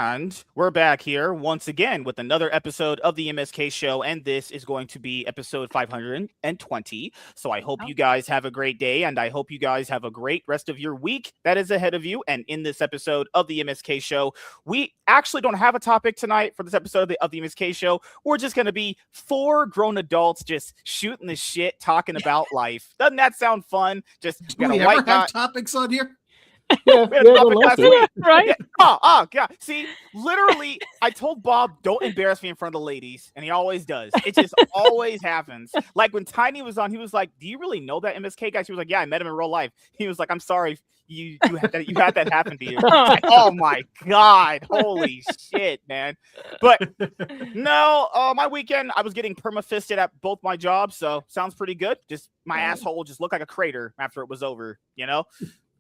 And we're back here once again with another episode of the MSK Show, and this is going to be episode 520. So I hope you guys have a great day, and I hope you guys have a great rest of your week that is ahead of you. And in this episode of the MSK Show, we actually don't have a topic tonight for this episode of the MSK Show. We're just going to be four grown adults just shooting the shit, talking about life. Doesn't that sound fun? Just do we ever have topics on here? Yeah, right? Yeah. Oh, God. See, literally, I told Bob, don't embarrass me in front of the ladies, and he always does. It just always happens. Like when Tiny was on, he was like, do you really know that MSK guy? She was like, yeah, I met him in real life. He was like, I'm sorry you had that happen to you. Like, oh my God. Holy shit, man. But no, my weekend, I was getting perma-fisted at both my jobs, so sounds pretty good. Just my asshole just looked like a crater after it was over, you know?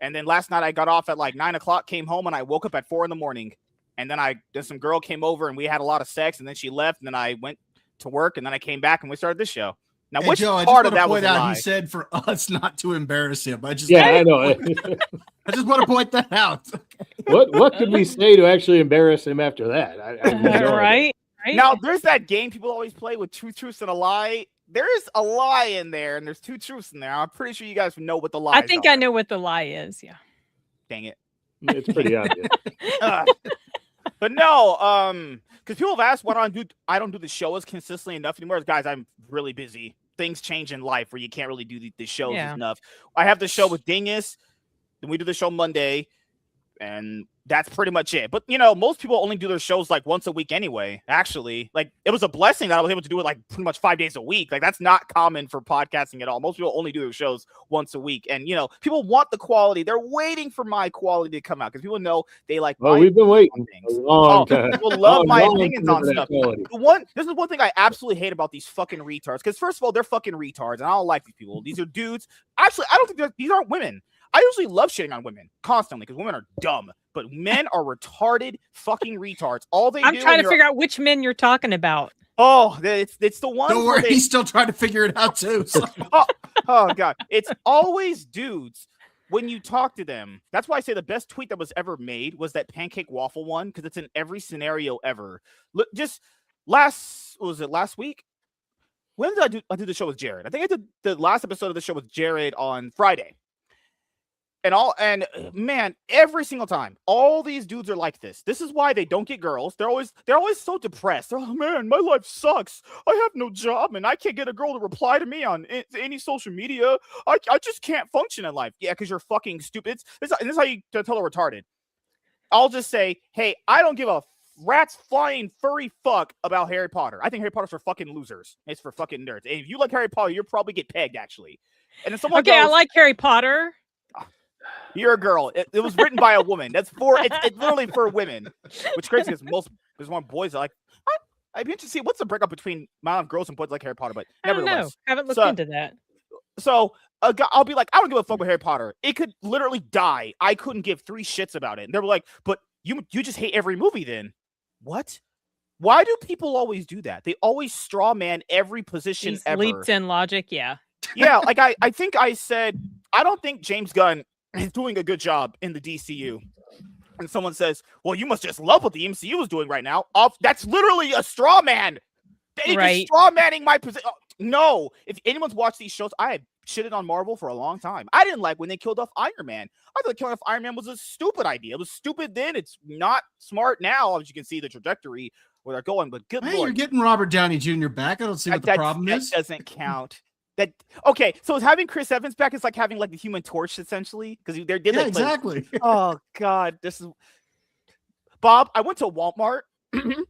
And then last night I got off at like 9 o'clock, came home, and I woke up at 4 a.m. And then some girl came over and we had a lot of sex, and then she left, and then I went to work, and then I came back and we started this show. Now, which Joe, part of that was a lie? He said for us not to embarrass him. I know. I just want to point that out. What could we say to actually embarrass him after that? Right. Now, there's that game people always play with two truths and a lie. There's a lie in there, and there's two truths in there. I'm pretty sure you guys know what the lie is. I think I know what the lie is, yeah. Dang it. It's pretty obvious. But no, because people have asked why I don't do the show as consistently enough anymore. Guys, I'm really busy. Things change in life where you can't really do the shows enough. I have the show with Dingus, then we do the show Monday, and that's pretty much it. But, you know, most people only do their shows like once a week anyway, actually. Like, it was a blessing that I was able to do it like pretty much 5 days a week. Like, that's not common for podcasting at all. Most people only do their shows once a week. And, you know, people want the quality. They're waiting for my quality to come out because people know they like my we've been waiting a long time. People love my opinions on stuff. This is one thing I absolutely hate about these fucking retards. Because, first of all, they're fucking retards, and I don't like these people. These are dudes. Actually, I don't think these aren't women. I usually love shitting on women constantly because women are dumb, but men are retarded fucking retards. I'm trying to figure out which men you're talking about. Oh, it's the one. Don't worry, he's still trying to figure it out too. So. oh God, it's always dudes when you talk to them. That's why I say the best tweet that was ever made was that pancake waffle one because it's in every scenario ever. Look, just last week? When did I do the show with Jared? I think I did the last episode of the show with Jared on Friday. And man, every single time, all these dudes are like this. This is why they don't get girls. They're always so depressed. They're like, oh man, my life sucks. I have no job and I can't get a girl to reply to me on any social media. I just can't function in life. Yeah, because you're fucking stupid. This is how you tell a retarded. I'll just say, hey, I don't give a rat's flying furry fuck about Harry Potter. I think Harry Potter's for fucking losers. It's for fucking nerds. And if you like Harry Potter, you'll probably get pegged actually. And then someone I like Harry Potter. You're a girl. It was written by a woman. It's literally for women, which is crazy because there's more boys that like. I'd be interested to see what's the breakup between amount of girls and boys like Harry Potter, but nevertheless, I don't know. Haven't looked into that. So I'll be like, I don't give a fuck about Harry Potter. It could literally die. I couldn't give three shits about it. And they were like, but you just hate every movie then? What? Why do people always do that? They always straw man every position These ever. Leaps in logic, yeah. Yeah, like I think I said, I don't think James Gunn is doing a good job in the DCU. And someone says, well, you must just love what the MCU is doing right now. That's literally a straw man. Right. Straw manning my position. No, if anyone's watched these shows, I have shitted on Marvel for a long time. I didn't like when they killed off Iron Man. I thought killing off Iron Man was a stupid idea. It was stupid then. It's not smart now, as you can see the trajectory where they're going. But good Lord. You're getting Robert Downey Jr. back. I don't see what the problem is. That doesn't count. Okay, so is having Chris Evans back is like having like the Human Torch essentially because they did exactly. Oh God, this is Bob. I went to Walmart and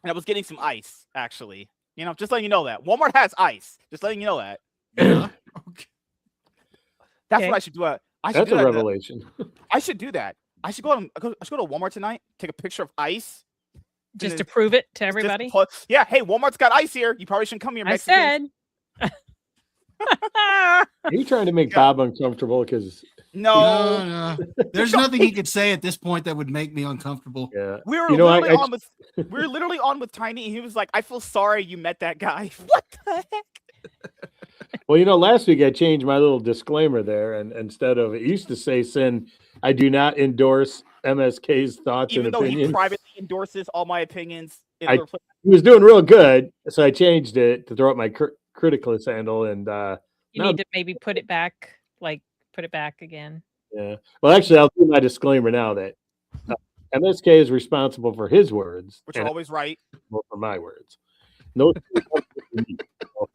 I was getting some ice. Actually, you know, just letting you know that Walmart has ice. Just letting you know that. Yeah. Okay. That's what I should do. That's a revelation. I should do that. I should go to Walmart tonight. Take a picture of ice. Just to prove it to everybody. Yeah. Hey, Walmart's got ice here. You probably shouldn't come here. I said. Are you trying to make Bob uncomfortable? Because no. There's nothing he could say at this point that would make me uncomfortable. Yeah, we were literally on with Tiny. And he was like, "I feel sorry you met that guy." What the heck? Well, you know, last week I changed my little disclaimer there, and instead of it used to say, "Sin, I do not endorse MSK's thoughts Even and though opinions. he privately endorses all my opinions. He was doing real good, so I changed it to throw up my criticalist handle. And You need to maybe put it back again. yeah. Well, actually, I'll do my disclaimer now that MSK is responsible for his words, which are always right. For my words. No.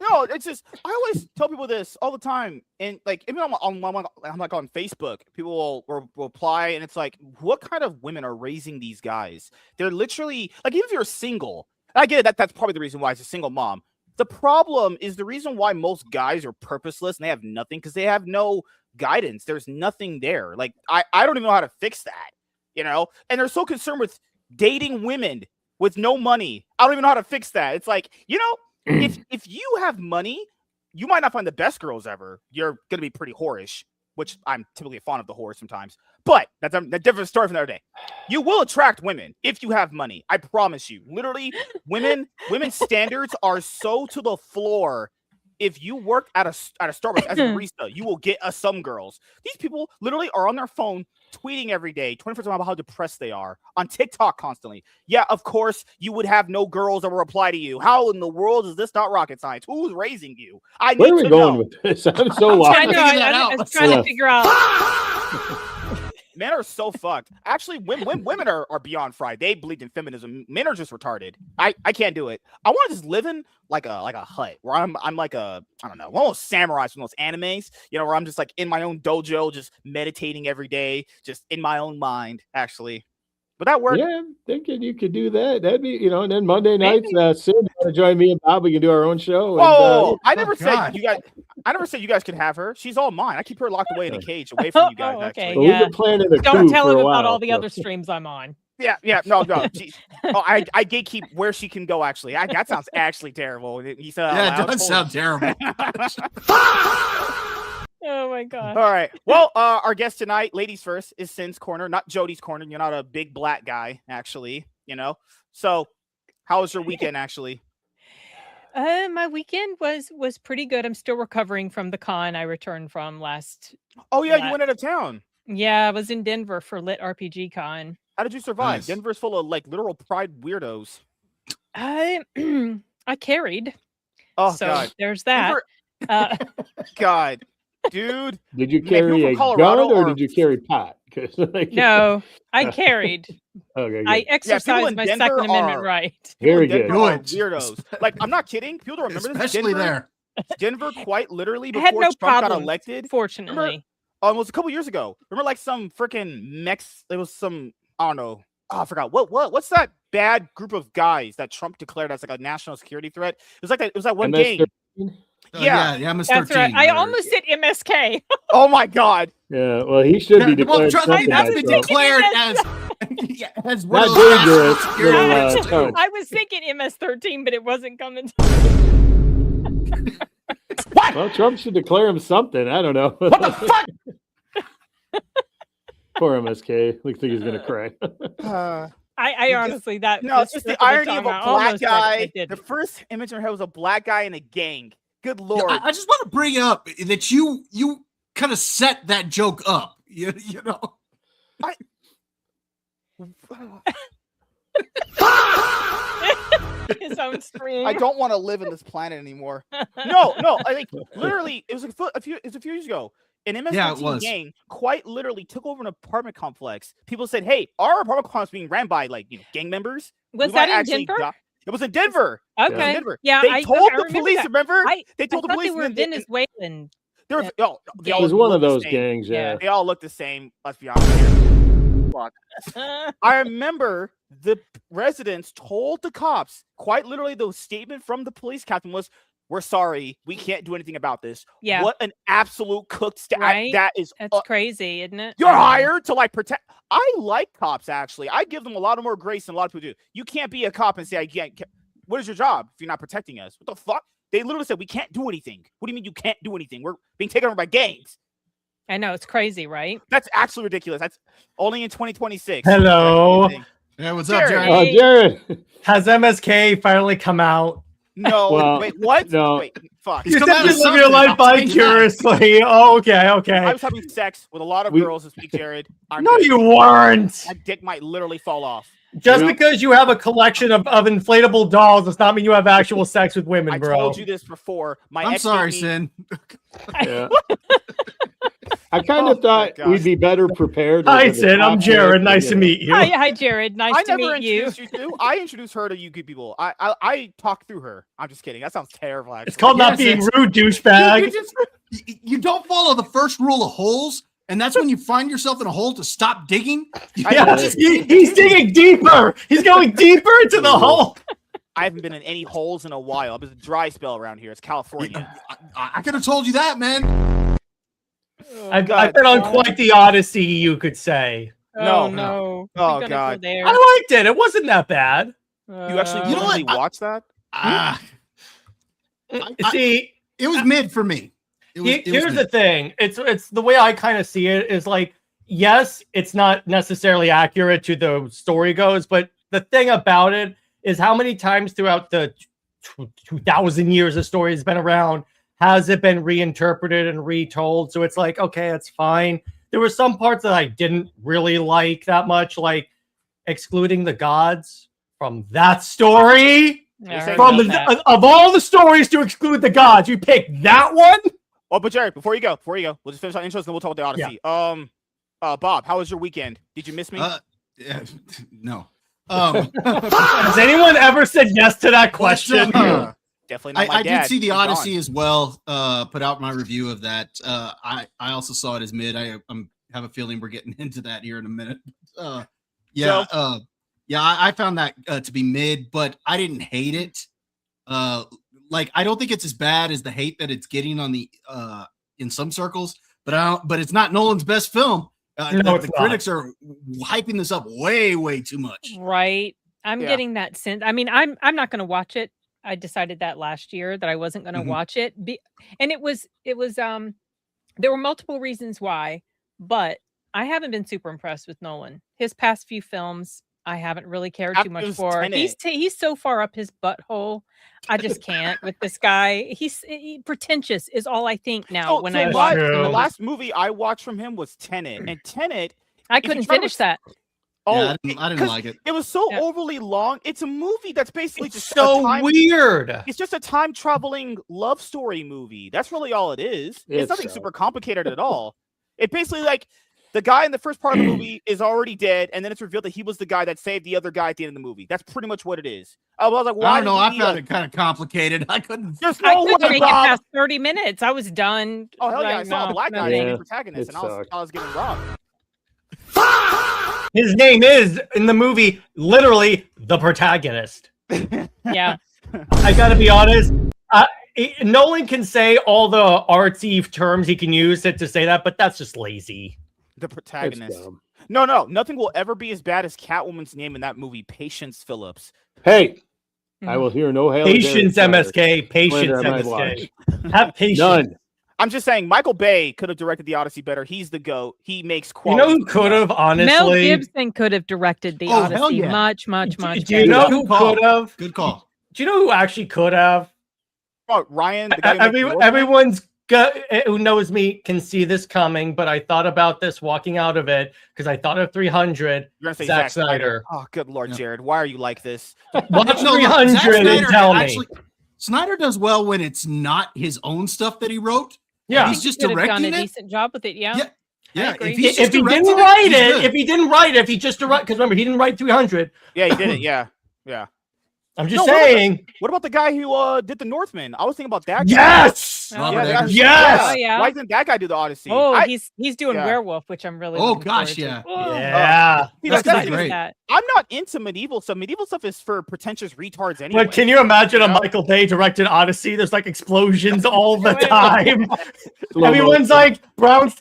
No, it's just I always tell people this all the time, and like even I'm like on Facebook, people will reply, and it's like, what kind of women are raising these guys? They're literally like, even if you're single, I get it, that's probably the reason why it's a single mom. The problem is the reason why most guys are purposeless and they have nothing because they have no guidance. There's nothing there. Like I don't even know how to fix that, you know. And they're so concerned with dating women with no money. I don't even know how to fix that. It's like, you know. If you have money, you might not find the best girls ever. You're gonna be pretty whorish, which I'm typically fond of the whore sometimes. But that's a different story from the other day. You will attract women if you have money. I promise you. Literally, women's standards are so to the floor. If you work at a Starbucks as a barista, you will get some girls. These people literally are on their phone tweeting every day, 24/7 about how depressed they are, on TikTok constantly. Yeah, of course, you would have no girls that will reply to you. How in the world is this not rocket science? Who's raising you? Where are we going with this? I'm so lost. I was trying to figure out. Men are so fucked. Actually, women are beyond fried. They believe in feminism. Men are just retarded. I can't do it. I want to just live in like a hut where I'm like I don't know, one of those samurais from those animes, you know, where I'm just like in my own dojo, just meditating every day, just in my own mind, actually. But that worked. Yeah, I'm thinking you could do that. That'd be, you know, and then Monday nights, Sid, you want to join me and Bob? We can do our own show. Whoa! I never said you guys. I never said you guys could have her. She's all mine. I keep her locked away in a cage, away from you guys. Okay, actually. Well, we've been planning a Don't coup tell for him a about while, all the so. other streams I'm on. Yeah, no. I gatekeep where she can go. Actually, that sounds actually terrible. He said, yeah, it does sound terrible. Oh my god! All right. Well, our guest tonight, ladies first, is Sin's corner, not Jody's corner. You're not a big black guy, actually. You know. So, how was your weekend, actually? My weekend was pretty good. I'm still recovering from the con I returned from last. Oh yeah, you went out of town. Yeah, I was in Denver for Lit RPG Con. How did you survive? Nice. Denver's full of like literal pride weirdos. I carried. Oh so god, there's that. God, dude. Did you carry a gun or did you carry pot? No, I carried. Okay, good. I exercised my Denver Second Amendment right. Very good. good. Weirdos. Like, I'm not kidding. People don't remember Especially this. there. Denver quite literally I had before no Trump got problems, elected. Fortunately. It was a couple years ago. Remember, like some freaking There was some, I don't know. Oh, I forgot. What's that bad group of guys that Trump declared as like a national security threat? It was like that. It was that one gang. Yeah, MS-13. That's right. I almost hit MSK. Oh my god. Yeah, well, he should be declared something. That's been declared as not dangerous. I was thinking MS-13, but it wasn't coming. Well, Trump should declare him something. I don't know. What the fuck? Poor MSK. Looks like he's gonna cry. I honestly it's just the irony of a black guy. The first image in her head was a black guy in a gang. Good lord. I just want to bring up that you kind of set that joke up. You know. His own stream. I don't want to live in this planet anymore. No. I think literally it was a few years ago. An MS-13 gang quite literally took over an apartment complex. People said, "Hey, our apartment complex is being ran by gang members." Was that in Denver? It was in Denver. Okay. Yeah, they told the police. That. Remember? They told the police they were Venezuelan. They were. It was one of those gangs. Yeah, they all look the same. Let's be honest here. Fuck. I remember the residents told the cops, quite literally, the statement from the police captain was, "We're sorry, we can't do anything about this." Yeah. What an absolute cooked stat. Right? That's crazy, isn't it? You're hired to like protect. I like cops, actually. I give them a lot more grace than a lot of people do. You can't be a cop and say, "I can't." What is your job if you're not protecting us? What the fuck? They literally said, "We can't do anything." What do you mean you can't do anything? We're being taken over by gangs. I know, it's crazy, right? That's actually ridiculous. That's only in 2026. Hello. Yeah, what's up, Jared? Jared. Has MSK finally come out No, Well, wait, what? no. Wait, fuck. He's You come said out you of live your something, life I'll take that. vicariously. Oh, okay. I was having sex with a lot of We- girls this week, Jared. I'm No, good. you weren't. My dick might literally fall off. Just You know- because you have a collection of inflatable dolls does not mean you have actual sex with women, I bro. told you this before. My I'm ex sorry, made me- Sin. Yeah. I kind Oh of thought my we'd gosh. be better prepared. Hi, with the Sid. I'm top Jared. pick, Nice to you know. meet you. Hi, Jared. Nice I to never meet you. introduced you to. I introduced her to you good people. I talked through her. I'm just kidding. That sounds terrible. It's called not being Yes, rude, You douchebag. just you don't follow the first rule of holes, and that's when you find yourself in a hole to stop digging. Yeah, just- he's digging deeper. He's going deeper into the hole. I haven't been in any holes in a while. It was a dry spell around here. It's California. I could have told you that, man. I've God. been on quite the odyssey, you could say. No. No. Oh, We're gonna go God. there. I liked it. It wasn't that bad. You actually You know what? literally watched that? Ah, See, it was mid for me. It was here's mid. the thing. It's the way I kind of see it is like, yes, it's not necessarily accurate to the story goes, but the thing about it is how many times throughout the 2,000 years the story has been around has it been reinterpreted and retold? So it's like, okay, it's fine. There were some parts that I didn't really like that much, like excluding the gods from that story. I heard From about that. of all the stories to exclude the gods, you picked that one. Oh, but Jared, before you go, we'll just finish our intros and then we'll talk about the Odyssey. Bob, how was your weekend? Did you miss me? Yeah, no. Has anyone ever said yes to that question? Definitely not my I dad. did see the He's gone. Odyssey as well. Put out my review of that. I also saw it as mid. I have a feeling we're getting into that here in a minute. I found that to be mid, but I didn't hate it. Like I don't think it's as bad as the hate that it's getting on the in some circles. But it's not Nolan's best film. No, it's the not. critics are hyping this up way too much. Right. I'm Yeah. getting that sense. I mean, I'm not going to watch it. I decided that last year that I wasn't going to Mhm. watch it. And it was there were multiple reasons why, but I haven't been super impressed with Nolan. His past few films, I haven't really cared too After much his for. Tenet. He's so far up his butthole. I just can't with this guy. Pretentious is all I think now when I That's watch true. the him. last movie I watched from him was Tenet, and Tenet. I if you couldn't try to finish res- that. Oh, Yeah, I didn't 'cause like it. It was so Yeah. overly long. It's a movie that's basically It's just a so time. weird. It's just a time traveling love story movie. That's really all it is. It's It's nothing so. super complicated at all. It basically like the guy in the first part of the movie is already dead, and then it's revealed that he was the guy that saved the other guy at the end of the movie. That's pretty much what it is. I was like, why? I don't know. did I he found need it kind of complicated. I couldn't. There's I no couldn't way, make it Bob. past 30 minutes. I was done. Oh hell yeah! I Like, saw a no, black no guy as thanks. the Yeah, protagonist, it and sucked. I was getting robbed. His name is in the movie literally the protagonist. Yeah. I gotta be honest. Nolan can say all the artsy terms he can use to say that, but that's just lazy. The It's protagonist. dumb. No, nothing will ever be as bad as Catwoman's name in that movie, Patience Phillips. Hey, I Mhm. will hear no hail. Patience, MSK. Patience, Slander I might MSK. Have patience. None. I'm just saying, Michael Bay could have directed the Odyssey better. He's the GOAT. He makes You quality. know who could have, honestly? Mel Gibson could have directed the Oh, hell Odyssey yeah. much Do better. you know Good who call. could have? Good call. Do you know who actually could have? Oh, Ryan, the guy who makes the Northman? Everyone's who knows me can see this coming, but I thought about this walking out of it because I thought of 300. You're gonna say Zack Snyder. Oh, good Lord, Yeah. Jared. Why are you like this? Watch No, look, 300 Zack Snyder and tell me. actually- Snyder does well when it's not his own stuff that he wrote. Yeah. He's just Could have done directing a it. decent job with it. Yeah. Yeah. Yeah, agree. if he's If just he directing didn't write he's it, good. if he just directed, because remember, he didn't write 300. Yeah, he did it. Yeah. I'm just No, what about saying. What about the guy who did the Northman? I was thinking about that guy. Yes! Oh, Robert Yeah, Eggers. Yes! Oh, yeah. Why didn't that guy do the Odyssey? Oh, I, he's doing yeah. Werewolf, which I'm really. Oh, looking forward gosh, to. yeah. Oh, Yeah. see, That's that's gonna the be thing is, great. that. I'm not into medieval stuff. Medieval stuff is for pretentious retards anyway. But can you imagine a Yeah. Michael Bay directed Odyssey? There's like explosions all the Wait. time. Slow Everyone's motion. like brown.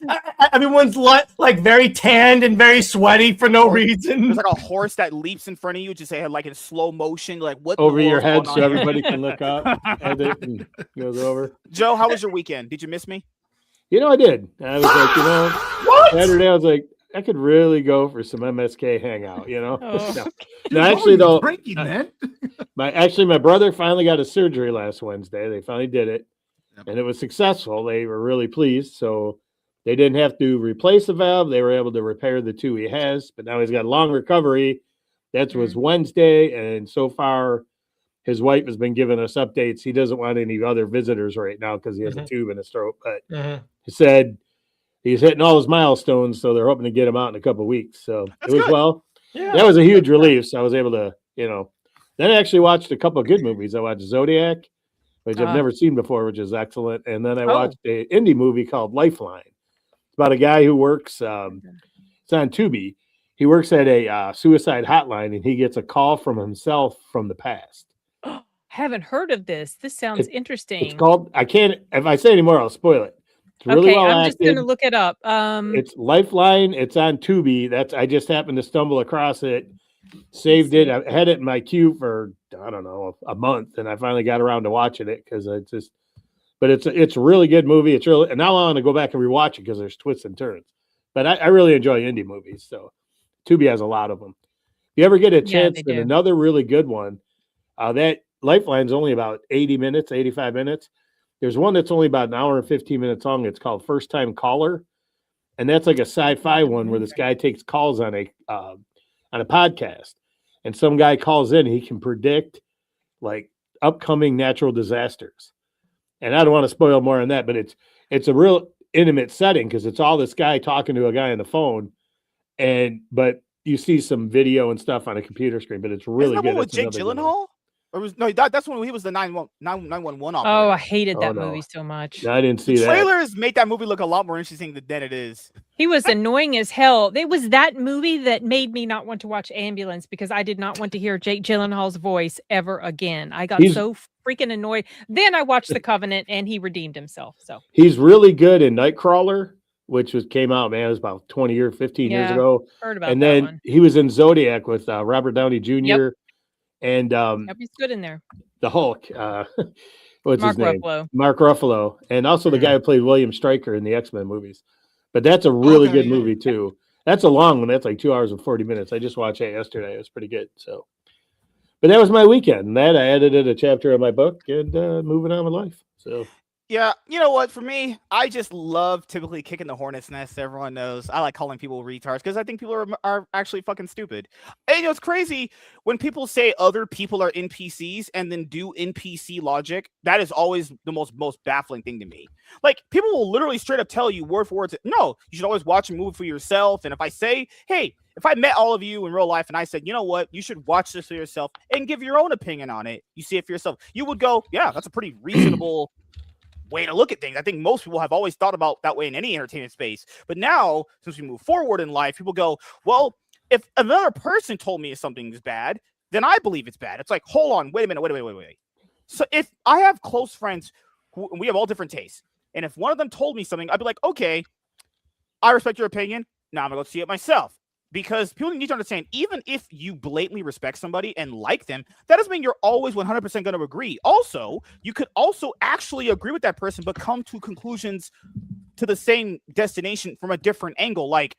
Everyone's like very tanned and very sweaty for no reason. There's like a horse that leaps in front of you, just say like in slow motion, like what the over your world's head going so on here? everybody can look up as it goes over. Joe, how was your weekend? Did you miss me? You know, I did. I was like, What? Saturday, I was like, I could really go for some MSK hangout, Oh. No. Dude, No, what actually, were you though, drinking, man. my brother finally got a surgery last Wednesday. They finally did it, Yep. and it was successful. They were really pleased. So they didn't have to replace the valve. They were able to repair the two he has, but now he's got a long recovery. That was Wednesday, and so far, his wife has been giving us updates. He doesn't want any other visitors right now because he has a tube in his throat. But he said he's hitting all his milestones, so they're hoping to get him out in a couple of weeks. So That's it was good. well. Yeah. That was a huge relief. So I was able to, Then I actually watched a couple of good movies. I watched Zodiac, which I've never seen before, which is excellent. And then I watched an indie movie called Lifeline. It's about a guy who works. It's on Tubi. He works at a suicide hotline, and he gets a call from himself from the past. Haven't heard of this. This sounds interesting. It's called. I can't. If I say any more, I'll spoil it. It's really okay, well I'm acted. just gonna look it up. It's Lifeline. It's on Tubi. I just happened to stumble across it. Saved it. I had it in my queue for I don't know a month, and I finally got around to watching it because it's just. But it's a really good movie. It's really, and now I want to go back and rewatch it because there's twists and turns. But I really enjoy indie movies, so Tubi has a lot of them. If you ever get a chance, they and do. another really good one, that Lifeline's only about 80 minutes, 85 minutes. There's one that's only about an hour and 15 minutes long. It's called First Time Caller, and that's like a sci-fi one where this guy takes calls on a podcast, and some guy calls in. He can predict like upcoming natural disasters, and I don't want to spoil more on that, but it's a real intimate setting because it's all this guy talking to a guy on the phone, but you see some video and stuff on a computer screen, but it's really Isn't that good. one with It's Jake another good one. Gyllenhaal? Or was no? That's when he was the 911 operator. Oh, I hated that no. movie so much. No, I didn't see The that. trailers make that movie look a lot more interesting than it is. He was annoying as hell. It was that movie that made me not want to watch Ambulance because I did not want to hear Jake Gyllenhaal's voice ever again. I got so freaking annoyed. Then I watched The Covenant and he redeemed himself. So He's really good in Nightcrawler, which came out, man, it was about 20 or 15 years ago. Heard about And that then one. he was in Zodiac with Robert Downey Jr. And Yep, he's good in there. the Hulk. What's Mark his name? Ruffalo. Mark Ruffalo. And also the guy who played William Stryker in the X-Men movies. But that's a really good movie, too. That's a long one. That's like 2 hours and 40 minutes. I just watched it yesterday. It was pretty good. So, but that was my weekend. I edited a chapter of my book and moving on with life. So. Yeah, you know what? For me, I just love typically kicking the hornet's nest. Everyone knows I like calling people retards because I think people are actually fucking stupid. And it's crazy when people say other people are NPCs and then do NPC logic. That is always the most baffling thing to me. Like people will literally straight up tell you word for word, no, you should always watch a movie for yourself. And if I say, hey, if I met all of you in real life and I said, you know what, you should watch this for yourself and give your own opinion on it, you see it for yourself, you would go, yeah, that's a pretty reasonable way to look at things. I think most people have always thought about that way in any entertainment space. But now, since we move forward in life, people go, well, if another person told me something is bad, then I believe it's bad. It's like, hold on, wait a minute, wait. So if I have close friends who we have all different tastes, and if one of them told me something, I'd be like, okay, I respect your opinion. Now I'm gonna go see it myself. Because people need to understand, even if you blatantly respect somebody and like them, that doesn't mean you're always 100% going to agree. Also, you could also actually agree with that person, but come to conclusions to the same destination from a different angle. Like,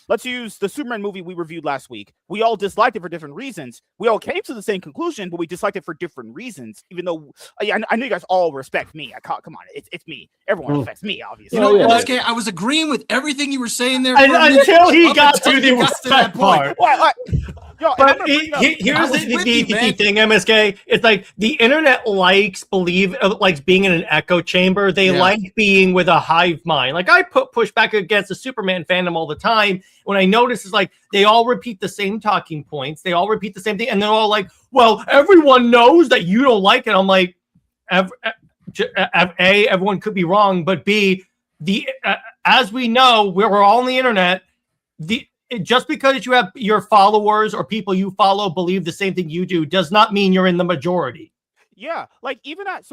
let's use the Superman movie we reviewed last week. We all disliked it for different reasons. We all came to the same conclusion, but we disliked it for different reasons. Even though I know you guys all respect me. Come on, it's me. Everyone respects me, obviously. You know, yeah. MSK, I was agreeing with everything you were saying there. Until he got to the respect part. What? Yo, But here's the thing, MSK. It's like the internet likes being in an echo chamber. They like being with a hive mind. Like I push back against the Superman fandom all the time. When I notice is like they all repeat the same talking points. They all repeat the same thing, and they're all like, "Well, everyone knows that you don't like it." I'm like, A, everyone could be wrong, but B, as we know, we're all on the internet. Just because you have your followers or people you follow believe the same thing you do does not mean you're in the majority. Yeah, like even if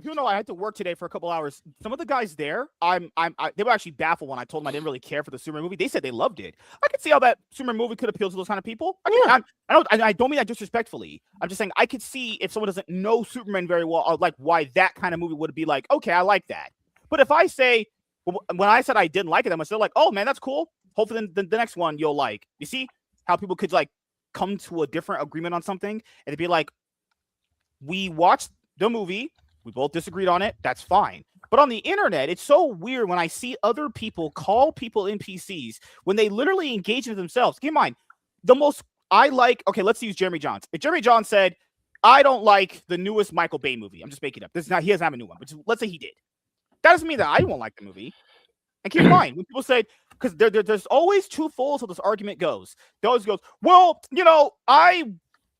you know, I had to work today for a couple hours. Some of the guys there, they were actually baffled when I told them I didn't really care for the Superman movie. They said they loved it. I could see how that Superman movie could appeal to those kind of people. I don't mean that disrespectfully. I'm just saying I could see if someone doesn't know Superman very well, or like why that kind of movie would be like, okay, I like that. But if I say when I said I didn't like it that much, they're like, oh man, that's cool. Hopefully the next one you'll like. You see how people could like come to a different agreement on something and it'd be like, we watched the movie, we both disagreed on it, that's fine. But on the internet, it's so weird when I see other people call people NPCs when they literally engage with themselves. Keep in mind, the most I like, okay, let's use Jeremy Johns. If Jeremy Johns said, I don't like the newest Michael Bay movie, I'm just making it up. This is not, he doesn't have a new one, but let's say he did. That doesn't mean that I won't like the movie. And keep in mind, when people say, because there's always two folds how this argument goes. They always goes, well, you know, I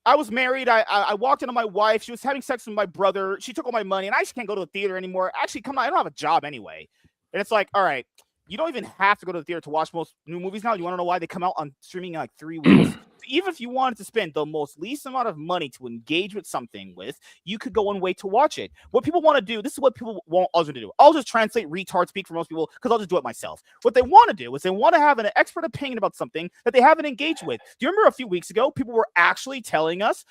was married. I walked into my wife. She was having sex with my brother. She took all my money, and I just can't go to the theater anymore. Actually, come on, I don't have a job anyway. And it's like, all right, you don't even have to go to the theater to watch most new movies now. You want to know why they come out on streaming in like 3 weeks? Even if you wanted to spend the most least amount of money to engage with something with, you could go and wait to watch it. What people want to do, this is what people want us to do. I'll just translate retard speak for most people because I'll just do it myself. What they want to do is they want to have an expert opinion about something that they haven't engaged with. Do you remember a few weeks ago, people were actually telling us,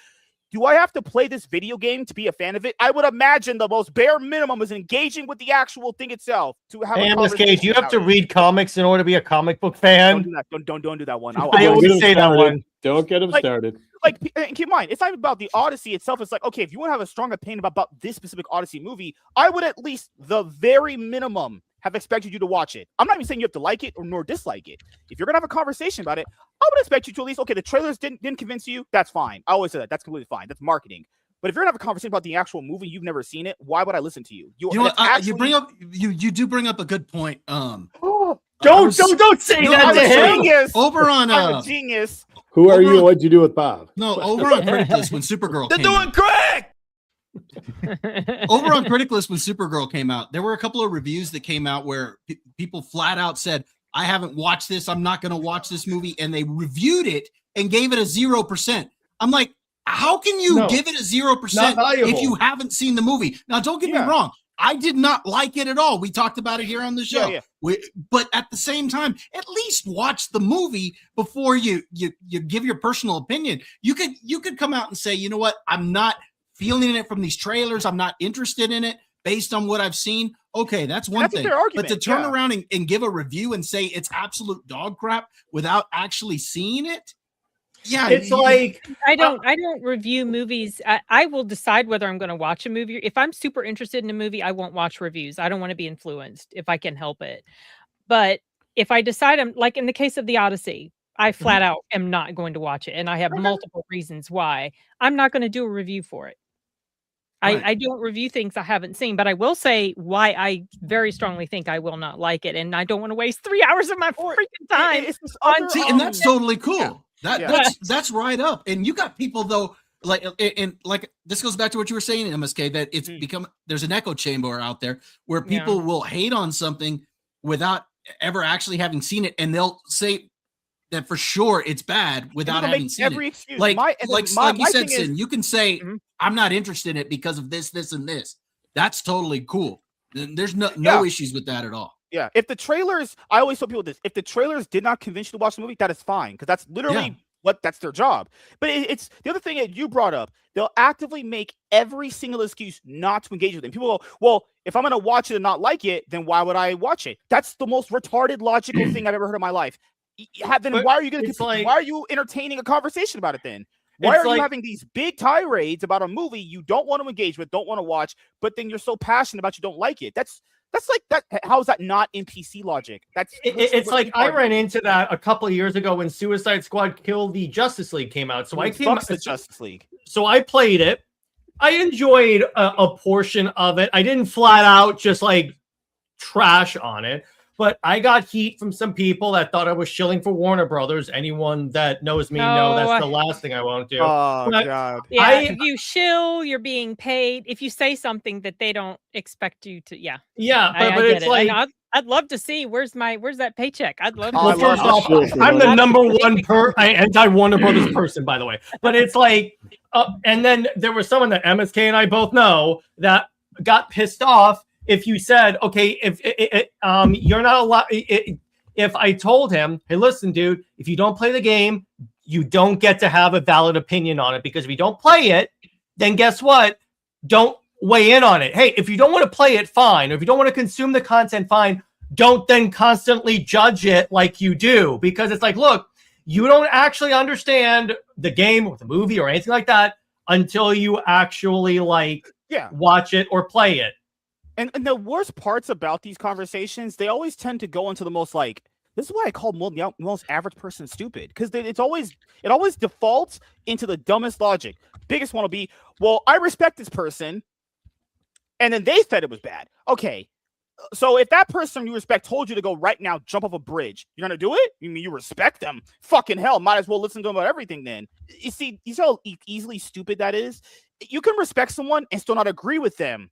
do I have to play this video game to be a fan of it? I would imagine the most bare minimum is engaging with the actual thing itself to have a MSK, do you have to read comics in order to be a comic book fan? Don't do that. Don't do that one. I always say that one. Don't get them started. Like, and keep in mind, it's not about the Odyssey itself. It's like, okay, if you want to have a strong opinion about this specific Odyssey movie, I would at least, the very minimum, have expected you to watch it. I'm not even saying you have to like it or nor dislike it. If you're gonna have a conversation about it, I would expect you to at least, okay, the trailers didn't convince you. That's fine. I always say that. That's completely fine. That's marketing. But if you're gonna have a conversation about the actual movie, you've never seen it, why would I listen to you? You know what? You do bring up a good point. Don't say that to him. Genius. Over on I'm a genius. Who are you and what'd you do with Bob? No, over on Critic List when Supergirl came out. crack. Over on Critic List when Supergirl came out, there were a couple of reviews that came out where people flat out said, I haven't watched this, I'm not going to watch this movie, and they reviewed it and gave it a 0%. I'm like, how can you give it a 0% if you haven't seen the movie? Now, don't get me wrong. I did not like it at all. We talked about it here on the show. But at the same time, at least watch the movie before you give your personal opinion. You could come out and say, you know what, I'm not feeling it from these trailers. I'm not interested in it based on what I've seen. Okay, that's one thing. But to turn around and give a review and say it's absolute dog crap without actually seeing it. Yeah, it's like I don't review movies. I will decide whether I'm going to watch a movie. If I'm super interested in a movie, I won't watch reviews. I don't want to be influenced if I can help it. But if I decide, I'm like in the case of the Odyssey, I flat out am not going to watch it, and I have multiple reasons why. I'm not going to do a review for it. I don't review things I haven't seen, but I will say why I very strongly think I will not like it, and I don't want to waste 3 hours of my freaking time. And that's totally cool. That's right up. And you got people though, like this goes back to what you were saying, MSK, that it's become, there's an echo chamber out there where people will hate on something without ever actually having seen it, and they'll say that for sure it's bad without having seen it. Excuse. Like you said, Sin, you can say I'm not interested in it because of this, and this. That's totally cool. There's no issues with that at all. Yeah, if the trailers, I always tell people this, if the trailers did not convince you to watch the movie, that is fine, because that's literally that's their job. But it's the other thing that you brought up, they'll actively make every single excuse not to engage with them. People go, well, if I'm going to watch it and not like it, then why would I watch it? That's the most retarded, logical thing I've ever heard in my life. Then why are you going to, why are you entertaining a conversation about it then? Why are you having these big tirades about a movie you don't want to engage with, don't want to watch, but then you're so passionate about you don't like it? That's like that. How is that not NPC logic? It's like I ran into that a couple of years ago when Suicide Squad Kill the Justice League came out. So I came the Justice League. So I played it. I enjoyed a portion of it. I didn't flat out just like trash on it, but I got heat from some people that thought I was shilling for Warner Brothers. Anyone that knows me know that's the last thing I want to do. Oh, God. Yeah, if you shill, you're being paid. If you say something that they don't expect you to, but it's like I'd love to see where's that paycheck. I'd love. Well, first off, I'm the number one anti-Warner Brothers person, by the way. But it's like, and then there was someone that MSK and I both know that got pissed off if you said, okay, if you're not allowed, if I told him, hey, listen, dude, if you don't play the game, you don't get to have a valid opinion on it, because if you don't play it, then guess what? Don't weigh in on it. Hey, if you don't want to play it, fine. Or if you don't want to consume the content, fine. don't then constantly judge it like you do, because it's like, look, you don't actually understand the game or the movie or anything like that until you actually watch it or play it. And the worst parts about these conversations, they always tend to go into the most this is why I call most average person stupid, because it always defaults into the dumbest logic. Biggest one will be, well, I respect this person, and then they said it was bad. Okay, so if that person you respect told you to go right now, jump off a bridge, you're gonna do it? You mean you respect them? Fucking hell, might as well listen to them about everything then. You see how easily stupid that is? You can respect someone and still not agree with them.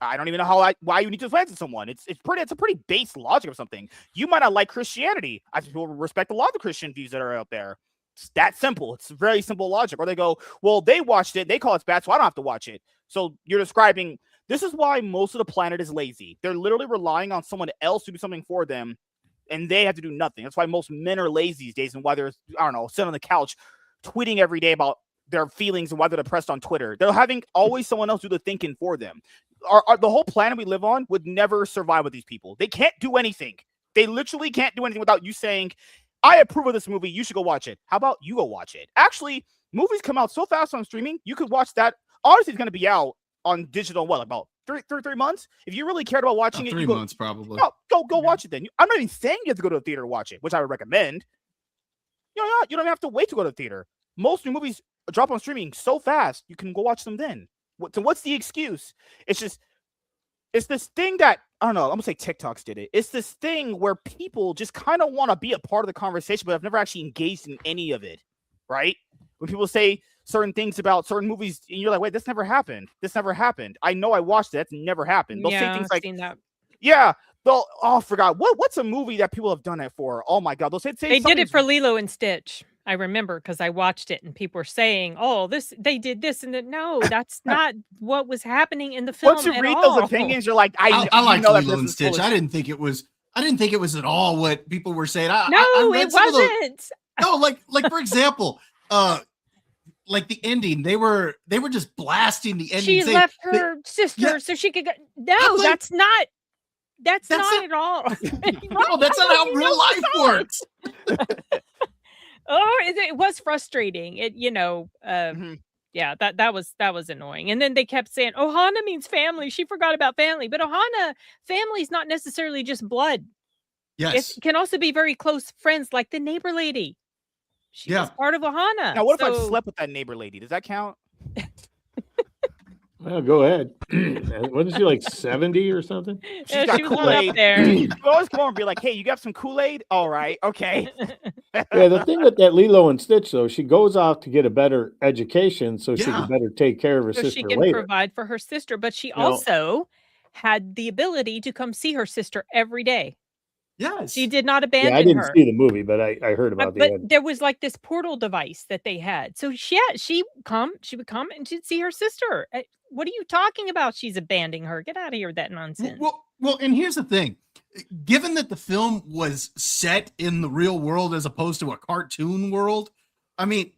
I don't even know why you need to defend someone. It's a pretty base logic of something. You might not like Christianity. I think people respect a lot of the Christian views that are out there. It's that simple. It's very simple logic. Or they go, well, they watched it, they call it bad, so I don't have to watch it. So you're describing, this is why most of the planet is lazy. They're literally relying on someone else to do something for them, and they have to do nothing. That's why most men are lazy these days, and why they're, I don't know, sitting on the couch tweeting every day about their feelings and why they're depressed on Twitter. They're having always someone else do the thinking for them. The whole planet we live on would never survive with these people. They can't do anything. They literally can't do anything without you saying, I approve of this movie, you should go watch it. How about you go watch it? Actually, movies come out so fast on streaming, you could watch that. Honestly, it's going to be out on digital in about 3 months. If you really cared about watching it, 3 months probably. Go watch it then. I'm not even saying you have to go to the theater to watch it, which I would recommend. You don't even have to wait to go to the theater. Most new movies drop on streaming so fast, you can go watch them then. So what's the excuse? It's this thing that, I don't know, I'm gonna say TikToks did it. It's this thing where people just kind of want to be a part of the conversation, but have never actually engaged in any of it, right? When people say certain things about certain movies, and you're like, wait, this never happened. This never happened. I know I watched it. That's never happened. They'll say things I've seen that. yeah, I forgot. What's a movie that people have done it for? Oh my God. They did it for Lilo and Stitch. I remember because I watched it and people were saying, "Oh, they did this and that." No, that's not what was happening in the film. Once you read those opinions, you're like, I like Lilo and Stitch. I didn't think it was at all what people were saying. It wasn't. No, like for example, like the ending, they were just blasting the ending. She left her sister so she could go. No, that's not at all. No, that's not how real life works. Oh, it was frustrating. Yeah, that was annoying. And then they kept saying, Ohana means family. She forgot about family. But Ohana, family is not necessarily just blood. Yes. It can also be very close friends, like the neighbor lady. She was part of Ohana. Now, what if I slept with that neighbor lady? Does that count? Well, go ahead. Wasn't she like 70 or something? She got Kool-Aid. There. You always come over and be like, hey, you got some Kool-Aid? All right, okay. Yeah, the thing with that Lilo and Stitch, though, she goes off to get a better education so she can better take care of her sister she can later. Provide for her sister, but she also had the ability to come see her sister every day. Yes. She did not abandon her. I didn't see the movie, but I heard about the end. There was like this portal device that they had. So she would come and she'd see her sister. What are you talking about? She's abandoning her. Get out of here with that nonsense. Well, and here's the thing. Given that the film was set in the real world as opposed to a cartoon world, I mean,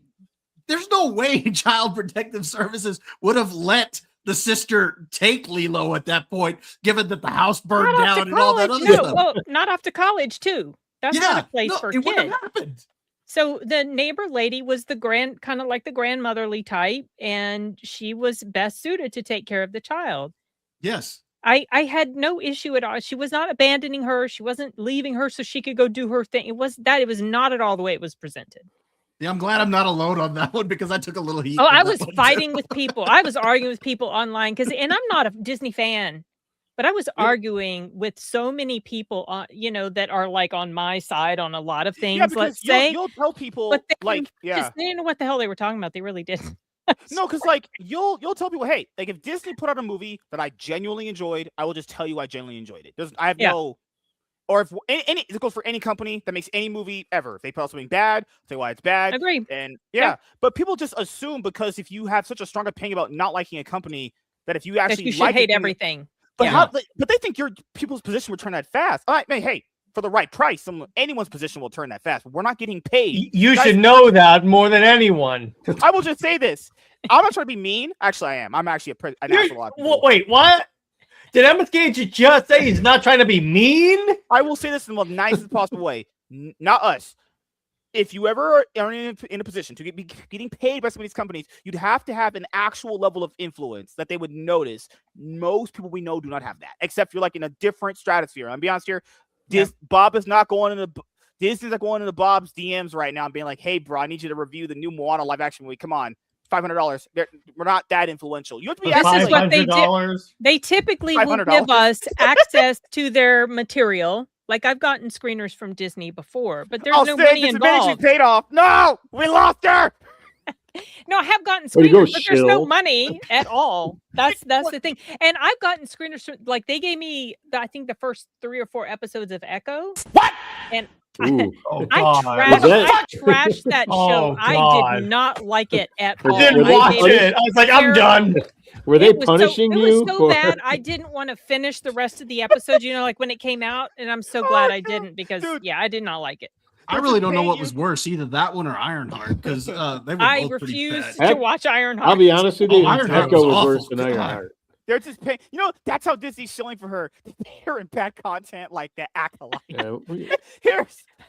there's no way Child Protective Services would have let the sister take Lilo at that point, given that the house burned down and all that other stuff. Well, not off to college, too. That's not a place for kids. Wouldn't have happened. So the neighbor lady was kind of like the grandmotherly type, and she was best suited to take care of the child. Yes. I had no issue at all. She was not abandoning her. She wasn't leaving her so she could go do her thing. It was not at all the way it was presented. Yeah, I'm glad I'm not alone on that one because I took a little heat. Oh, I was fighting with people. I was arguing with people online and I'm not a Disney fan. But I was arguing with so many people, that are like on my side on a lot of things. Let's say you'll tell people, but they didn't know what the hell they were talking about. They really didn't. No, because you'll tell people, hey, like if Disney put out a movie that I genuinely enjoyed, I will just tell you I genuinely enjoyed it. Or if it goes for any company that makes any movie ever. If they put out something bad, say why it's bad. Agree. And but people just assume because if you have such a strong opinion about not liking a company, that if you actually you should hate everything. But but they think people's position would turn that fast. All right, hey, for the right price, anyone's position will turn that fast. But we're not getting paid. You should know that more than anyone. I will just say this. I'm not trying to be mean. Actually, I am. I'm actually an asshole. Wait, what? Did MSK just say he's not trying to be mean? I will say this in the nicest possible way. Not us. If you ever are in a position to be getting paid by some of these companies, you'd have to have an actual level of influence that they would notice. Most people we know do not have that, except you're like in a different stratosphere. I'm be honest here. Bob is not going into Disney's not going into Bob's DMs right now and being like, "Hey, bro, I need you to review the new Moana live action movie. Come on, $500. We're not that influential. You have to be. This is what they do. $500. They typically will $500. give us access to their material. Like I've gotten screeners from Disney before, but there's no money involved. Paid off. No, we lost her. No, I have gotten Way to go, screeners, but there's no Shill. money at all. That's the thing. And I've gotten screeners like they gave me I think the first 3 or 4 episodes of Echo. What? And Ooh. Oh, I God. trashed that show. Oh, I God. did not like it at I all. I didn't Were watch they- it. I was like, I'm done. Were they It was punishing It you? was so bad. I didn't want to finish the rest of the episode, like when it came out. And I'm so glad I didn't because, Dude. I did not like it. I really don't know what was worse, either that one or Ironheart, because they were I both pretty refuse bad. to watch Ironheart. I'll be honest with you. Ironheart Echo was was awful. worse than God. Ironheart. They're just paying. That's how Disney's shilling for her. They pay her in bad content like the Acolyte. Yeah,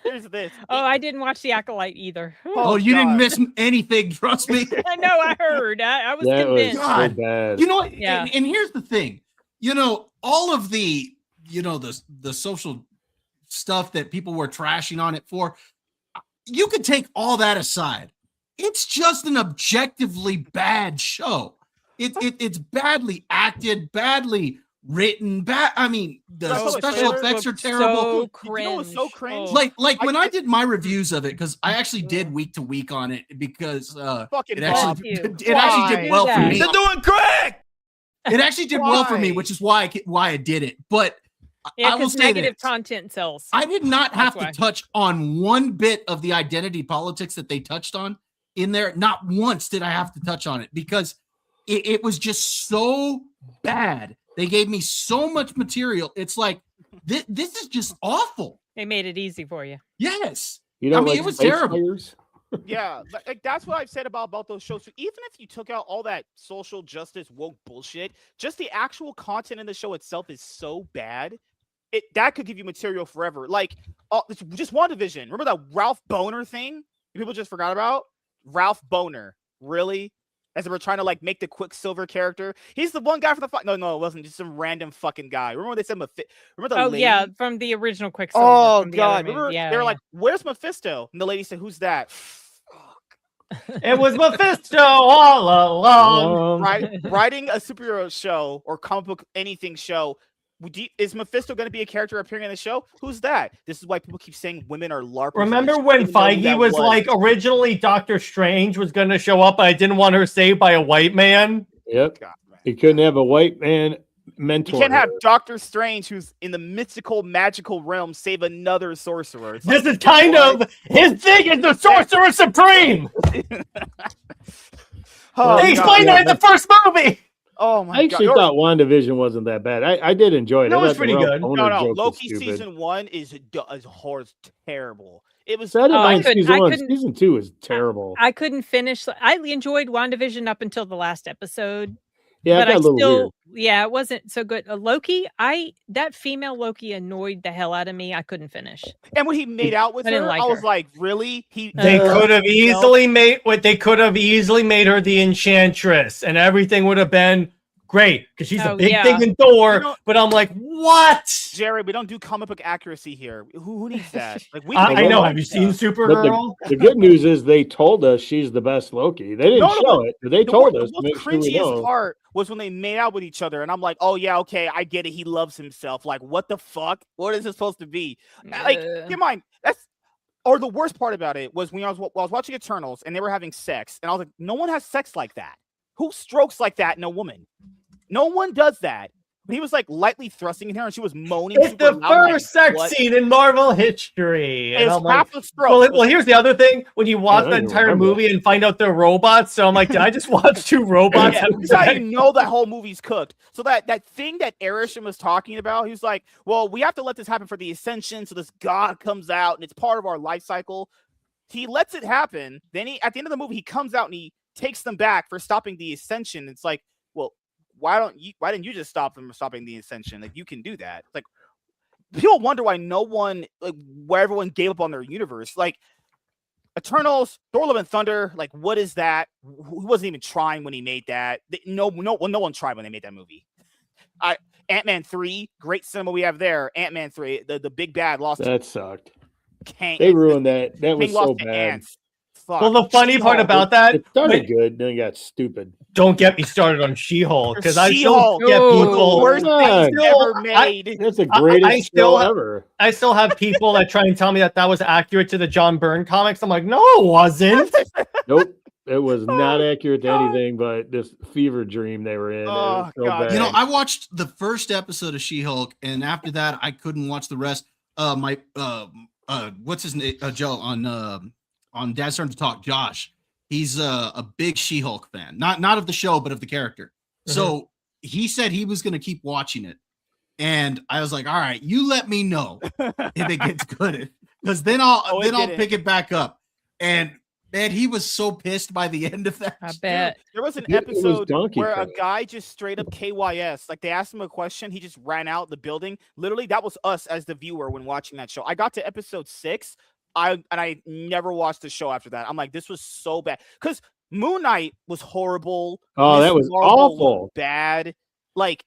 Here's this. Oh, I didn't watch The Acolyte either. Oh, you didn't God. miss anything, trust me. I know, I heard. I was that was convinced. so God. bad. You know what? Yeah. And here's the thing. All of the, the social stuff that people were trashing on it for, you could take all that aside. It's just an objectively bad show. It's badly acted, badly written. I mean, the So special it effects are looked terrible. So You cringe. know what's so cringe? Oh. Like when I did my reviews of it, because I actually did week to week on it because Fucking it Bob. actually you. it actually Why? did well for Do me. that. doing great. It actually did well for me, Why? which is why I did it. But Yeah, I will because say negative this. content sells. I did not have That's to why. touch on one bit of the identity politics that they touched on in there. Not once did I have to touch on it because it was just so bad. They gave me so much material. It's like, this is just awful. They made it easy for you. Yes. You know, I mean, like it was Space terrible. Fires? Yeah, like that's what I've said about those shows. So even if you took out all that social justice woke bullshit, just the actual content in the show itself is so bad. That could give you material forever. Like, it's just WandaVision. Remember that Ralph Boner thing? People just forgot about Ralph Boner. Really? As they were trying to like make the Quicksilver character. He's the one guy for the fight. No, it wasn't. Just some random fucking guy. Remember when they said remember the lady? Yeah, from the original Quicksilver. Oh from the other God! movie. Remember Yeah, they were yeah. like, "Where's Mephisto?" And the lady said, "Who's that?" It was Mephisto all along. Writing a superhero show or comic book anything show. Is Mephisto going to be a character appearing in the show? Who's that? This is why people keep saying women are LARPers. Remember when Feige was like, originally Doctor Strange was going to show up, but I didn't want her saved by a white man? Yep. God, man. He couldn't have a white man mentor. You can't have her. Doctor Strange, who's in the mystical, magical realm, save another sorcerer. It's This like, is kind of his thing is the Sorcerer Supreme. oh, They God. explained that in the first movie. Oh my I actually God. thought WandaVision wasn't that bad. I did enjoy it. No, I it's thought the pretty Ralph good. Boner No, joke was Loki stupid. season 1 is horror terrible. It was. So I didn't I mind couldn't- season I 1. couldn't- Season 2 is terrible. I couldn't finish. I enjoyed WandaVision up until the last episode. Yeah, but it got I a little still, weird. yeah, it wasn't so good. Loki, that female Loki annoyed the hell out of me. I couldn't finish. And when he made out with I didn't her, like I was her. like, really? They Uh, could have easily made her the Enchantress, and everything would have been great because she's a Oh, big yeah. thing in Thor. You know- But I'm like, what? Jerry, we don't do comic book accuracy here. Who needs that? Like we. I know. know. Have you seen But Supergirl? the good news is they told us she's the best Loki. They didn't No, no, show it, but they The told most- us the to make most sure we cringiest know. part was when they made out with each other, and I'm like, oh yeah, okay, I get it. He loves himself. Like, what the fuck? What is it supposed to be? Like, Uh, keep in mind, or the worst part about it was when I was watching Eternals and they were having sex, and I was like, no one has sex like that. Who strokes like that in a woman? No one does that. But he was like lightly thrusting in her, and she was moaning. It's super the loud, like, first sex what? scene in Marvel history. And It's I'm like, half a stroke. well, here's the other thing. When you watch I the don't entire remember. movie and find out they're robots, so I'm like, did I just watch 2 robots? Yeah, have that's how sex? you know that whole movie's cooked. So that thing that Erisham was talking about, he was like, well, we have to let this happen for the ascension. So this God comes out and it's part of our life cycle. He lets it happen. Then at the end of the movie, he comes out and he takes them back for stopping the ascension. It's like, well, why didn't you just stop them from stopping the Ascension? Like, you can do that. Like, people wonder why where everyone gave up on their universe. Like, Eternals, Thor: Love and Thunder, like, what is that? Who wasn't even trying when he made that? No one tried when they made that movie. Ant-Man 3, great cinema we have there. Ant-Man 3, the big bad lost. That sucked. Kang, They ruined that. That was Kang so lost to bad. ants. Fuck. Well, the funny part about that, It started good, then it got stupid. don't get me started on She-Hulk, because I still She-Hulk. get Ooh. people. Worst God. things ever made. That's the greatest I still- show ever. I still have people that try and tell me that was accurate to the John Byrne comics. I'm like, no, it wasn't. Nope. It was not accurate to anything but this fever dream they were in. It was Oh, so God. bad. You know, I watched the first episode of She-Hulk, and after that, I couldn't watch the rest. What's his name? Joe on Dad's Turn to Talk. Josh, he's a big She-Hulk fan, not of the show, but of the character. So he said he was going to keep watching it, and I was like, all right, you let me know if it gets good, because then I'll pick it back up. And man, he was so pissed by the end of that. I bet. There was an It was episode Donkey where a Kong. guy just straight up KYS, like, they asked him a question, he just ran out the building. Literally, that was us as the viewer when watching that show. I got to episode 6, I never watched the show after that. I'm like, this was so bad, because Moon Knight was horrible. Oh, Miss that was Marvel awful. was bad. Like,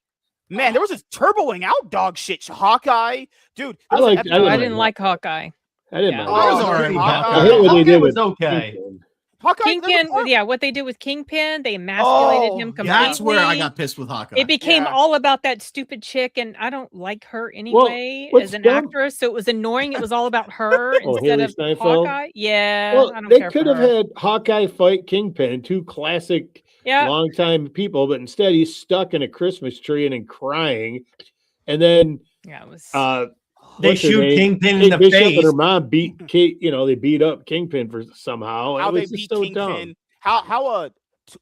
man, there was this turboing out dog shit. Hawkeye, dude. I there was an liked- episode- I didn't like Hawkeye. I didn't Yeah. mind. I was Oh, all right with Hawkeye. I hate what they Hawkeye did was with okay. Kingpin. Hawkeye, Kingpin, yeah, what they did with Kingpin, they emasculated him completely. That's where I got pissed with Hawkeye. It became Yeah. all about that stupid chick, and I don't like her anyway what's as an dumb- actress. So it was annoying. It was all about her Oh, instead Haley of Steinfeld? Hawkeye. Yeah, Well, I don't they care could for have her. had Hawkeye fight Kingpin, two classic Yeah, longtime people, but instead he's stuck in a Christmas tree and then crying. And then yeah, it was. They what's her shoot name? Kingpin in Kate the Bishop face. and her mom beat Kate. They beat up Kingpin for somehow. how It they was just beat so Kingpin. dumb. How a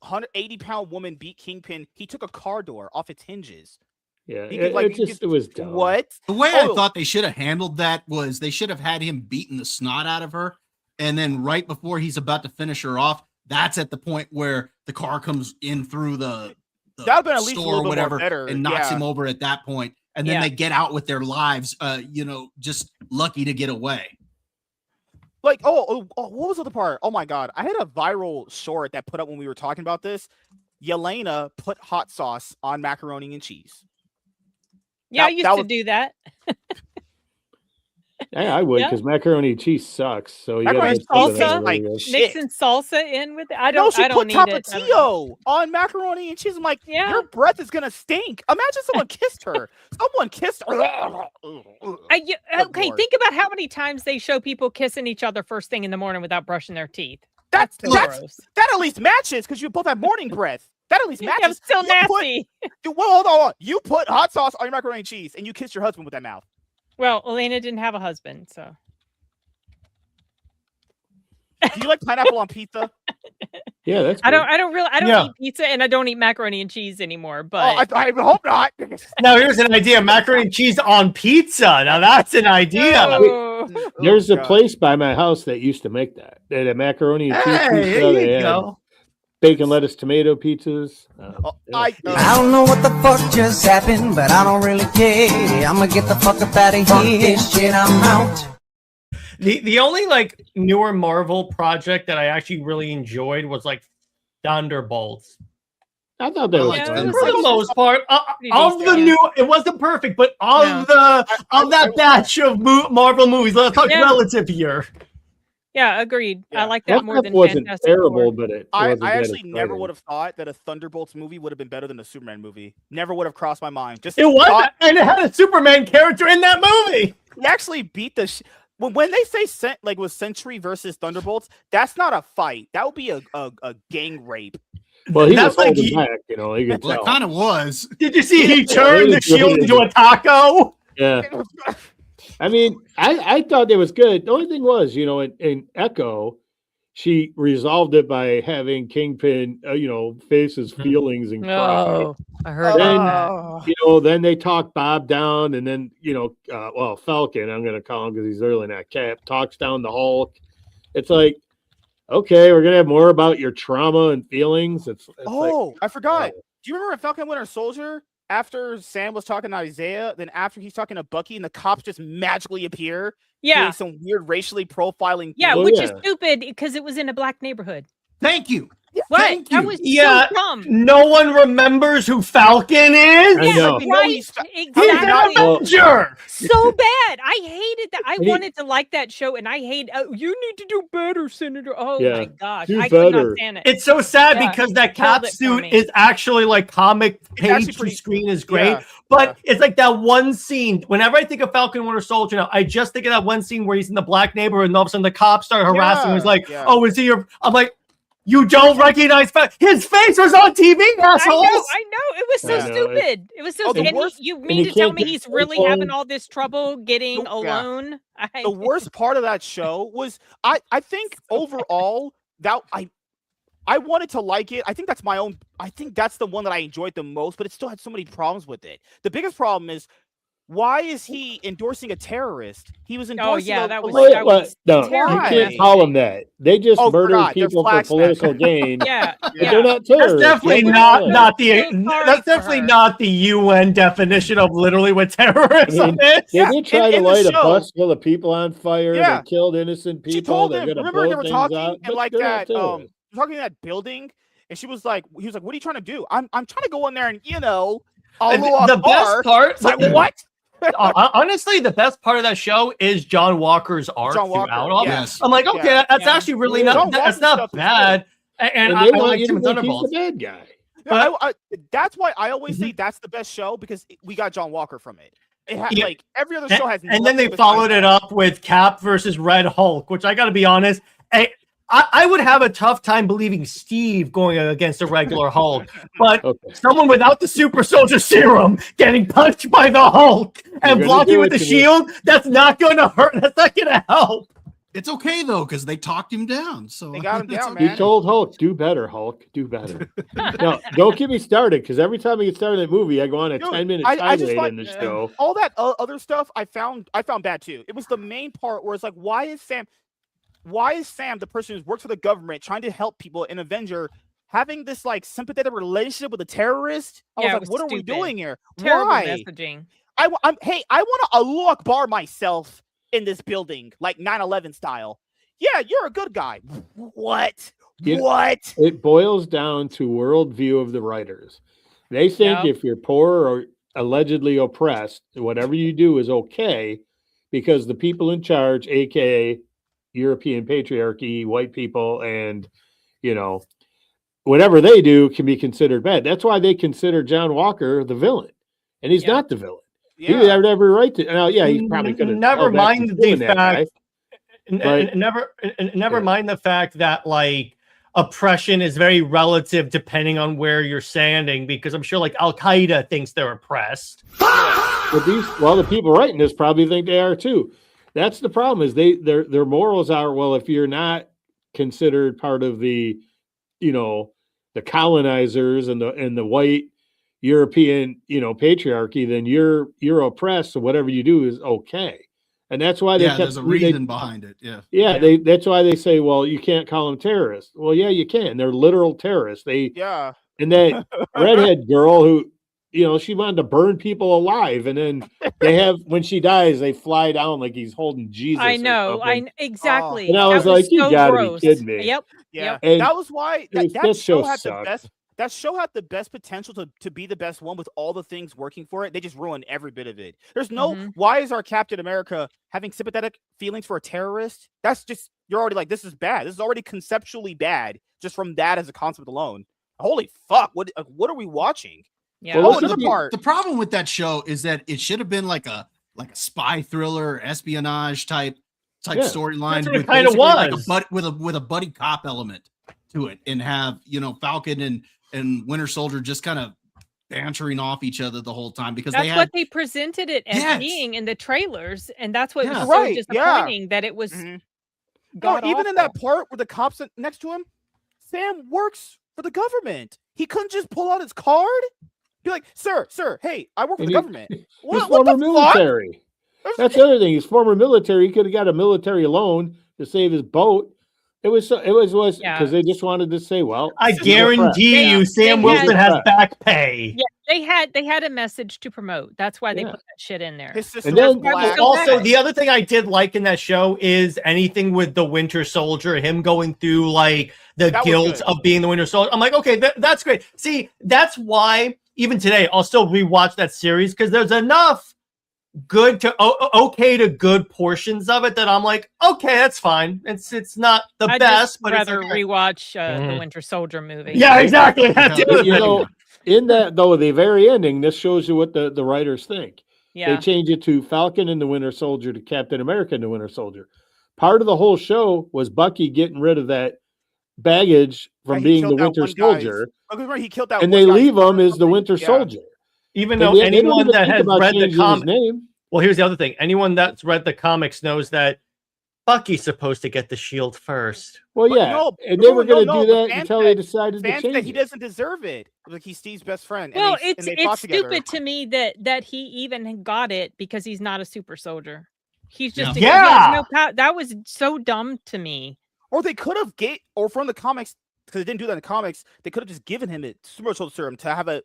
180-pound woman beat Kingpin. He took a car door off its hinges. Yeah, He could, like, it was dumb. What? The way I Oh. thought they should have handled that was they should have had him beating the snot out of her. And then right before he's about to finish her off, that's at the point where the car comes in through the That would've been at least a store little or bit more whatever better, and knocks yeah. him over at that point. And then Yeah. they get out with their lives, just lucky to get away. Like, what was the other part? Oh my God. I had a viral short that put up when we were talking about this. Yelena put hot sauce on macaroni and cheese. yeah, I that used to was- do that. Yeah, I would Yeah. because macaroni and cheese sucks. So you Macaroni got and salsa, like, to shit. Mixing salsa in with it. I No, don't. she I don't put need it. I don't know. tapatio on macaroni and cheese. I'm like, Yeah. your breath is gonna stink. Imagine someone kissed her. Someone kissed her. Okay, Lord. think about how many times they show people kissing each other first thing in the morning without brushing their teeth. That's Still gross. that at least matches because you both have morning breath. That at least Yeah, matches. it's still You put- nasty. Dude, hold on. You put hot sauce on your macaroni and cheese, and you kissed your husband with that mouth. Well, Elena didn't have a husband, so Do you like pineapple on pizza? Yeah, that's. I good. don't Yeah. eat pizza, and I don't eat macaroni and cheese anymore. But I hope not. Now here's an idea: macaroni and cheese on pizza. Now that's an idea. No. There's Oh, a God. place by my house that used to make that. They had a macaroni and cheese Hey, pizza. there They you had go. bacon, lettuce, tomato pizzas. Oh, yeah. I I don't know what the fuck just happened, but I don't really care. I'ma get the fuck up out of here. This shit, I'm out. The only like newer Marvel project that I actually really enjoyed was like Thunderbolts. I thought that I was liked fun. them. For the most part, Pretty of the decent, yeah. new, it wasn't perfect, but of that batch of Marvel movies, let's talk Yeah. relative here. Yeah, agreed. Yeah. I like that That more stuff than wasn't Fantastic terrible, Four. but it. I wasn't that actually never exciting. would have thought that a Thunderbolts movie would have been better than a Superman movie. Never would have crossed my mind. Just It was, thought- and it had a Superman character in that movie. he actually beat the. When they say was Sentry versus Thunderbolts, that's not a fight. That would be a gang rape. Well, he That's was holding like- back. You know, you could Well, it tell. kind of was. Did you see he turned the shield into a taco? Yeah, I mean, I thought it was good. The only thing was, in Echo, she resolved it by having Kingpin, face his feelings and cry. Oh, I heard Then- about that. Then they talk Bob down, and then Falcon, I'm going to call him because he's early in that Cap, talks down the Hulk. It's like, okay, we're gonna have more about your trauma and feelings. It's like, I forgot. Do you remember in Falcon Winter Soldier? After Sam was talking to Isaiah, then after he's talking to Bucky, and the cops just magically appear, doing some weird racially profiling. Yeah, thing. which is stupid because it was in a black neighborhood. Thank you. What? Thank That you. was Yeah, so dumb. no one remembers who Falcon is. I know. Right? He's an Exactly. Avenger. So bad. I hated that. I And he- wanted to like that show, and I hate. You need to do better, Senator. Oh Yeah, my gosh, do I could not better. stand it. It's so sad Yeah, because that killed cap it for suit me. is actually like comic actually page pretty- to screen is great, Yeah, but it's like that one scene. Whenever I think of Falcon Winter Soldier, now I just think of that one scene where he's in the black neighborhood and all of a sudden the cops start harassing him. He's like, yeah. "Oh, is he your?" I'm like, "You don't recognize his face was on TV, assholes." I know. It was so I know, stupid. It was so Oh, the stupid. And worst- you and mean he to tell can't me get he's his really phone. having all this trouble getting Yeah. alone? The worst part of that show was I think overall that I wanted to like it. I think that's the one that I enjoyed the most, but it still had so many problems with it. The biggest problem is, why is he endorsing a terrorist? He was endorsing that was- Wait, that was no, you terrible. can't call them that. They just Oh, murder forgot. They're people for flag political gain. Yeah, And yeah. they're not That's terrorists. definitely They not know it. not the So sorry that's for definitely her. not the UN definition of literally what terrorism is. They Yeah, did try in to the light a show- bus full of people on fire. Yeah. They killed innocent people. She told They're him. gonna Remember they blow were things talking up, and but like they're not that. terrorists. Talking in that building, and he was like, "What are you trying to do?" I'm trying to go in there and Allahu The best Akbar." part, It's like what? honestly, the best part of that show is John Walker's arc John Walker, throughout all. yeah. Yes. I'm like, okay, Yeah. that's Yeah. actually really Yeah. not. John That's Walker's not stuff is bad. And And I they want like you him to in think he's Thunderbolts. the bad guy. That's why I always say that's the best show because we got John Walker from it. It had Yeah. like every other show has. And then they nothing followed besides it up with Cap versus Red Hulk, which I got to be honest, I would have a tough time believing Steve going against a regular Hulk, but Okay. someone without the super soldier serum getting punched by the Hulk and gonna blocking do with it the to me. shield, that's not going to hurt. That's not going to help. It's okay though, because they talked him down. So They got him it's down, okay. He told Hulk, "Do better, Hulk. Do better." No, don't get me started, because every time I get started in that movie, I go on a Dude, 10-minute I just tirade like in the show. all that other stuff. I found bad too. It was the main part where it's like, why is Sam, the person who's worked for the government, trying to help people in Avenger, having this like sympathetic relationship with a terrorist? I Yeah, it was was like, what are we stupid. doing here? Terrible Why? messaging. I want to Allahu Akbar myself in this building, like 9/11 style. Yeah, you're a good guy. What? Yeah. What? It boils down to worldview of the writers. They think Yep. if you're poor or allegedly oppressed, whatever you do is okay, because the people in charge, aka European patriarchy, white people, and whatever they do can be considered bad. That's why they consider John Walker the villain, and he's Yeah. not the villain. He Yeah. would have every right to. Now, yeah, he probably could have. Never mind the fact. Right. Never Yeah. mind the fact that like oppression is very relative depending on where you're standing, because I'm sure like Al Qaeda thinks they're oppressed. But the people writing this probably think they are too. That's the problem. Is their morals are, well, if you're not considered part of the, the colonizers and the white European, patriarchy, then you're oppressed. So whatever you do is okay. And that's why there's a reason behind it. Yeah. Yeah, that's why they say, well, you can't call them terrorists. Well, yeah, you can. They're literal terrorists. Yeah. And that redhead girl who, she wanted to burn people alive, and then they have, when she dies, they fly down like he's holding Jesus. I or know. something. Exactly. And I was That like, you so gotta gross. be kidding me. Yep. Yeah, Yep. And that was why that that show show had the sucked. best. That show had the best potential to be the best one with all the things working for it. They just ruined every bit of it. There's no why is our Captain America having sympathetic feelings for a terrorist? That's just, you're already like, this is bad. This is already conceptually bad just from that as a concept alone. Holy fuck! What are we watching? Yeah. Well, Oh, another part. The problem with that show is that it should have been like a spy thriller, espionage type Yeah. storyline. That's what it with kinda basically like was. with a buddy cop element to it, and have Falcon and Winter Soldier just kind of bantering off each other the whole time, because That's they had what they presented it as Yes. being in the trailers, and that's what Yeah. was so Right, yeah. disappointing that it was. Mhm. No, god even in that awful. part where the cops next to him, Sam works for the government. He couldn't just pull out his card. Be like, sir, hey, I work for And the he- government. He's What former the fuck? military. That's the other thing. He's former military. He could have got a military loan to save his boat. It was because Yeah. they just wanted to say, well, I he's a guarantee Yeah. you, Sam They Wilson had- has back pay. Yeah, they had a message to promote. That's why they Yeah. put that shit in there. His sister And was then- black. So Also, bad. the other thing I did like in that show is anything with the Winter Soldier, him going through like the That was guilt good. of being the Winter Soldier. I'm like, okay, that's great. See, that's why even today I'll still rewatch that series because there's enough good to okay to good portions of it that I'm like, okay, that's fine. It's not the I'd best, just but it's rather okay. rewatch the Mhm. Winter Soldier movie. Yeah, exactly. That's the But, other you thing. know, in that though, the very ending, this shows you what the writers think. yeah. They change it to Falcon and the Winter Soldier to Captain America and the Winter Soldier. Part of the whole show was Bucky getting rid of that baggage from He being the killed that Winter one guy's- Soldier, Oh, 'cause remember, he killed that and one they guy's leave son him or as the something? Winter Yeah. Soldier. Even And though they don't anyone even that think has about read the changing his comic, name. well, here's the other thing. Anyone that's read the comics knows that Bucky's supposed to get the shield first. Well, But yeah, no, and they were no, going to no, do the that fans until they said- decided to Fans change said he it. doesn't deserve it. Like he's Steve's best friend. Well, and they it's fought together. stupid to me that he even got it because he's not a super soldier. He's just Yeah. he has no power. That was so dumb to me. Or they could have or from the comics, because they didn't do that in the comics, they could have just given him it super soldier serum to have it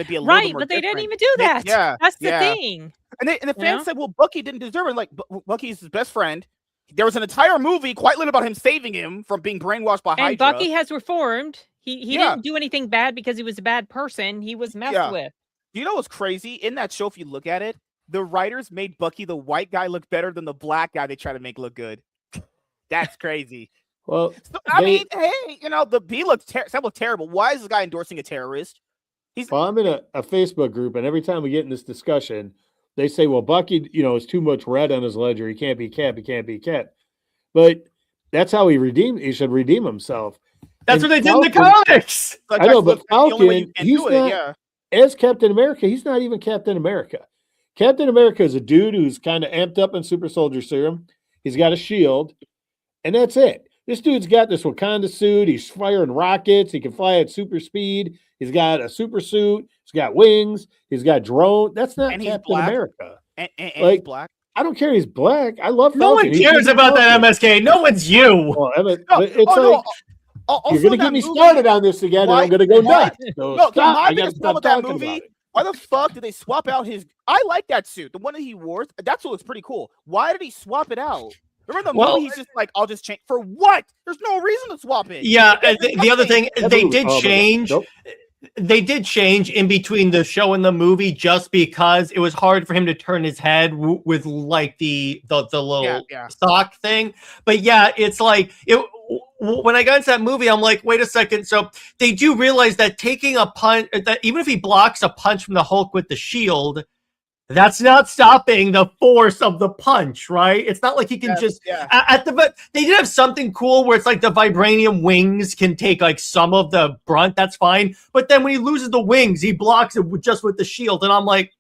be a little Right, bit more but they didn't different. even do They- that. yeah, That's the yeah. thing. And the You fans know? said, well, Bucky didn't deserve it. Like Bucky's his best friend. There was an entire movie quite lit about him saving him from being brainwashed by And Hydra. Bucky has reformed. He Yeah. didn't do anything bad because he was a bad person. He was messed Yeah. with. Do you know what's crazy? In that show, if you look at it, the writers made Bucky, the white guy, look better than the black guy they try to make look good. That's crazy. Well, So, I They- mean, hey, he looks terrible. Why is this guy endorsing a terrorist? I'm in a Facebook group, and every time we get in this discussion, they say, well, Bucky, is too much red on his ledger. He can't be Cap. He can't be Cap. But that's how he should redeem himself. That's And what they did in the Falcon- comics. Like, I know, that's but the only way you Falcon, can he's do it, not- yeah. As Captain America, he's not even Captain America. Captain America is a dude who's kind of amped up in super soldier serum. He's got a shield, and that's it. This dude's got this Wakanda suit. He's firing rockets. He can fly at super speed. He's got a super suit. He's got wings. He's got drone. That's not And he's Captain black. America. And he's Like, black. I don't care. He's black. I love No Falcon. one He's cares a good about that Falcon. MSK. No one's you. Well, Emmett, No, but it's no, like also you're going to in get that me movie- started on this again, Why- and I'm going to go why- nuts. So No, stop. my I got to biggest problem stop with that talking movie. about it. Why the fuck did they swap out his? I like that suit, the one that he wore. That's what looks pretty cool. Why did he swap it out? Remember the Well- movie? He's just like, I'll just change for what? There's no reason to swap it. Yeah, It doesn't and the other nothing. thing, they did Oh, my God. change. Nope. They did change in between the show and the movie just because it was hard for him to turn his head with like the little Yeah. sock thing. But yeah, it's like when I got into that movie, I'm like, wait a second. So they do realize that taking a punch, that even if he blocks a punch from the Hulk with the shield, that's not stopping the force of the punch, right? It's not like he can just Yeah. but they did have something cool where it's like the vibranium wings can take like some of the brunt. That's fine. But then when he loses the wings, he blocks it just with the shield. And I'm like,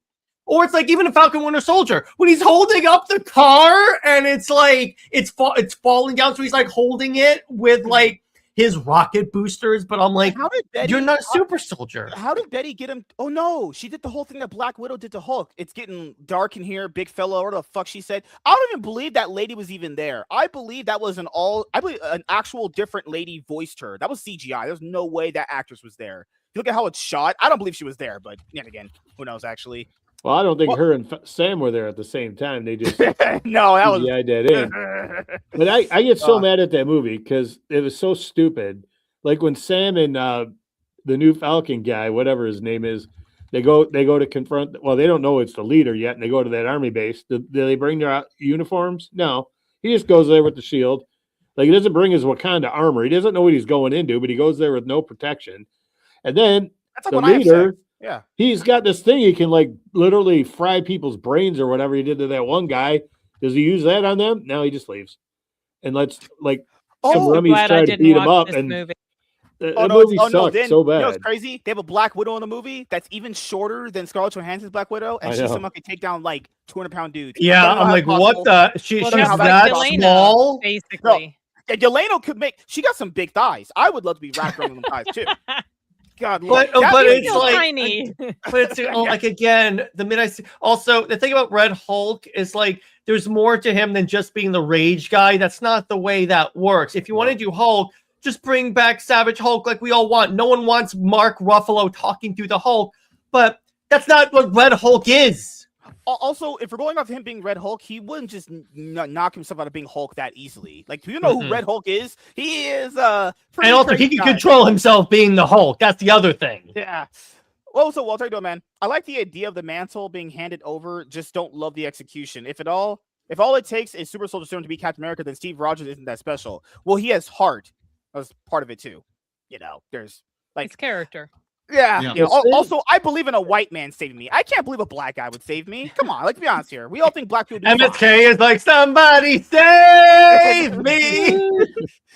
or it's like even a Falcon Winter Soldier when he's holding up the car and it's like it's falling down, so he's like holding it with like his rocket boosters. But I'm like, How did Betty? you're not a super soldier. How did Betty get him? Oh no, she did the whole thing that Black Widow did to Hulk. It's getting dark in here, big fella, or the fuck she said. I don't even believe that lady was even there. I believe that was I believe an actual different lady voiced her. That was CGI. There's no way that actress was there. If you look at how it's shot, I don't believe she was there, but yet again, who knows actually. Well, I don't think Well- her and Sam were there at the same time. They just No, that was CGI'd that in. But I get so mad at that movie because it was so stupid. Like when Sam and the new Falcon guy, whatever his name is, they go to confront. Well, they don't know it's the leader yet, and they go to that army base. Do they bring their uniforms? No, he just goes there with the shield. Like he doesn't bring his Wakanda armor. He doesn't know what he's going into, but he goes there with no protection. And then That's like the when I have leader, sex. Yeah. he's got this thing he can like literally fry people's brains or whatever he did to that one guy. Does he use that on them? No, he just leaves and lets like some Oh, rummies Glad try I to didn't beat him watch up this and movie. the Oh no, movie then sucked so you know bad. what's crazy? They have a Black Widow in the movie that's even shorter than Scarlett Johansson's Black Widow, and I she's know. someone can take down like 200-pound dudes. Yeah, Don't know I'm how like, it's what possible. the? Don't She's know how that that's Yelena, small. basically. Yeah, Yelena could make. She got some big thighs. I would love to be wrapped around them thighs too. God, But that it's Still like tiny. But it's like again, the minute I see also the thing about Red Hulk is like there's more to him than just being the rage guy. That's not the way that works. If you want to do Hulk, just bring back Savage Hulk like we all want. No one wants Mark Ruffalo talking through the Hulk, but that's not what Red Hulk is. Also, if we're going off him being Red Hulk, he wouldn't just knock himself out of being Hulk that easily. Like, do you know who Red Hulk is? He is and also he can control himself being the Hulk. That's the other thing. Yeah. Well, so Walter, how you doing, man? I like the idea of the mantle being handed over. Just don't love the execution. If all it takes is Super Soldier Serum to be Captain America, then Steve Rogers isn't that special. Well, he has heart as part of it too. You know, there's like His character. Yeah. Yeah. You know, also, I believe in a white man saving me. I can't believe a black guy would save me. Come on, let's be honest here. We all think black people do MSK fine. is like somebody save me.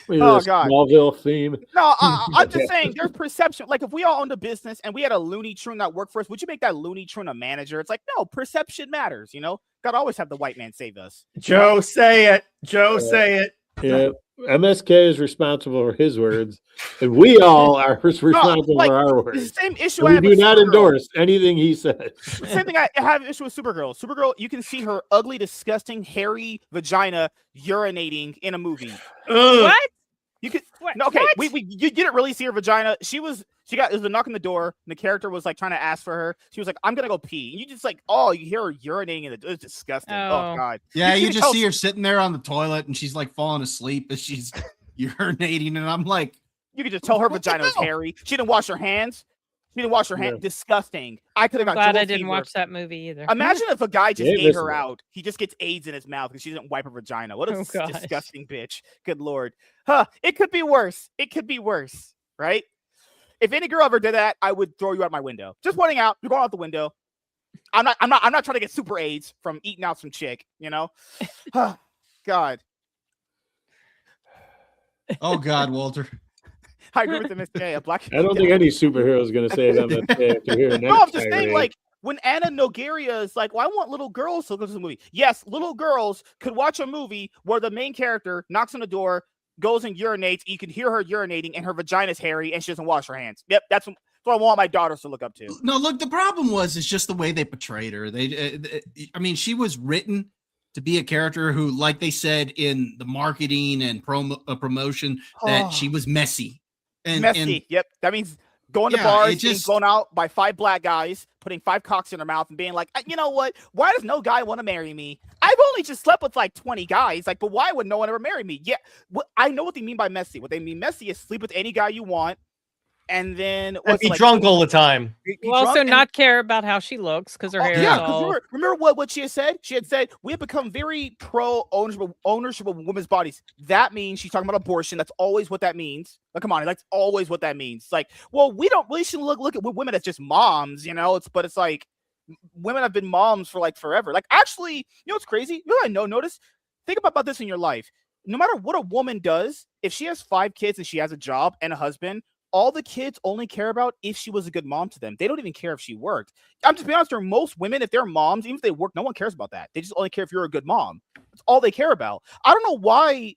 Oh, God. Smallville theme. No, I'm just saying there's perception. Like if we all owned a business and we had a Looney Tune that worked for us, would you make that Looney Tune a manager? It's like, no, perception matters, you know? Gotta always have the white man save us. Joe, say it. Joe, say it. Yeah, MSK is responsible for his words, and we all are responsible like, for our The words. same issue We I have do with not Supergirl. endorse anything he says. Same thing I have an issue with Supergirl. Supergirl, you can see her ugly, disgusting, hairy vagina urinating in a movie. What? You could What? no, okay. What? You didn't really see her vagina. It was a knock on the door, and the character was like trying to ask for her. She was like, "I'm gonna go pee." And you just like, oh, you hear her urinating, and it's disgusting. Oh, Oh. God. Yeah, you can just tell- see her sitting there on the toilet and she's like falling asleep as she's urinating, and I'm like, You could just tell her What the vagina was hell? hairy. She didn't wash her hands. She didn't wash her hands. Yeah. Disgusting. I could have I'm got. glad Joel I didn't fever. watch that movie either. Imagine if a guy just Yeah, ate listen. her out. He just gets AIDS in his mouth because she didn't wipe her vagina. What a Oh, gosh. disgusting bitch. Good Lord. Huh. It could be worse. It could be worse. Right? If any girl ever did that, I would throw you out my window. Just pointing out, you're going out the window. I'm not trying to get super AIDS from eating out some chick, you know? God. oh God, Walter. I agree with the MSK. A black I don't think any superhero is going to say MSK after hearing that. No, I'm just saying, tirade. like, when Anna Nogueira is like, well, I want little girls to go to the movie. Yes, little girls could watch a movie where the main character knocks on the door, goes and urinates. You can hear her urinating, and her vagina's hairy, and she doesn't wash her hands. Yep, that's what I want my daughters to look up to. No, look, the problem is just the way they portrayed her. I mean, she was written to be a character who, like they said in the marketing and promotion, that she was messy. And Messy. Yep, that means going to Yeah, bars, it being just- blown out by 5 black guys, putting 5 cocks in their mouth, and being like, you know what? Why does no guy want to marry me? I've only just slept with like 20 guys. Like, but why would no one ever marry me? Yeah, I know what they mean by messy. What they mean messy is sleep with any guy you want, and then And be drunk all the time. be You also drunk and- not care about how she looks because her Oh, hair yeah, is all. because remember what she had said? She had said, we have become very pro ownership of women's bodies. That means she's talking about abortion. That's always what that means. Like, come on, that's always what that means. It's like, well, we should look at women as just moms, you know? But it's like women have been moms for like forever. Like, actually, you know what's crazy? You know what I notice? Think about this in your life. No matter what a woman does, if she has 5 kids and she has a job and a husband, all the kids only care about if she was a good mom to them. They don't even care if she worked. I'm just being honest, there most women, if they're moms, even if they work, no one cares about that. They just only care if you're a good mom. That's all they care about. I don't know why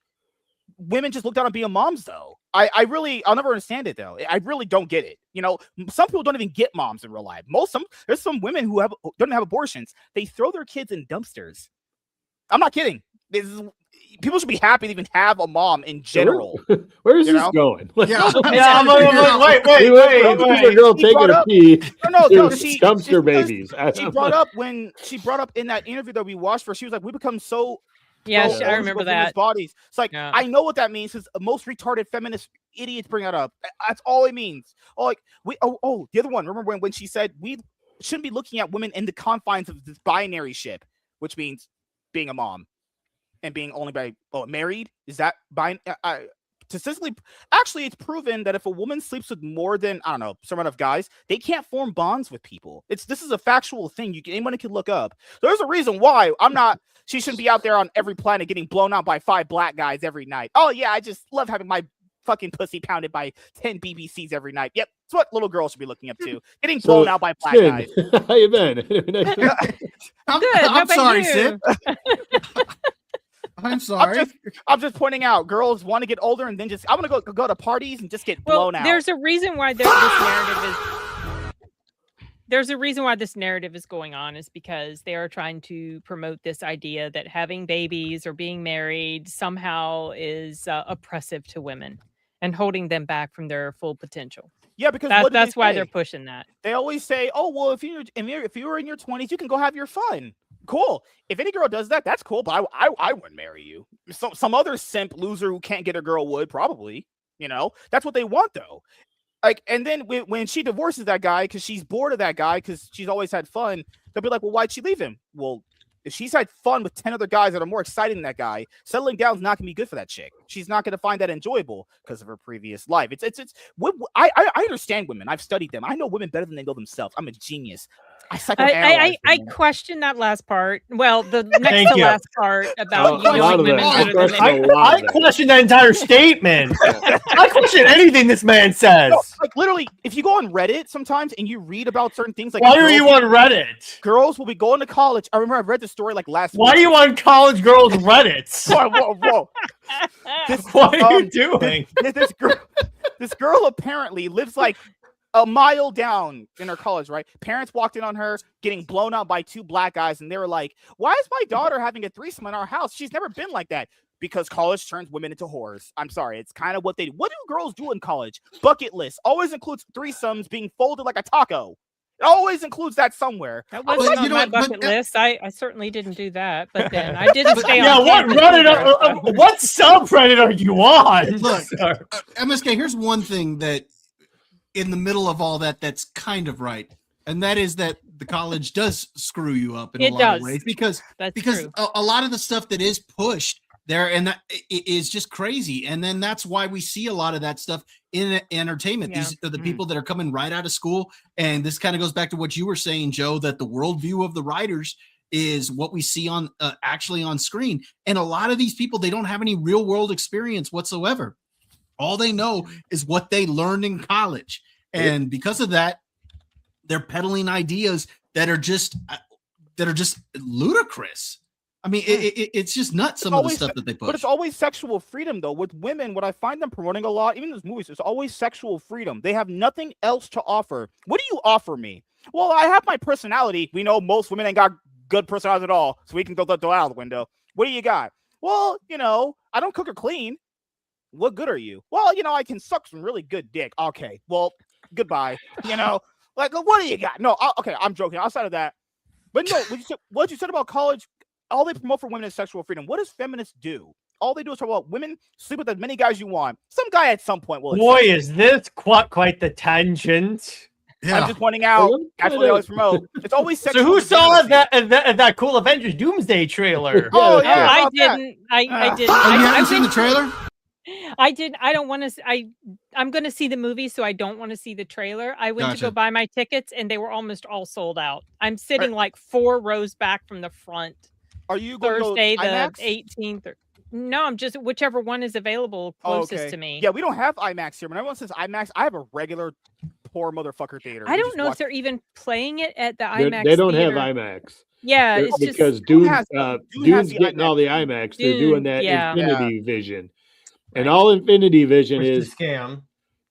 women just look down on being moms, though. I'll never understand it, though. I really don't get it. You know, some people don't even get moms in real life. There's some women who don't have abortions. They throw their kids in dumpsters. I'm not kidding. People should be happy to even have a mom in general. Where is You this know? going? Yeah, Yeah, wait. We went from Supergirl She taking brought a up- pee No, to she dumpster babies. She brought up in that interview that we watched for. She was like, "We become so Yeah, pro I ownership remember of women's that. bodies." It's like Yeah. I know what that means because most retarded feminist idiots bring that up. That's all it means. Oh, like the other one. Remember when she said we shouldn't be looking at women in the confines of this binary ship, which means being a mom and being only married. Is that statistically, actually, it's proven that if a woman sleeps with more than, I don't know, some amount of guys, they can't form bonds with people. This is a factual thing. Anyone can look up. There's a reason why she shouldn't be out there on every planet getting blown out by 5 black guys every night. Oh yeah, I just love having my fucking pussy pounded by 10 BBCs every night. Yep, that's what little girls should be looking up to. Getting blown out by black guys. How you been? Good. How I'm about sorry, you? Sid. I'm sorry. I'm just pointing out, girls want to get older and then just I want to go to parties and just get blown out. There's a reason why there's a reason why this narrative is going on is because they are trying to promote this idea that having babies or being married somehow is oppressive to women and holding them back from their full potential. Yeah, because that's why they're pushing that. They always say, "Oh, well, if you're in your 20s, you can go have your fun." Cool. If any girl does that, that's cool. But I wouldn't marry you. Some other simp loser who can't get a girl would probably. You know, that's what they want though. Like, and then when she divorces that guy because she's bored of that guy because she's always had fun, they'll be like, "Well, why'd she leave him?" Well, if she's had fun with 10 other guys that are more exciting than that guy, settling down is not going to be good for that chick. She's not going to find that enjoyable because of her previous life. I understand women. I've studied them. I know women better than they know themselves. I'm a genius. I question that last part. Well, the next to last part about you knowing women better than they know. I question that entire statement. I question anything this man says. No, like literally, if you go on Reddit sometimes and you read about certain things, like why are you on Reddit? Girls will be going to college. I remember I read the story like last week. Why are you on college girls Reddit? Whoa. What are you doing? This girl apparently lives like a mile down in her college, right? Parents walked in on her getting blown out by 2 black guys, and they were like, "Why is my daughter having a threesome in our house? She's never been like that." Because college turns women into whores. I'm sorry, it's kind of what they do. What do girls do in college? Bucket list always includes threesomes being folded like a taco. It always includes that somewhere. That wasn't on my bucket list. I certainly didn't do that, but then I didn't stay on. Yeah, what Reddit? What subreddit are you on? Look, MSK. Here's one thing that, in the middle of all that, that's kind of right, and that is that the college does screw you up in a lot of ways because a lot of the stuff that is pushed there and that is just crazy, and then that's why we see a lot of that stuff in entertainment. Yeah. These are the people that are coming right out of school, and this kind of goes back to what you were saying, Joe, that the worldview of the writers is what we see on actually on screen, and a lot of these people, they don't have any real world experience whatsoever. All they know is what they learned in college. And because of that, they're peddling ideas that are just ludicrous. I mean, it's just nuts, some of the stuff that they push. But it's always sexual freedom, though. With women, what I find them promoting a lot, even in those movies, it's always sexual freedom. They have nothing else to offer. What do you offer me? Well, I have my personality. We know most women ain't got good personality at all, so we can throw that out the window. What do you got? Well, I don't cook or clean. What good are you? Well, I can suck some really good dick. Okay, well, goodbye. Like, what do you got? No, okay, I'm joking. Outside of that, but no, what you said about college, all they promote for women is sexual freedom. What does feminists do? All they do is talk about women, sleep with as many guys you want. Some guy at some point will. Boy, is this quite the tangent. Yeah. I'm just pointing out. That's what they always promote. It's always sexual. So who saw that cool Avengers Doomsday trailer? Oh yeah, I didn't. I didn't. You haven't seen the trailer? I didn't. I don't want to. I'm going to see the movie, so I don't want to see the trailer. I went to go buy my tickets, and they were almost all sold out. I'm sitting like 4 rows back from the front. Are you going Thursday to go IMAX? the 18th? No, I'm just whichever one is available closest to me. Yeah, we don't have IMAX here. When everyone says IMAX, I have a regular poor motherfucker theater. I don't know if they're even playing it at the IMAX. They don't theater. have IMAX. Yeah, it's because just Dune's getting all the IMAX. They're doing that Infinity Vision. And all Infinity Vision is a scam.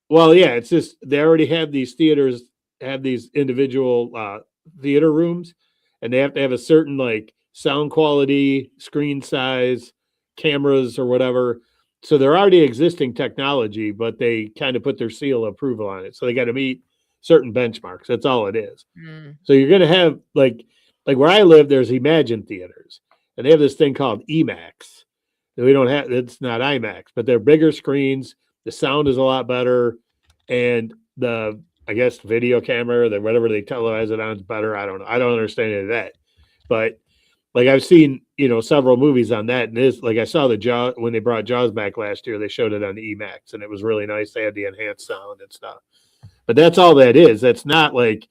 Well, yeah, it's just they already have these theaters, have these individual theater rooms, and they have to have a certain like sound quality, screen size, cameras or whatever. So they're already existing technology, but they kind of put their seal of approval on it. So they got to meet certain benchmarks. That's all it is. So you're going to have like where I live, there's Imagine theaters, and they have this thing called EMAX. We don't have, it's not IMAX, but they're bigger screens. The sound is a lot better. And the, I guess, video camera, whatever they televise it on is better. I don't know. I don't understand any of that. But like I've seen, several movies on that. And this, like I saw the Jaws, when they brought Jaws back last year, they showed it on the EMAX and it was really nice. They had the enhanced sound and stuff. But that's all that is. That's not like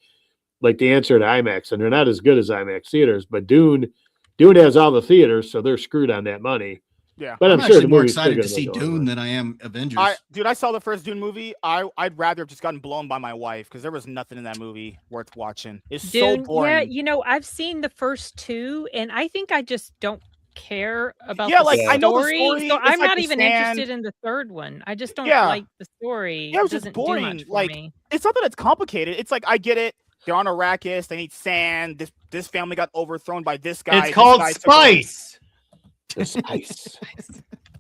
the answer to IMAX. And they're not as good as IMAX theaters. But Dune has all the theaters, so they're screwed on that money. Yeah, but I'm sure actually more excited to see Dune than I am Avengers. I saw the first Dune movie. I'd rather have just gotten blown by my wife because there was nothing in that movie worth watching. It's Dune, so boring. Yeah, I've seen the first 2, and I think I just don't care about Yeah, the like, I know the story, story, so it's I'm like not the even sand. interested in the third one. I just don't Yeah. like the story. Yeah, it It was just doesn't do boring. much for Like, me. it's not that it's complicated. It's like I get it. They're on Arrakis. They need sand. This family got overthrown by this guy. It's This called guy took over- Spice. The spice.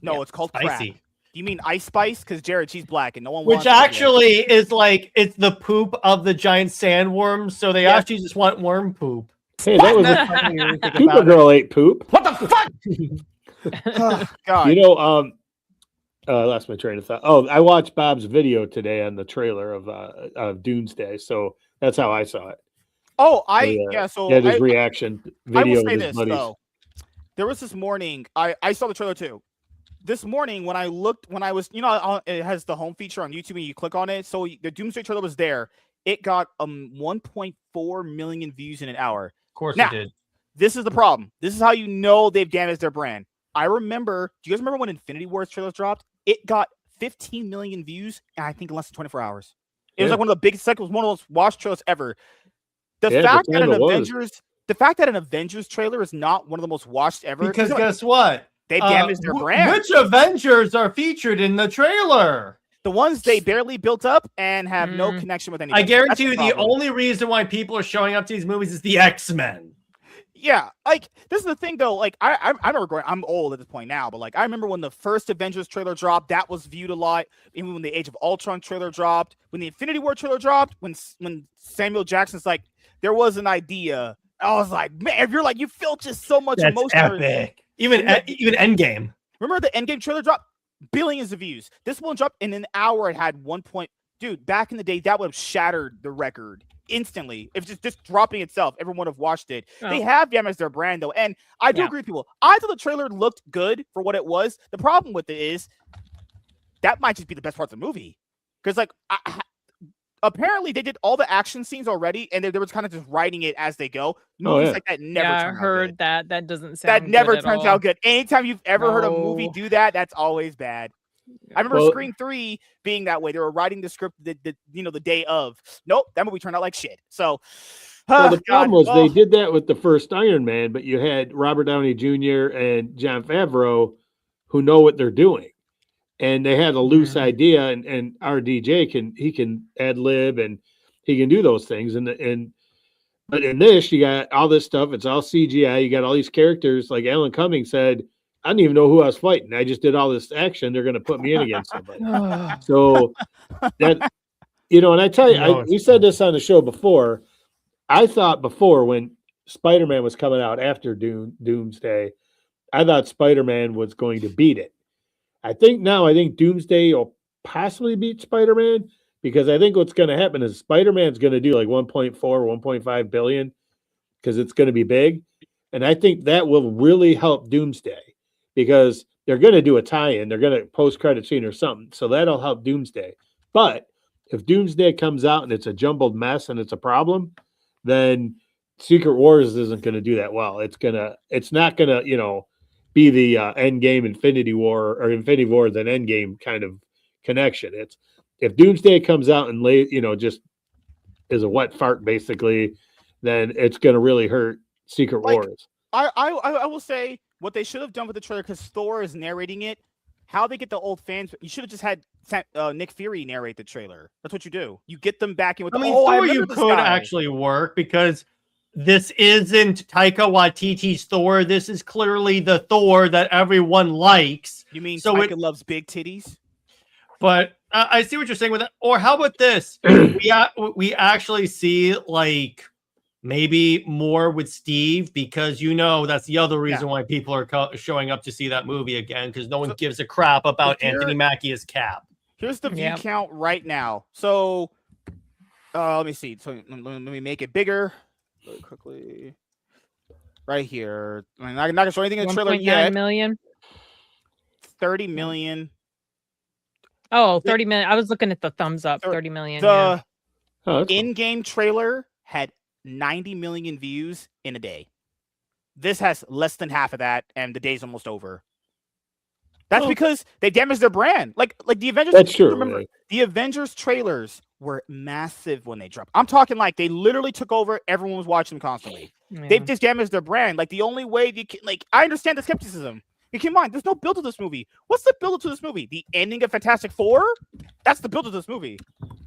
No, Yeah, it's called crap. Spicy. Do you mean Ice Spice? Because Jared, she's black, and no one wants. Which to do that. actually is like it's the poop of the giant sandworms, so they Yeah. actually just want worm poop. Hey, that was a Something you really think about it. Supergirl ate poop. What the fuck? God. You know, I lost my train of thought. Oh, I watched Bob's video today on the trailer of Doomsday, so that's how I saw it. Oh, So So he had his I reaction will video say with his this buddies. though. There was this morning. I saw the trailer too. This morning when I was, it has the home feature on YouTube and you click on it. So the Doomsday trailer was there. It got 1.4 million views in an hour. Of course Now, it did. This is the problem. This is how you know they've damaged their brand. I remember. Do you guys remember when Infinity Wars trailers dropped? It got 15 million views, and I think in less than 24 hours. It was Yeah. like one of the biggest. It was one of the most watched trailers ever. The Yeah, fact at the that time an it was. Avengers trailer is not one of the most watched ever. Because like, guess what? they've damaged their brand. Which Avengers are featured in the trailer? The ones they barely built up and have no Mm. connection with anybody. I guarantee you That's the problem. only reason why people are showing up to these movies is the X-Men. Yeah, like this is the thing though. Like I remember going. I'm old at this point now, but like I remember when the first Avengers trailer dropped, that was viewed a lot. Even when the Age of Ultron trailer dropped, when the Infinity War trailer dropped, when Samuel Jackson's like, there was an idea. I was like, man, you're like, you feel just so much That's emotion. epic. Even Endgame. Remember the Endgame trailer dropped? Billions of views. This one dropped in an hour. It had 1 point. Dude, back in the day, that would have shattered the record instantly. If just dropping itself, everyone would have watched it. They Oh. have damaged their brand though, and I do Yeah. agree with people. I thought the trailer looked good for what it was. The problem with it is that might just be the best part of the movie, because like apparently they did all the action scenes already, and they were kind of just writing it as they go. Movies yeah. like that never. Yeah, I turn out heard good. that. That doesn't sound That never good at turns all. out good. Anytime you've ever heard a movie No. do that, that's always bad. I remember Well- Scream 3 being that way. They were writing the script the day of. Nope, that movie turned out like shit. So, Well, the problem was well, they did that with the first Iron Man, but you had Robert Downey Jr. and Jon Favreau who know what they're doing. And they had a loose idea, and our DJ can ad lib and he can do those things. But in this, you got all this stuff. It's all CGI. You got all these characters. Like Alan Cumming said, I didn't even know who I was fighting. I just did all this action. They're going to put me in against somebody. So that, and I tell you, we said this on the show before. I thought before when Spider-Man was coming out after Doomsday, I thought Spider-Man was going to beat it. I think Doomsday will possibly beat Spider-Man, because I think what's going to happen is Spider-Man's going to do like 1.4, 1.5 billion, because it's going to be big. And I think that will really help Doomsday, because they're going to do a tie-in. They're going to post-credit scene or something. So that'll help Doomsday. But if Doomsday comes out and it's a jumbled mess and it's a problem, then Secret Wars isn't going to do that well. It's not going to, be the Endgame Infinity War or Infinity War then Endgame kind of connection. It's if Doomsday comes out and just is a wet fart basically, then it's going to really hurt Secret Wars. I will say what they should have done with the trailer, because Thor is narrating it. How they get the old fans? You should have just had Nick Fury narrate the trailer. That's what you do. You get them back in with. Thor you could actually work, because this isn't Taika Waititi's Thor. This is clearly the Thor that everyone likes. You mean so Taika loves big titties? But I see what you're saying with that. Or how about this? we actually see like maybe more with Steve, because that's the other reason why people are showing up to see that movie again, because no one gives a crap about Anthony Mackie as Cap. Here's the view count right now. So let me see. So let me make it bigger really quickly. Right here. I'm not gonna show anything in the trailer yet. 1.9 million. 30 million. Oh, 30 million. I was looking at the thumbs up. 30 million. The cool. in-game trailer had 90 million views in a day. This has less than half of that, and the day's almost over. That's because they damaged their brand. Like the Avengers. That's true. Remember, the Avengers trailers were massive when they dropped. I'm talking like they literally took over. Everyone was watching them constantly. they've just damaged their brand. Like the only way you can, like, I understand the skepticism. You keep in mind, there's no build to this movie. What's the build to this movie? The ending of Fantastic Four? That's the build to this movie.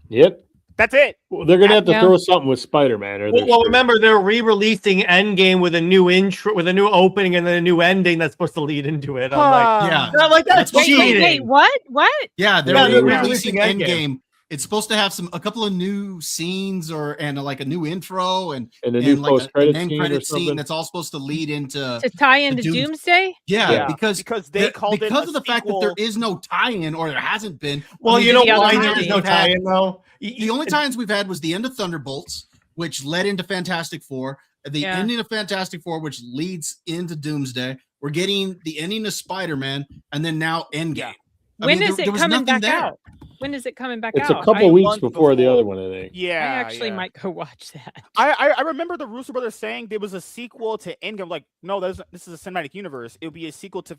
Yep. That's it. Well, they're gonna have to throw something with Spider-Man. Well, remember they're re-releasing Endgame with a new intro, with a new opening, and then a new ending that's supposed to lead into it. I'm like, yeah, I'm like that's cheating. Wait, what? What? Yeah, they're Yeah, they're releasing re-releasing Endgame. It's supposed to have a couple of new scenes and like a new intro and a new like post-credit an scene, end or credit something. scene that's all supposed to lead into To tie into Doomsday? Yeah, because they called it because of the fact that there is no tie-in or there hasn't been. Well, I mean, you know the why other there is no tie-in though. The only tie-ins we've had was the end of Thunderbolts, which led into Fantastic Four. The ending of Fantastic Four, which leads into Doomsday. We're getting the ending of Spider-Man, and then now Endgame. Yeah. When is it coming back out? When is it coming back out? It's a couple weeks before the other one, I think. Yeah, I actually might go watch that. I remember the Russo brothers saying there was a sequel to Endgame. Like, no, this is a cinematic universe. It would be a sequel to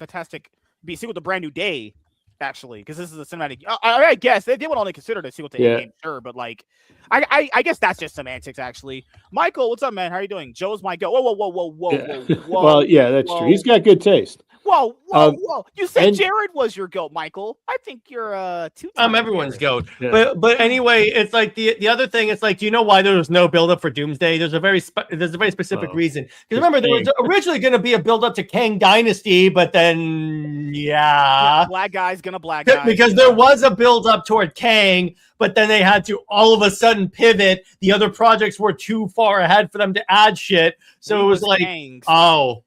be a sequel to Brand New Day, actually, because this is a cinematic. I guess they would only consider it a sequel to Endgame, sure, but like, I guess that's just semantics, actually. Michael, what's up, man? How are you doing? Joe's my go. Whoa. Well, yeah, that's true. He's got good taste. Whoa. You said Jared was your goat, Michael. I think you're two. I'm everyone's goat. Yeah. But anyway, it's like the other thing. It's like, do you know why there was no build up for Doomsday? There's a very specific reason. Because remember, there was originally going to be a build up to Kang Dynasty, but then black guys gonna black guys. Because there was a build up toward Kang, but then they had to all of a sudden pivot. The other projects were too far ahead for them to add shit. So it was like, oh.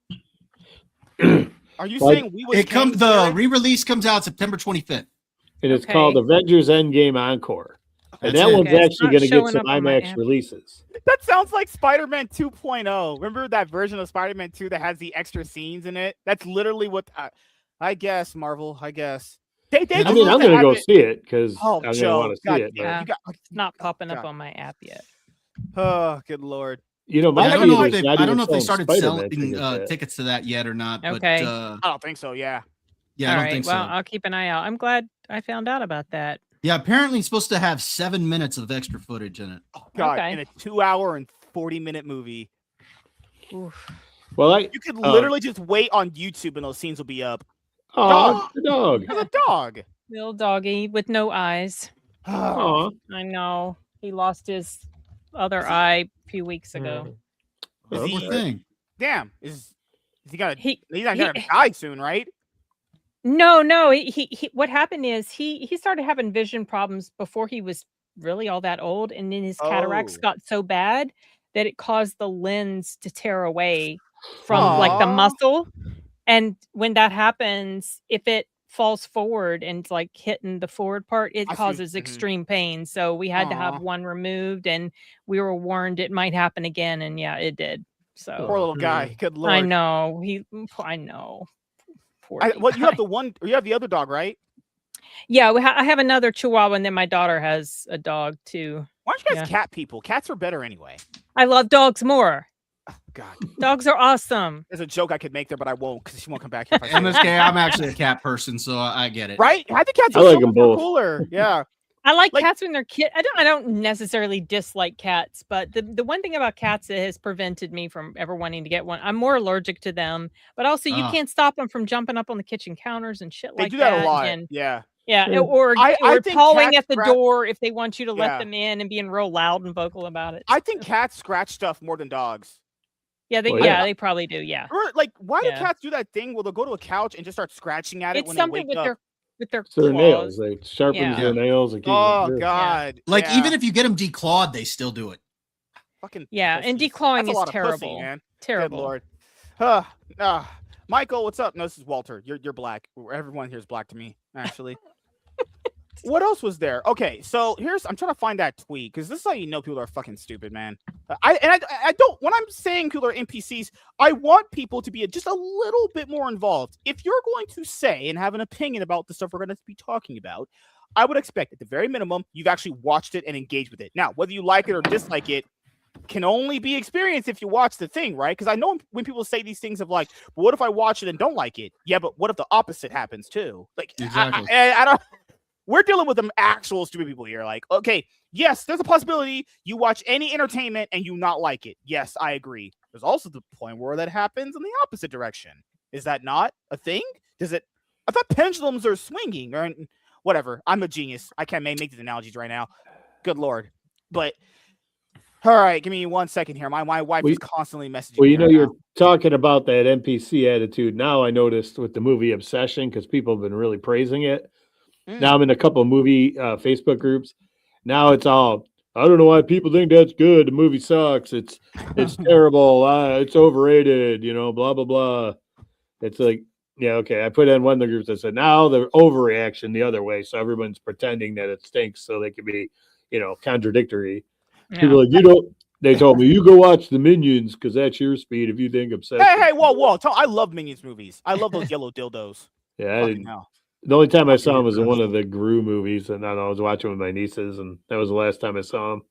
Are you saying the re-release comes out September 25th? And it's called Avengers Endgame Encore. And that one's actually going to get some IMAX releases. That sounds like Spider-Man 2.0. Remember that version of Spider-Man 2 that has the extra scenes in it? That's literally what I guess, Marvel. I guess. I'm going to go see it because I'm going to want to see it. Yeah. It's not popping up on my app yet. Oh, good Lord. You know, I don't know if they started selling tickets to that yet or not. Okay. But, I don't think so. Yeah. Yeah, I don't think so. Well, I'll keep an eye out. I'm glad I found out about that. Yeah, apparently it's supposed to have 7 minutes of extra footage in it. Oh God! In a 2-hour and 40-minute movie. Oof. Well, you could literally just wait on YouTube and those scenes will be up. Oh, the dog. There's a dog. Little doggy with no eyes. Oh, I know. He lost his other eye a few weeks ago. Thing. Damn. Is he gonna? He's not gonna die soon, right? No. He what happened is he started having vision problems before he was really all that old, and then his cataracts got so bad that it caused the lens to tear away from like the muscle. And when that happens, if it falls forward and it's like hitting the forward part, it causes extreme pain. So we had to have one removed, and we were warned it might happen again, and yeah, it did. So poor little guy. Good Lord. I know. I know. You have the one, or you have the other dog, right? Yeah, I have another Chihuahua, and then my daughter has a dog too. Why don't you guys cat people? Cats are better anyway. I love dogs more. Oh, God, dogs are awesome. There's a joke I could make there, but I won't because she won't come back here. MSK, I'm actually a cat person, so I get it. Right? I think cats are so much cooler. Yeah. I like cats when they're kids. I don't necessarily dislike cats, but the one thing about cats that has prevented me from ever wanting to get one, I'm more allergic to them, but also you can't stop them from jumping up on the kitchen counters and shit like that. They do that a lot. Yeah, or pawing at the door if they want you to let them in and being real loud and vocal about it. I think cats scratch stuff more than dogs. Yeah, they probably do. Yeah. Or, like, why do cats do that thing where they'll go to a couch and just start scratching at it when they wake up? With their nails, they sharpen their nails. And God! Like even if you get them declawed, they still do it. Fucking and declawing is terrible. Pussy, man. Terrible. Good Lord. Michael, what's up? No, this is Walter. You're black. Everyone here is black to me, actually. What else was there? Okay, so I'm trying to find that tweet because this is how you know people are fucking stupid, man. I don't. When I'm saying people are NPCs, I want people to be just a little bit more involved. If you're going to say and have an opinion about the stuff we're going to be talking about, I would expect at the very minimum you've actually watched it and engaged with it. Now, whether you like it or dislike it can only be experienced if you watch the thing, right? Because I know when people say these things of like, well, what if I watch it and don't like it? Yeah, but what if the opposite happens too? Like, exactly. I don't. We're dealing with them actual stupid people here. Like, okay, yes, there's a possibility you watch any entertainment and you not like it. Yes, I agree. There's also the point where that happens in the opposite direction. Is that not a thing? Does it? I thought pendulums are swinging, or whatever. I'm a genius. I can't make these analogies right now. Good Lord. But all right, give me 1 second here. My wife is constantly messaging me. Well, you know, you're talking about that NPC attitude. Now I noticed with the movie Obsession, because people have been really praising it. Now I'm in a couple of movie Facebook groups. Now it's all, I don't know why people think that's good. The movie sucks. It's terrible. It's overrated, you know, blah, blah, blah. It's like, yeah, okay. I put in one of the groups that said now the overreaction the other way. So everyone's pretending that it stinks so they can be, you know, contradictory. Yeah. People are like, they told me, you go watch the Minions because that's your speed if you think Obsession. Hey, whoa. I love Minions movies. I love those yellow dildos. Yeah, the only time I saw him was in one of the Gru movies, and I was watching with my nieces, and that was the last time I saw him.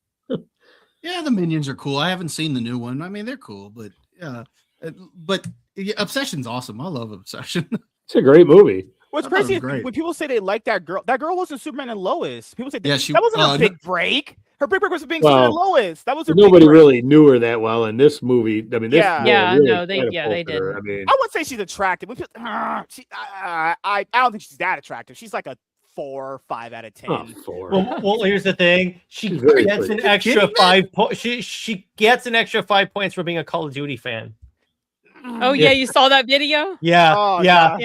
Yeah, the Minions are cool. I haven't seen the new one. I mean, they're cool, but Obsession's awesome. I love Obsession. It's a great movie. What's crazy is when people say they like that girl wasn't Superman and Lois. People say that wasn't a big break. Her big break was being Superman and Lois. That was her. Nobody really knew her that well in this movie. I mean, they did. I mean, I wouldn't say she's attractive. I don't think she's that attractive. She's like a 4 or 5 out of 10. 4. Well, here's the thing. She gets an extra 5 points. She gets an extra 5 points for being a Call of Duty fan. Oh yeah, you saw that video? Yeah, oh, yeah.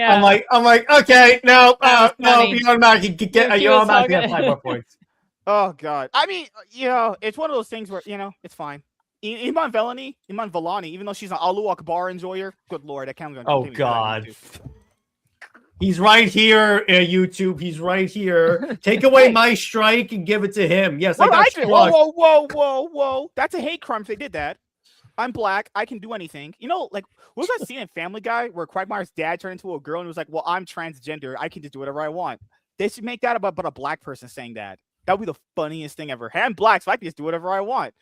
I'm like, okay, no, you automatically get 5 more points. Oh God. I mean, you know, it's one of those things where, you know, it's fine. Iman Vellani, even though she's an Allahu Akbar enjoyer, good Lord, I can't. Oh God. He's right here, YouTube. He's right here. Take away my strike and give it to him. Yes, I got you. Whoa. That's a hate crime if they did that. I'm black. I can do anything. You know, like, what was that scene in Family Guy where Quagmire's dad turned into a girl and was like, well, I'm transgender. I can just do whatever I want. They should make that about a black person saying that. That would be the funniest thing ever. Hey, I'm black, so I can just do whatever I want.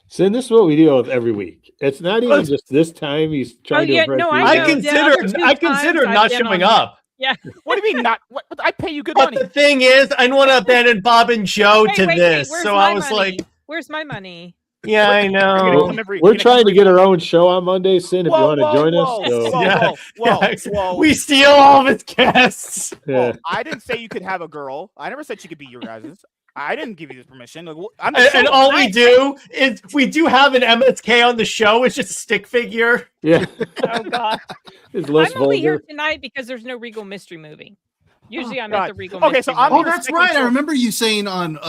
So this is what we deal with every week. It's not even just this time he's trying to impress you. I consider not showing up. Yeah. What do you mean not? What, I pay you good but money. The thing is, I want to abandon Bob and Joe to this. So I was money? like, where's my money? Yeah, I know. We're trying to get our own show on Monday, Sin, if you want to join us. Whoa. We steal all of his guests. Well, I didn't say you could have a girl. I never said she could be your guys'. I didn't give you this permission. And all we do is we do have an MSK on the show. It's just a stick figure. Yeah. Oh God. It's less I'm only here vulgar. tonight because there's no Regal Mystery movie. Usually I'm at the Regal. Okay, Mystery so I'm. movie. Oh, that's right. I remember you saying on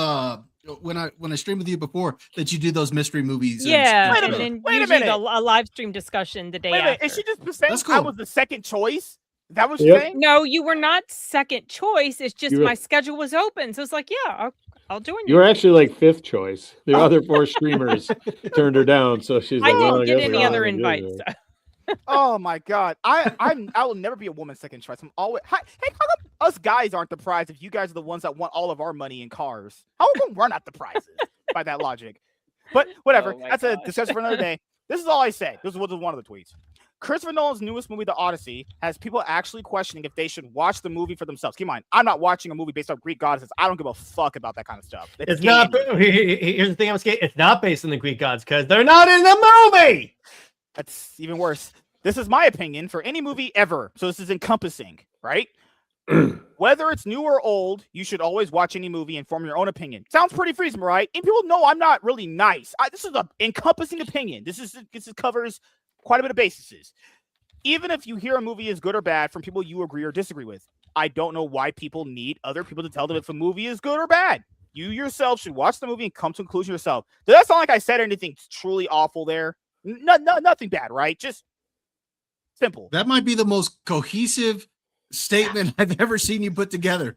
when I streamed with you before that you do those mystery movies. Yeah, Wait a and minute. then usually a live stream discussion the day after. Is she just saying That's cool. I was the second choice? Is that what you're saying? No, you were not second choice. It's just my schedule was open, so it's like, yeah, I'll join you. You were actually like 5th choice. The other 4 streamers turned her down, so she's. I like, didn't get any other invites. Oh my God, I will never be a woman's second choice. I'm always. Hey, how come us guys aren't the prize if you guys are the ones that want all of our money in cars? How come we're not the prizes by that logic? But whatever. That's a discussion for another day. This is all I say. This was one of the tweets. Christopher Nolan's newest movie, The Odyssey, has people actually questioning if they should watch the movie for themselves. Keep in mind, I'm not watching a movie based on Greek goddesses. I don't give a fuck about that kind of stuff. It's not. Here's the thing, MSK. It's not based on the Greek gods because they're not in the movie. That's even worse. This is my opinion for any movie ever. So this is encompassing, right? Whether it's new or old, you should always watch any movie and form your own opinion. Sounds pretty reasonable, right? And people know I'm not really nice. This is an encompassing opinion. This covers quite a bit of bases. Even if you hear a movie is good or bad from people you agree or disagree with, I don't know why people need other people to tell them if a movie is good or bad. You yourself should watch the movie and come to a conclusion yourself. Does that sound like I said anything truly awful there? No, nothing bad, right? Just simple. That might be the most cohesive statement I've ever seen you put together.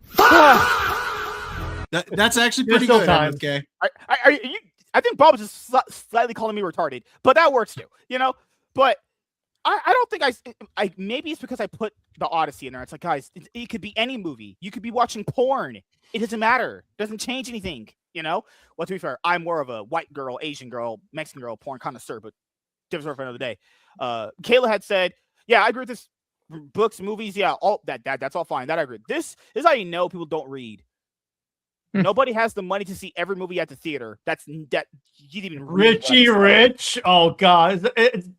That's actually pretty good. Okay. I think Bob was just slightly calling me retarded, but that works too, you know. But I don't think I maybe it's because I put The Odyssey in there. It's like, guys, it could be any movie. You could be watching porn. It doesn't matter. It doesn't change anything, you know. Well, to be fair, I'm more of a white girl, Asian girl, Mexican girl porn connoisseur, but different for another day. Kayla had said, yeah, I agree with this. Books, movies, yeah, all that's all fine. That I agree. This is how you know people don't read. Nobody has the money to see every movie at the theater. That you didn't even read what I Richie said. Rich. Oh God,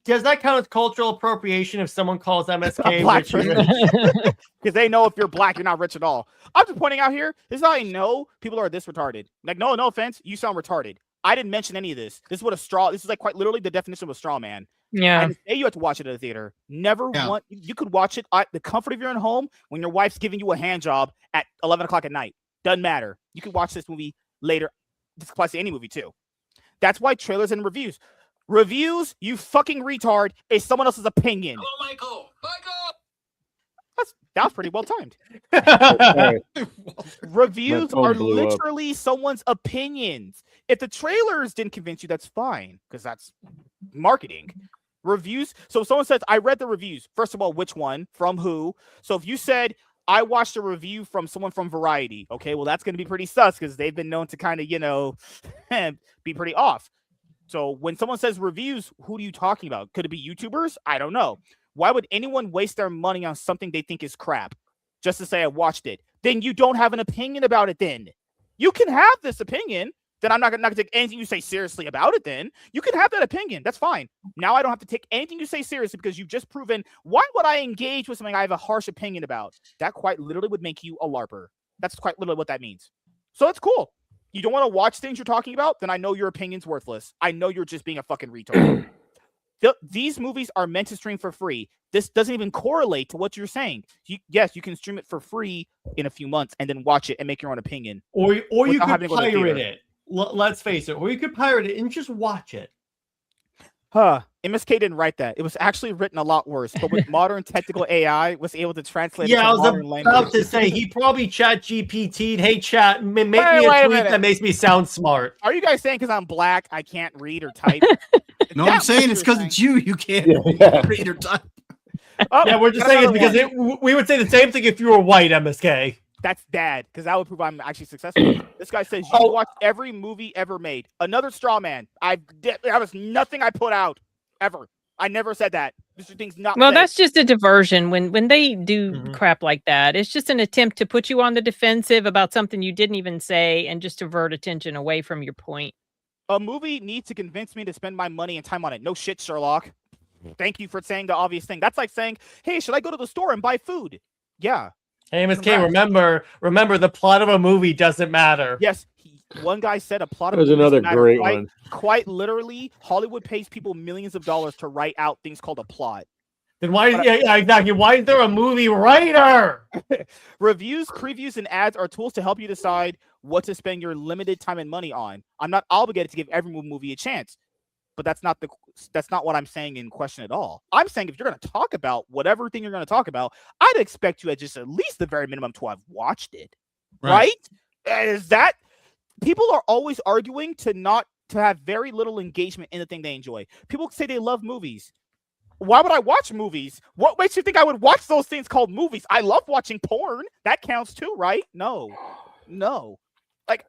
does that count as cultural appropriation if someone calls MSK Black Richie person. Rich? Because they know if you're black, you're not rich at all. I'm just pointing out here. This is how I know people are this retarded. Like, no offense, you sound retarded. I didn't mention any of this. This is what this is like quite literally the definition of a straw man. I Yeah. didn't say you have to watch it at the theater. Never Yeah. want. You could watch it at the comfort of your own home when your wife's giving you a hand job at 11 o'clock at night. Doesn't matter. You can watch this movie later. This applies to any movie too. That's why trailers and reviews. Reviews, you fucking retard, is someone else's opinion. Hello, Michael. That was pretty well timed. Sorry. Reviews phone are blew up. literally someone's opinions. If the trailers didn't convince you, that's fine, because that's marketing. Reviews. So if someone says, I read the reviews. First of all, which one? From who? So if you said, I watched a review from someone from Variety, okay, well, that's going to be pretty sus because they've been known to kind of, be pretty off. So when someone says reviews, who are you talking about? Could it be YouTubers? I don't know. Why would anyone waste their money on something they think is crap just to say I watched it? Then you don't have an opinion about it then. You can have this opinion. Then I'm not going to take anything you say seriously about it then. You can have that opinion. That's fine. Now I don't have to take anything you say seriously because you've just proven, why would I engage with something I have a harsh opinion about? That quite literally would make you a LARPer. That's quite literally what that means. So it's cool. You don't want to watch things you're talking about? Then I know your opinion's worthless. I know you're just being a fucking retard. These movies are meant to stream for free. This doesn't even correlate to what you're saying. Yes, you can stream it for free in a few months and then watch it and make your own opinion. Or you Without could having to go to the pirate theater. it. Let's face it. Or you could pirate it and just watch it. MSK didn't write that. It was actually written a lot worse, but with modern technical AI, was able to translate it Yeah, to I was modern about language. to say he probably chat GPT'd, hey chat, make me Wait a a tweet minute. that makes me sound smart. Are you guys saying because I'm black, I can't read or type? No, I'm saying it's because it's you. You can't Yeah. read or type. Oh, Yeah, we're just got saying it's another because one. we would say the same thing if you were white, MSK. That's bad because that would prove I'm actually successful. This guy says you Oh. watched every movie ever made. Another straw man. That was nothing I put out ever. I never said that. Mr. Thing's not. Well, said. that's just a diversion when they do Mhm. crap like that. It's just an attempt to put you on the defensive about something you didn't even say and just divert attention away from your point. A movie needs to convince me to spend my money and time on it. No shit, Sherlock. Thank you for saying the obvious thing. That's like saying, hey, should I go to the store and buy food? Yeah. Hey, MSK, Congrats. remember the plot of a movie doesn't matter. Yes. One guy said a plot That of was movies another matter. great quite, one. Quite literally, Hollywood pays people millions of dollars to write out things called a plot. Then why? Yeah, exactly. Why is there a movie writer? Reviews, previews, and ads are tools to help you decide what to spend your limited time and money on. I'm not obligated to give every movie a chance, but that's not what I'm saying in question at all. I'm saying if you're going to talk about whatever thing you're going to talk about, I'd expect you at least the very minimum to have watched it, right? Is that people are always arguing to have very little engagement in the thing they enjoy. People say they love movies. Why would I watch movies? What makes you think I would watch those things called movies? I love watching porn. That counts too, right? No. Like,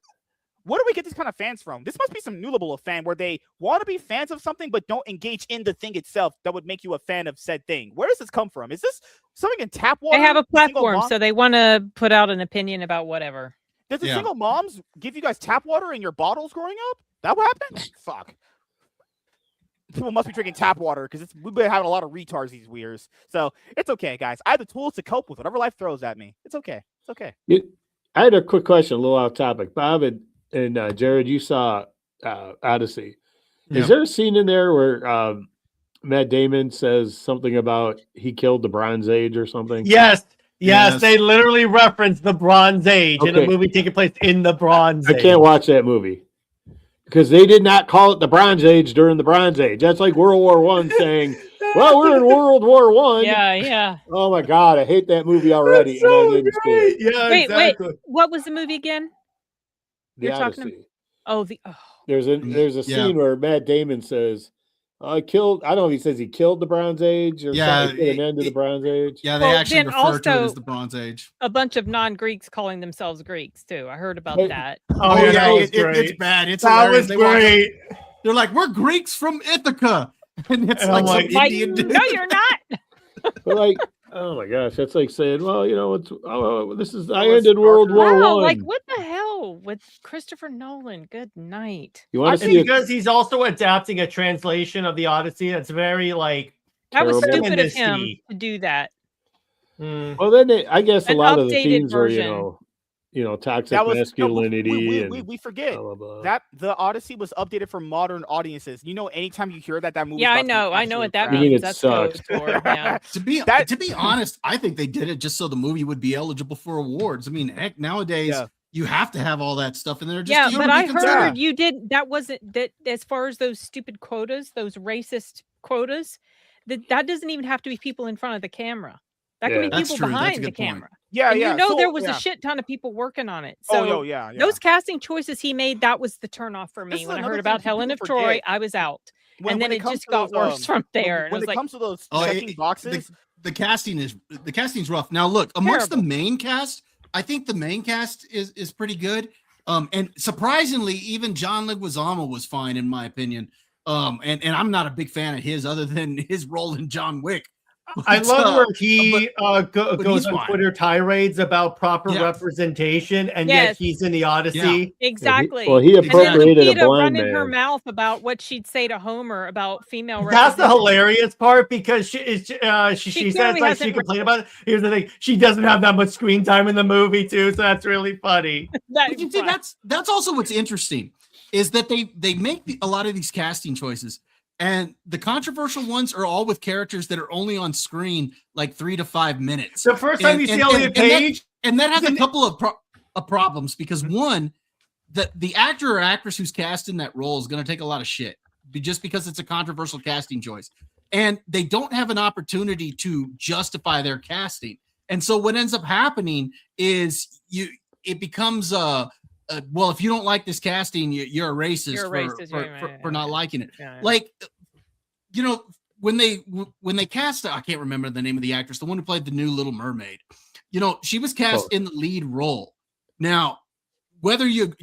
where do we get these kind of fans from? This must be some new level of fan where they want to be fans of something but don't engage in the thing itself that would make you a fan of said thing. Where does this come from? Is this something in tap water? They have a Single platform, mom- so they want to put out an opinion about whatever. Does the Yeah. single moms give you guys tap water in your bottles growing up? That what happened? Fuck. People must be drinking tap water because we've been having a lot of retards these years. So it's okay, guys. I have the tools to cope with whatever life throws at me. It's okay. It's okay. I had a quick question, a little off topic. Bob and Jared, you saw Odyssey. Yeah. Is there a scene in there where Matt Damon says something about he killed the Bronze Age or something? Yes. Yes. They literally reference the Bronze Age in a Okay. movie taking place in the Bronze I Age. can't watch that movie because they did not call it the Bronze Age during the Bronze Age. That's like World War One saying, "Well, we're in World War One." Yeah. Oh my God, I hate that movie already. That's so and I didn't see it. Yeah, Wait, exactly. What was the movie again? The You're talking Odyssey. There's a Yeah. scene where Matt Damon says, I don't know if he says he killed the Bronze Age or Yeah, something, put an end to the Bronze Age. Yeah, they Well, actually then refer to it also- as the Bronze Age. a bunch of non-Greeks calling themselves Greeks too. I heard about Hey, that. Oh, yeah, that was it's great. bad. It's That hilarious. was They walk up- great. They're like, we're Greeks from Ithaca. And it's And like I'm some like, Indian dude. No, you're not. But like, Oh my gosh, that's like saying, well, I ended World War Wow, One. like what the hell with Christopher Nolan? Good night. You want It's to see because he's also adapting a translation of the Odyssey that's very like That was Terrible. stupid of him feministy. to do that. Well, then I guess a An lot of the updated themes version. are, toxic That was masculinity and we forget blah, blah, blah. that the Odyssey was updated for modern audiences. Anytime you hear that movie, Yeah, I know what that You mean means. it That's sucks. code for yeah. To be honest, I think they did it just so the movie would be eligible for awards. I mean, heck, nowadays you have to have all that stuff in there. Just Yeah, but I considered. heard you did. That wasn't that. As far as those stupid quotas, those racist quotas, that doesn't even have to be people in front of the camera. That can Yeah. be That's people true. That's a behind the good point. camera. Yeah, And yeah. there was a shit ton of people working on it. So yeah. those casting choices he made, that was the turnoff for This me. is When I another heard thing about Helen of people Troy, forget. I was out. And then When it comes just to got those, worse from there. And I When was it like, comes to those Oh, checking boxes, the casting's rough. Now look, amongst the main cast, I think the main cast is pretty good. And surprisingly, even John Leguizamo was fine in my opinion. And I'm not a big fan of his other than his role in John Wick. I love where he but goes he's on fine. Twitter tirades about proper Yeah. representation, and Yes. yet he's in the Odyssey. exactly. Well, he And then appropriated a Lupita blind running her man. mouth about what she'd say to Homer about female That's the representation. hilarious part because she She says clearly like hasn't she complained about it. Here's the thing: she doesn't have that much screen time in the movie too, so that's really funny. But you see, that's also what's interesting is that they make a lot of these casting choices, and the controversial ones are all with characters that are only on screen like 3 to 5 minutes. The first time you see Elliot Page, and that has a couple of problems because one, the actor or actress who's cast in that role is going to take a lot of shit just because it's a controversial casting choice, and they don't have an opportunity to justify their casting. And so what ends up happening is it becomes well, if you don't like this casting, you're a racist, for not liking it. Yeah. Like, when they cast, I can't remember the name of the actress, the one who played the new Little Mermaid. She was cast in the lead role. Now, whether you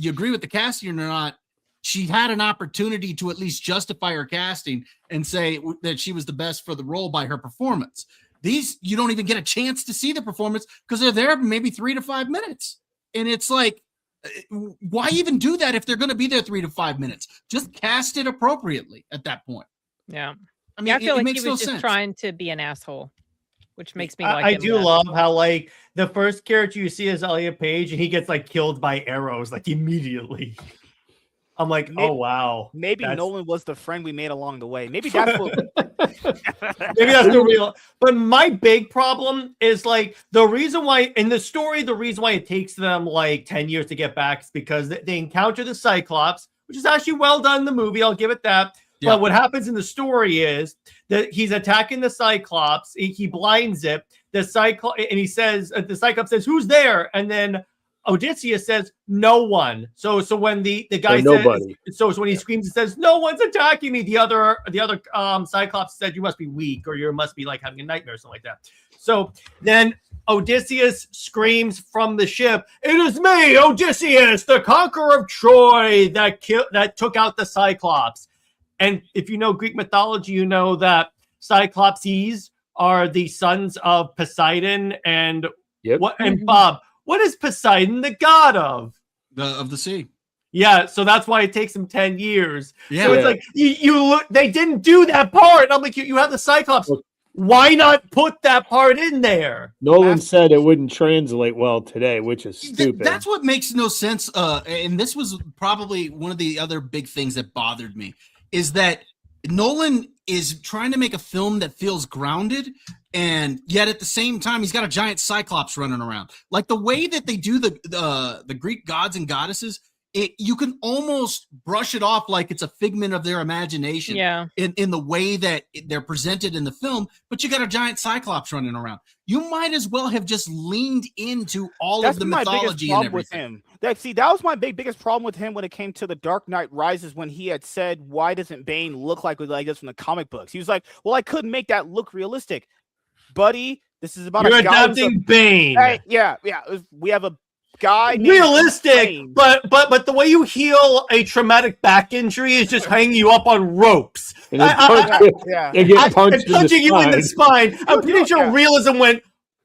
agree with the casting or not, she had an opportunity to at least justify her casting and say that she was the best for the role by her performance. These, you don't even get a chance to see the performance because they're there maybe 3 to 5 minutes. And it's like, why even do that if they're going to be there 3 to 5 minutes? Just cast it appropriately at that point. Yeah. I mean, I feel it like makes he no was just sense. trying to be an asshole, which makes me like I him do less. love how like the first character you see is Elliot Page, and he gets like killed by arrows like immediately. I'm like, oh wow, maybe that's- Nolan was the friend we made along the way. Maybe that's what. Maybe that's the real. But my big problem is like the reason why in the story, the reason why it takes them like 10 years to get back is because they encounter the Cyclops, which is actually well done in the movie. I'll give it that. Yeah. But what happens in the story is that he's attacking the Cyclops. He blinds it. The Cyclops, and he says, the Cyclops says, "Who's there?" And then Odysseus says, "No one." So when the guy says, nobody. so when he screams and says, "No one's attacking me," the other Cyclops said, "You must be weak, or you must be like having a nightmare," or something like that. So then Odysseus screams from the ship, "It is me, Odysseus, the conqueror of Troy, that took out the Cyclops." And if you know Greek mythology, you know that Cyclopses are the sons of Poseidon and Bob. What is Poseidon the god of? Of the sea. Yeah, so that's why it takes them 10 years. Yeah. So it's like you look, they didn't do that part. I'm like, you have the Cyclops. Why not put that part in there? Nolan said it wouldn't translate well today, which is stupid. That's what makes no sense. And this was probably one of the other big things that bothered me is that Nolan is trying to make a film that feels grounded, and yet at the same time he's got a giant Cyclops running around. Like the way that they do the Greek gods and goddesses, you can almost brush it off like it's a figment of their imagination. Yeah. In the way that they're presented in the film, but you got a giant Cyclops running around. You might as well have just leaned into all of the mythology and everything. That was my biggest problem with him when it came to The Dark Knight Rises, when he had said, "Why doesn't Bane look like this from the comic books?" He was like, "Well, I couldn't make that look realistic, buddy. This is about You're a guy adapting Bane." Hey, yeah. We have a guy named realistic, Wayne. but the way you heal a traumatic back injury is just hanging you up on ropes. And then they get punched in punching you in the spine. I'm pretty sure realism went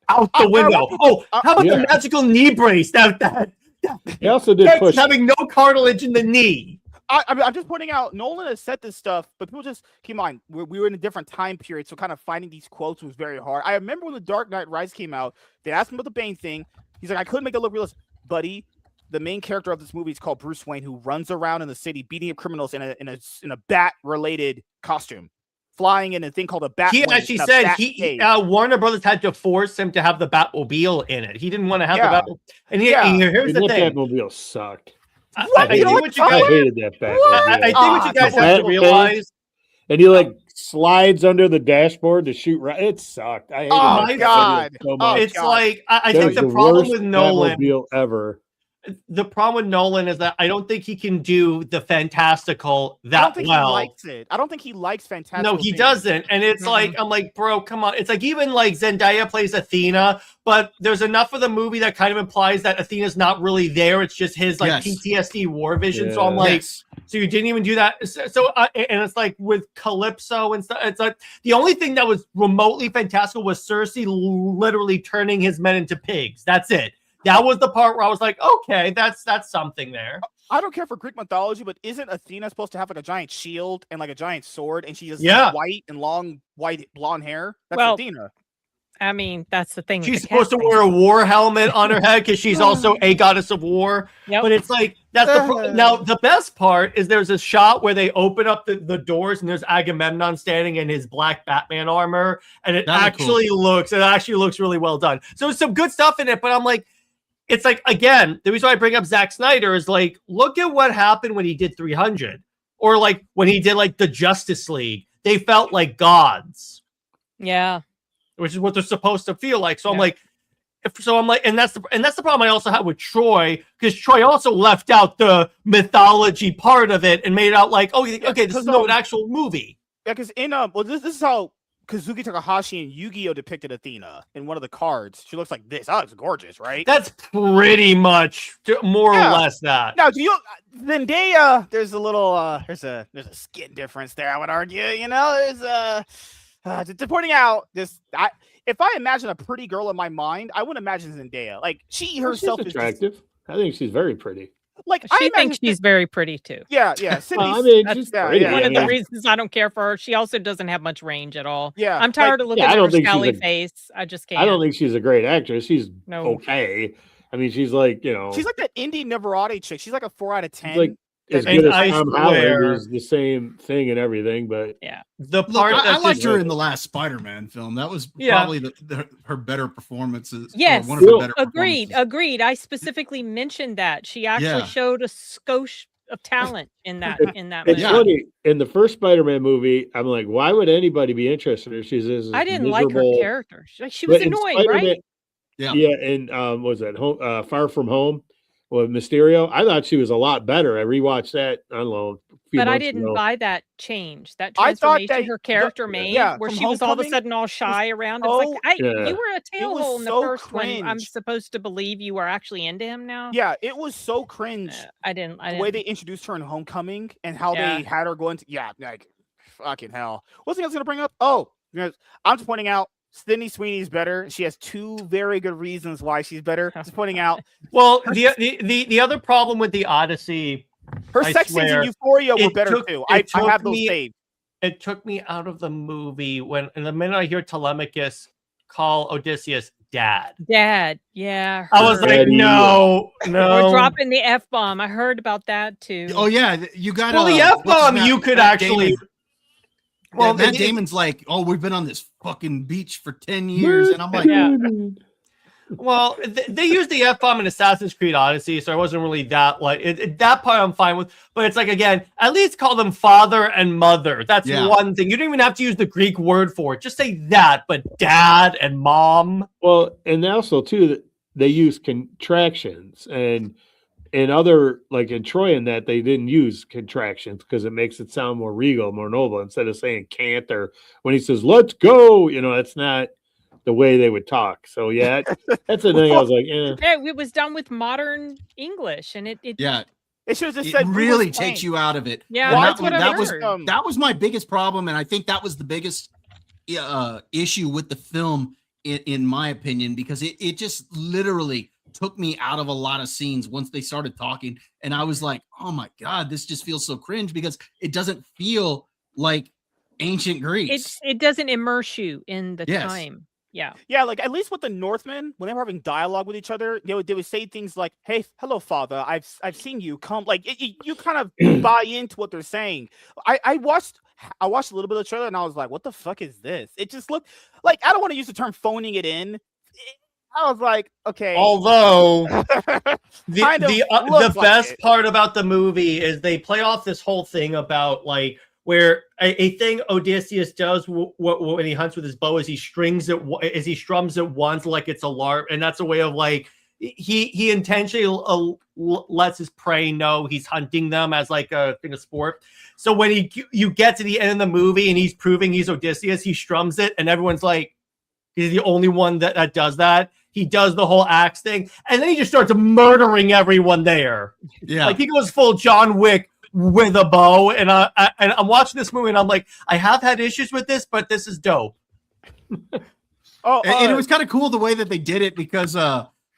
out the window. How about the magical knee brace? That he also did push having no cartilage in the knee. I'm just pointing out Nolan has said this stuff, but people just keep in mind we were in a different time period, so kind of finding these quotes was very hard. I remember when The Dark Knight Rises came out, they asked him about the Bane thing. He's like, I couldn't make it look realistic, buddy. The main character of this movie is called Bruce Wayne, who runs around in the city beating up criminals in a bat related costume, flying in a thing called a bat. He actually said Warner Brothers had to force him to have the Batmobile in it. He didn't want to have the Batmobile. And here's the thing: Batmobile sucked. I hated that Batmobile. I think what you guys have to realize. And he slides under the dashboard to shoot right. It sucked. I hated my God. So much. It's like I think the problem with Nolan ever. The problem with Nolan is that I don't think he can do the fantastical that I don't think well. He likes it. I don't think he likes fantastical. No, he doesn't. And it's like, I'm like, bro, come on. It's like even like Zendaya plays Athena, but there's enough of the movie that kind of implies that Athena's not really there. It's just his PTSD war vision. So I'm like, so you didn't even do that. So and it's like with Calypso and stuff. It's like the only thing that was remotely fantastical was Cersei literally turning his men into pigs. That's it. That was the part where I was like, okay, that's something there. I don't care for Greek mythology, but isn't Athena supposed to have a giant shield and a giant sword, and she has white and long white blonde hair? That's Athena. I mean, that's the thing. She's supposed to wear a war helmet on her head because she's also a goddess of war. Yep. But it's like that's now the best part is there's a shot where they open up the doors and there's Agamemnon standing in his black Batman armor, and it actually looks really well done. So there's some good stuff in it, but I'm like. It's like, again, the reason why I bring up Zack Snyder is like, look at what happened when he did 300 or like when he did like the Justice League. They felt like gods. Yeah. Which is what they're supposed to feel like. So I'm like, and that's the problem I also had with Troy, because Troy also left out the mythology part of it and made it out like, oh, okay, this is no an actual movie. Yeah, because in this is how Kazuki Takahashi and Yu-Gi-Oh depicted Athena in one of the cards. She looks like this. Oh, it's gorgeous, right? That's pretty much more or less that. Now, do you Zendaya? There's a little there's a skin difference there. I would argue. You know, there's just pointing out this. If I imagine a pretty girl in my mind, I wouldn't imagine Zendaya. Like she herself is attractive. I think she's very pretty. Like she thinks she's very pretty too. Yeah. I mean, she's pretty. One of the reasons I don't care for her. She also doesn't have much range at all. Yeah, I'm tired of looking at her scowly face. I just can't. I don't think she's a great actress. She's okay. I mean, she's like she's like that indie Neverati chick. She's like a 4 out of 10. Like as good as Tom Holland is the same thing and everything, but the part I liked her in the last Spider-Man film. That was probably her better performances. Yes, one of her better agreed. I specifically mentioned that she actually showed a skosh of talent in that movie. It's funny. In the first Spider-Man movie, I'm like, why would anybody be interested in her? She's this I didn't like her character. She was annoying, right? Yeah, and what was that Far From Home with Mysterio? I thought she was a lot better. I rewatched that. I don't know. But I didn't buy that change, that transformation her character made, where she was all of a sudden all shy around. It's like, you were a tailhole in the first one. I'm supposed to believe you are actually into him now. Yeah, it was so cringe. I didn't. The way they introduced her in Homecoming and how they had her going to, like, fucking hell. What's the thing I was going to bring up? Oh, I'm just pointing out, Sydney Sweeney's better. She has 2 very good reasons why she's better. Just pointing out. Well, the other problem with the Odyssey, her sex scenes in Euphoria were better too. I have those saved. It took me out of the movie when, and the minute I hear Telemachus call Odysseus Dad. Yeah. I was like, no. We're dropping the F-bomb. I heard about that too. Oh yeah, you got. Well, the F-bomb you could actually. Damon. Well, Matt Damon's like, oh, we've been on this fucking beach for 10 years, and I'm like, well, they used the F-bomb in Assassin's Creed Odyssey, so I wasn't really that that part I'm fine with. But it's like, again, at least call them father and mother. That's one thing. You don't even have to use the Greek word for it. Just say that, but dad and mom. Well, and also too, they use contractions and other, like in Troy, in that they didn't use contractions because it makes it sound more regal, more noble, instead of saying can't, or when he says let's go, it's not. the way they would talk. So yeah, that's the thing. I was like, Yeah, it was done with modern English, and it Yeah, It should have just it said really Bruce takes Wayne. you out of it. Yeah, And that's what I was heard. that was my biggest problem, and I think that was the biggest issue with the film, in my opinion, because it just literally took me out of a lot of scenes once they started talking, and I was like, oh my god, this just feels so cringe because it doesn't feel like ancient Greece. it doesn't immerse you in the Yes. time. Yeah. Yeah, like at least with the Northmen, when they were having dialogue with each other, they would say things like, "Hey, hello, father. I've seen you come." Like you kind of buy into what they're saying. I watched a little bit of the trailer and I was like, "What the fuck is this?" It just looked like, I don't want to use the term phoning it in. I was like, okay. Although Kind of the looks like best it. part about the movie is they play off this whole thing about like where a thing Odysseus does when he hunts with his bow is he strums it once like it's alarm, and that's a way of like he intentionally lets his prey know he's hunting them as like a thing of sport. So when you get to the end of the movie and he's proving he's Odysseus, he strums it, and everyone's like, he's the only one that does that. He does the whole axe thing, and then he just starts murdering everyone there. Yeah, Like he goes full John Wick with a bow, and I'm watching this movie, and I'm like, I have had issues with this, but this is dope. and it was kind of cool the way that they did it because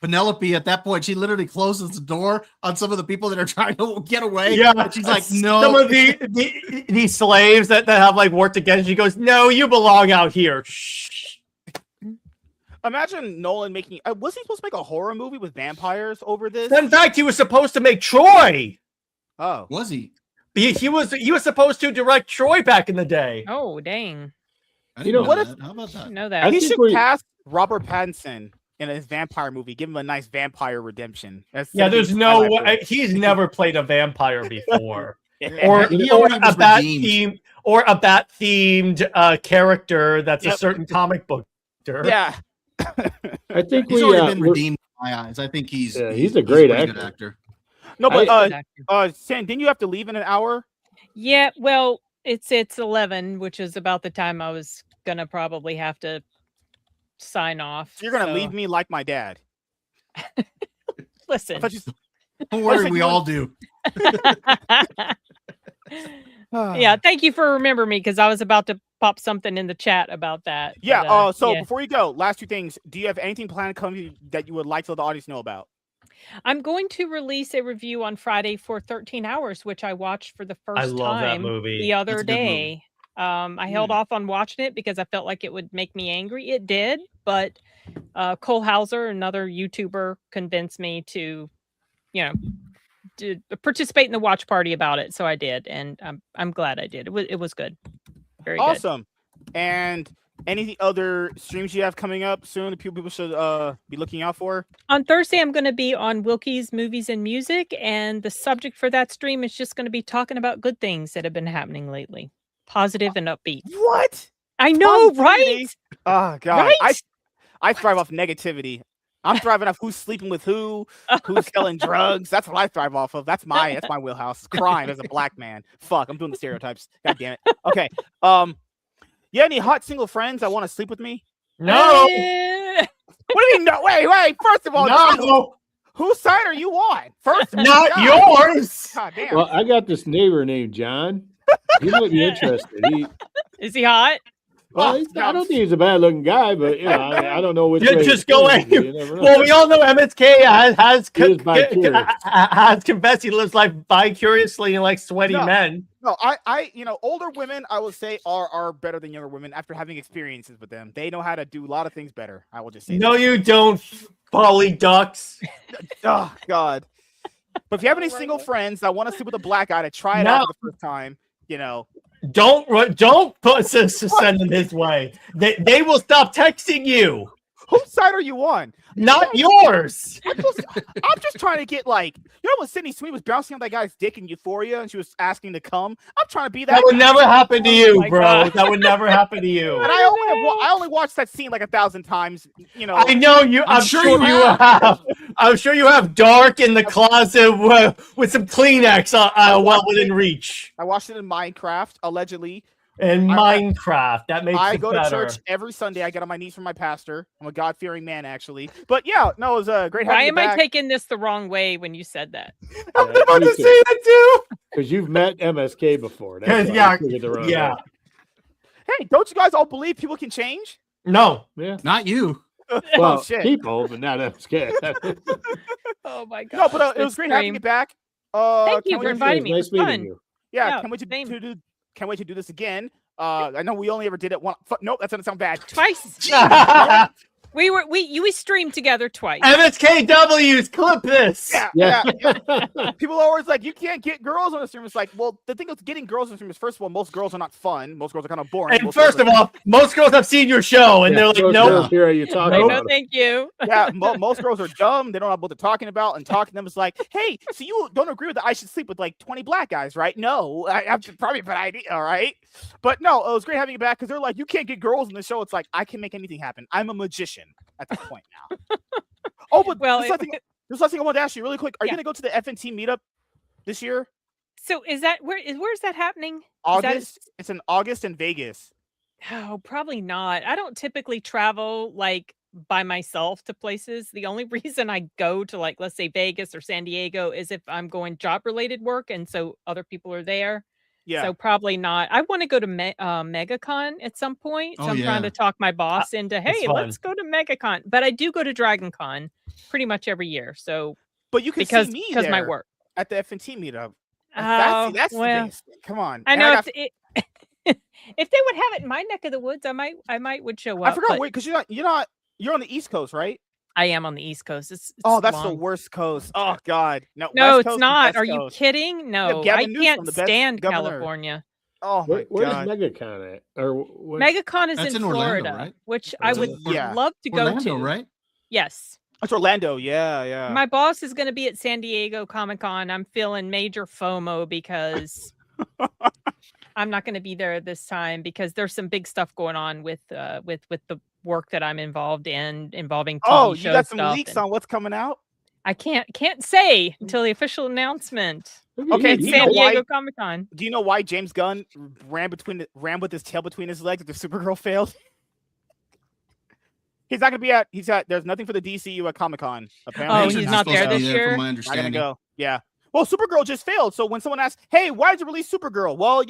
Penelope at that point, she literally closes the door on some of the people that are trying to get away. Yeah, and she's like, no. Some of the slaves that have like worked against, she goes, no, you belong out here. Shh. Imagine Nolan making. Was he supposed to make a horror movie with vampires over this? In fact, he was supposed to make Troy. Oh, Was he? He was supposed to direct Troy back in the day. Oh, dang. I You didn't know, what that. How about that? Know I that. he think should we- cast Robert Pattinson in his vampire movie. Give him a nice vampire redemption. Yeah, there's no way. He's never played a vampire before. or He or already a was bat redeemed. themed character that's a Yep. certain comic book. Yeah. I think He's we already been we're- redeemed in my eyes. I think he's Yeah, he's a great pretty good actor. No, but Good actor. Sam, didn't you have to leave in an hour? Yeah, well, it's 11, which is about the time I was gonna probably have to sign off. You're gonna so- leave me like my dad. I Listen. thought you. Don't worry, like we you all do. Yeah, thank you for remembering me because I was about to pop something in the chat about that. Yeah. but, So yeah. before you go, last two things. Do you have anything planned coming that you would like to let the audience know about? I'm going to release a review on Friday for 13 Hours, which I watched for the first I love that time movie. the other That's a good movie. day. I held off on watching it because I felt like it would make me angry. It did, but Cole Hauser, another YouTuber, convinced me to, to participate in the watch party about it. So I did, and I'm glad I did. It was good, very good. Awesome. And any other streams you have coming up soon that people should be looking out for? On Thursday, I'm going to be on Wilkie's Movies and Music, and the subject for that stream is just going to be talking about good things that have been happening lately, positive and upbeat. What? I know, Positivity? right? Oh God. Right? I thrive off negativity. I'm thriving off who's sleeping with who's selling drugs. That's what I thrive off of. That's my wheelhouse. Crime as a black man. Fuck, I'm doing the stereotypes. God damn it. Okay. You any hot single friends that want to sleep with me? No, Eh, What do you mean? No, wait. First of all, no, whose side are you on? First, not God. yours. God damn. Well, I got this neighbor named John. He might be interested. is he hot? Well, I don't think he's a bad looking guy, but I don't know which way. Just it's go going, ahead. you never know. Well, we all know MSK has He is bi-curious. confessed he lives life bi-curiously and like sweaty No. men. No, I older women, I will say, are better than younger women after having experiences with them. They know how to do a lot of things better. I will just say. No, you don't, Polly Ducks. that. Oh God. But if you have any single friends that want to sleep with a black guy to try it No. out for the first time, Don't send them his way. They will stop texting you. whose side are you on? Not yours. I'm just trying to get like, when Sydney Sweeney was bouncing on that guy's dick in Euphoria and she was asking to come. I'm trying to be that. That would guy. never happen to you, my bro. God. That would never happen to you. And I only watched that scene like 1,000 times. I know you. I'm sure you have. I'm sure you have dark in the closet with some Kleenex well within reach. I watched it in Minecraft, allegedly. And Minecraft. That makes I it go better. to church every Sunday. I get on my knees for my pastor. I'm a God-fearing man, actually. But yeah, no, it was great having Why you am I back. taking this the wrong way when you said that? I was about to say that too. Because you've met MSK before. That's 'Cause, why yeah, I figured the wrong yeah. way. Hey, don't you guys all believe people can change? No. Yeah. Not you. Oh, Well, shit. people, but not MSK. Oh my god. No, but it was great having you back. Thank you can't for wait inviting me. It Nice was meeting fun. you. Yeah, Yeah, can't wait same. can't wait to do this again. I know we only ever did it one. Nope, that's gonna sound bad. Twice. We streamed together twice. MSKW's clip this. Yeah. People are always like, you can't get girls on the stream. It's like, well, the thing with getting girls on the stream is, first of all, most girls are not fun. Most girls are kind of boring. And Most first girls of all, most girls have seen your show and they're like, Those nope. girls Here are you talking No, about? thank you. most girls are dumb. They don't know what they're talking about, and talking to them is like, hey, so you don't agree with that I should sleep with like 20 black guys, right? No, I'm probably a bad idea, all right? But no, it was great having you back, because they're like, you can't get girls in the show. It's like, I can make anything happen. I'm a magician at this point now. Oh, but Well, this last thing I wanted to ask you really quick. Are you Yeah. going to go to the FNT meetup this year? So is that where's that happening? August? It's in August in Vegas. Oh, probably not. I don't typically travel like by myself to places. The only reason I go to, like, let's say Vegas or San Diego is if I'm going job related work, and so other people are there. Yeah. So probably not. I want to go to MegaCon at some point. So Oh, I'm yeah. trying to talk my boss into, hey, fun. let's go to MegaCon. But I do go to DragonCon pretty much every year. So But you can because see me my there work. at the FNT meetup. Oh, That's the well, biggest thing. Come on. I And know got- if they would have it in my neck of the woods, I might would show up. I forgot but because you're on the East Coast, right? I am on the East Coast. It's Oh, that's the long. worst coast. Oh God, No, West it's Coast and not. West Are you Coast. kidding? No, Gavin I Newsom, can't the best stand governor. California. Oh my Where's God. MegaCon at? Or what? MegaCon is That's in in Orlando, Florida, right? which I would Yeah. love to go Orlando, to. right? Yes. It's Orlando. Yeah. My boss is going to be at San Diego Comic-Con. I'm feeling major FOMO because I'm not going to be there this time because there's some big stuff going on with the work that I'm involved in involving TV Oh, show you got some stuff, leaks and on what's coming out? I can't say until the official announcement. Okay, At do you San know why- Diego Comic-Con. Do you know why James Gunn ran with his tail between his legs after Supergirl failed? He's not gonna be at. There's nothing for the DCU at Comic-Con. Apparently, Oh, He's he's not not supposed there to be this there, year? from my not gonna understanding. go. Yeah. Well, Supergirl just failed. So when someone asks, "Hey, why did you release Supergirl?" Well,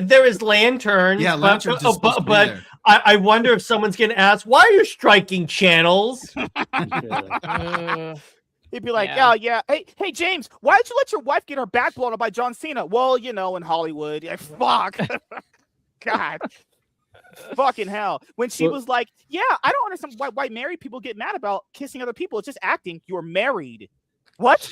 There is Lantern. Yeah, but- Lantern's just supposed to be but there. I wonder if someone's going to ask, why are you striking channels? Yeah. he'd be like, Yeah. "Yeah. Hey, James, why did you let your wife get her back blown up by John Cena?" Well, in Hollywood. Yeah, fuck. God. Fucking hell. When she was like, "Yeah, I don't understand why married people get mad about kissing other people. It's just acting. You're married." What?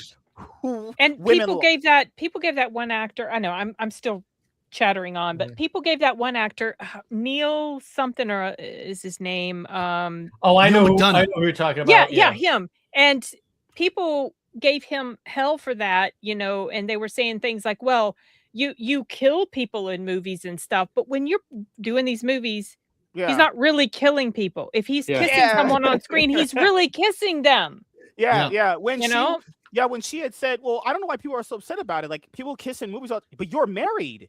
And Women people gave that one actor. I know I'm still chattering on, but people gave that one actor Neil something or is his name. Oh, I Neil know McDonough. who you're talking about. Yeah, him. And people gave him hell for that, and they were saying things like, well, you kill people in movies and stuff, but when you're doing these movies, Yeah. he's not really killing people. If he's Yeah. kissing Yeah. someone on screen, he's really kissing them. Yeah. When You she had said, "Well, I don't know why people are so upset about it. Like people kiss in movies, but you're married.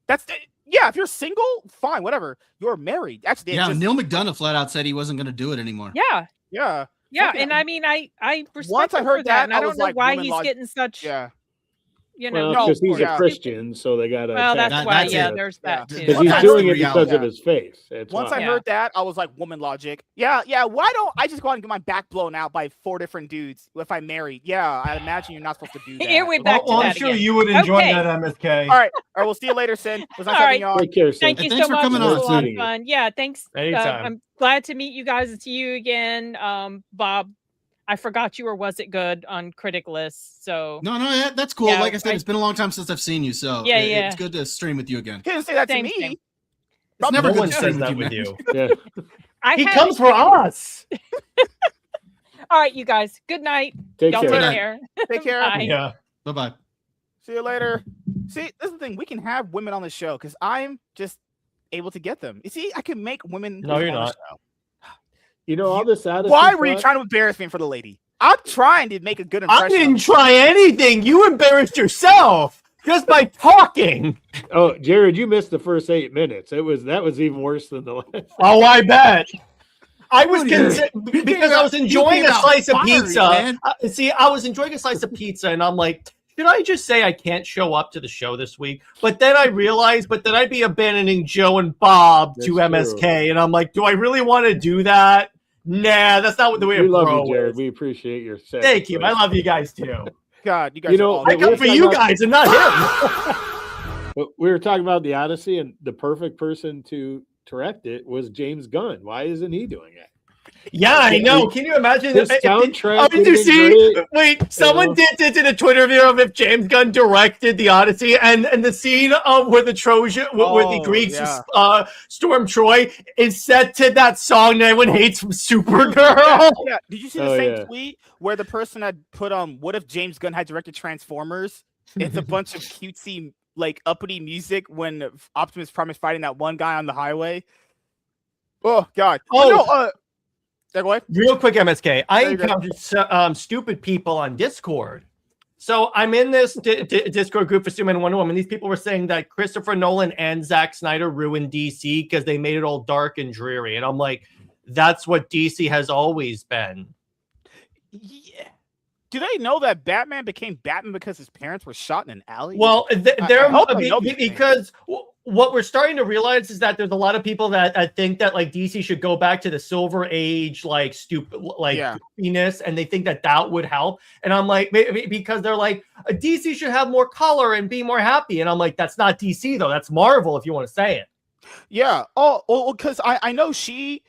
That's if you're single, fine, whatever. You're married. Actually, Yeah, Neil McDonough flat out said he wasn't going to do it anymore. Yeah. yeah. And him. I mean, I respect Once I him heard for that, and I I don't was know like, why woman he's log- getting such, Yeah. Well, No, because he's yeah. a Christian, so they got to. Well, that's That- why. that's Yeah, it. there's that too. Because Once he's I doing heard it reality. because of his face. That's Once why. I heard that, I was like, woman logic. Yeah. Why don't I just go out and get my back blown out by 4 different dudes if I'm married? Yeah, I imagine you're not supposed to do that. Here we're back to I'm that sure again. you would enjoy Okay. that, MSK. All right. We'll see you later, Sin. It was nice All having right. you on. Take care, Thank Sid. you Thanks so for much. coming It was on. a lot of Meeting you. fun. Yeah, thanks. Anytime. I'm glad to meet you guys. It's you again, Bob. I forgot you were Was It Good on Critic List. So No, that's cool. Yeah, Like I said, it's been a long time since I've seen you, so Yeah, it's good to stream with you again. He didn't say that Same, to me. same. It's never No good one to says stream that with with you. you. Yeah. I He had comes it- for us. All right, you guys. Good night. Take Y'all care. take Good night. care. Take care. Bye. Yeah. Bye bye. See you later. See, this is the thing. We can have women on the show because I'm just able to get them. You see, I can make women. No, you're on the not. show. You know all this honesty. Why were you stuff? trying to embarrass me for the lady? I'm trying to make a good I impression. didn't try anything. You embarrassed yourself just by talking. Oh, Jared, you missed the first 8 minutes. That was even worse than the last. Oh, I bet. I was Dude, because I was enjoying a slice of fiery, pizza. man. See, I was enjoying a slice of pizza, and I'm like, should I just say I can't show up to the show this week? But then I realized, then I'd be abandoning Joe and Bob to MSK, and I'm like, do I really want to do that? Nah, that's not the way We to love grow you, Jared. is. We appreciate your sacrifice. Thank you. I love you guys too. God, you guys. You know, are all I come for you guys and not him. But we were talking about the Odyssey, and the perfect person to direct it was James Gunn. Why isn't he doing it? Yeah, I know. Can you imagine? This soundtrack Oh, did you would've been see? great. Wait, someone did this in a Twitter video of if James Gunn directed the Odyssey, and the scene of where the Trojan, where the Greeks storm Troy, is set to that song that everyone hates from Supergirl. Yeah. Did you see the same tweet where the person had put what if James Gunn had directed Transformers? It's a bunch of cutesy, like uppity music when Optimus Prime is fighting that one guy on the highway. Oh God! Go ahead. Real quick, MSK. I encountered stupid people on Discord. So I'm in this Discord group for Superman and Wonder Woman. These people were saying that Christopher Nolan and Zack Snyder ruined DC because they made it all dark and dreary. And I'm like, that's what DC has always been. Yeah. Do they know that Batman became Batman because his parents were shot in an alley? Well, because what we're starting to realize is that there's a lot of people that think that like DC should go back to the Silver Age, like stupid, like goofiness, and they think that would help. And I'm like, because they're like, DC should have more color and be more happy. And I'm like, that's not DC though. That's Marvel, if you want to say it. Yeah. Oh, because I know she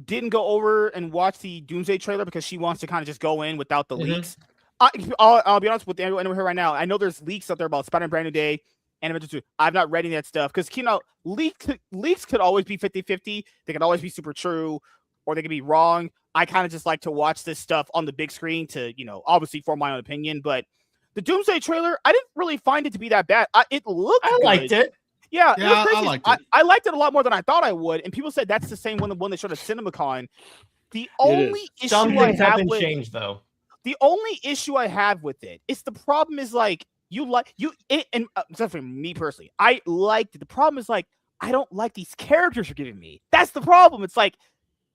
didn't go over and watch the Doomsday trailer because she wants to kind of just go in without the leaks. I'll be honest with anyone here right now. I know there's leaks out there about Spider-Man Brand New Day and Avengers 2. I've not read any of that stuff because, leaks could always be 50-50. They could always be super true or they could be wrong. I kind of just like to watch this stuff on the big screen to, obviously form my own opinion. But the Doomsday trailer, I didn't really find it to be that bad. It looked good. Liked it. Yeah, I liked it. I liked it a lot more than I thought I would, and people said that's the same one they showed at CinemaCon. The only issue some things have been changed though. The only issue I have with it is the problem is like and except for me personally, I liked it. The problem is like I don't like these characters you're giving me. That's the problem. It's like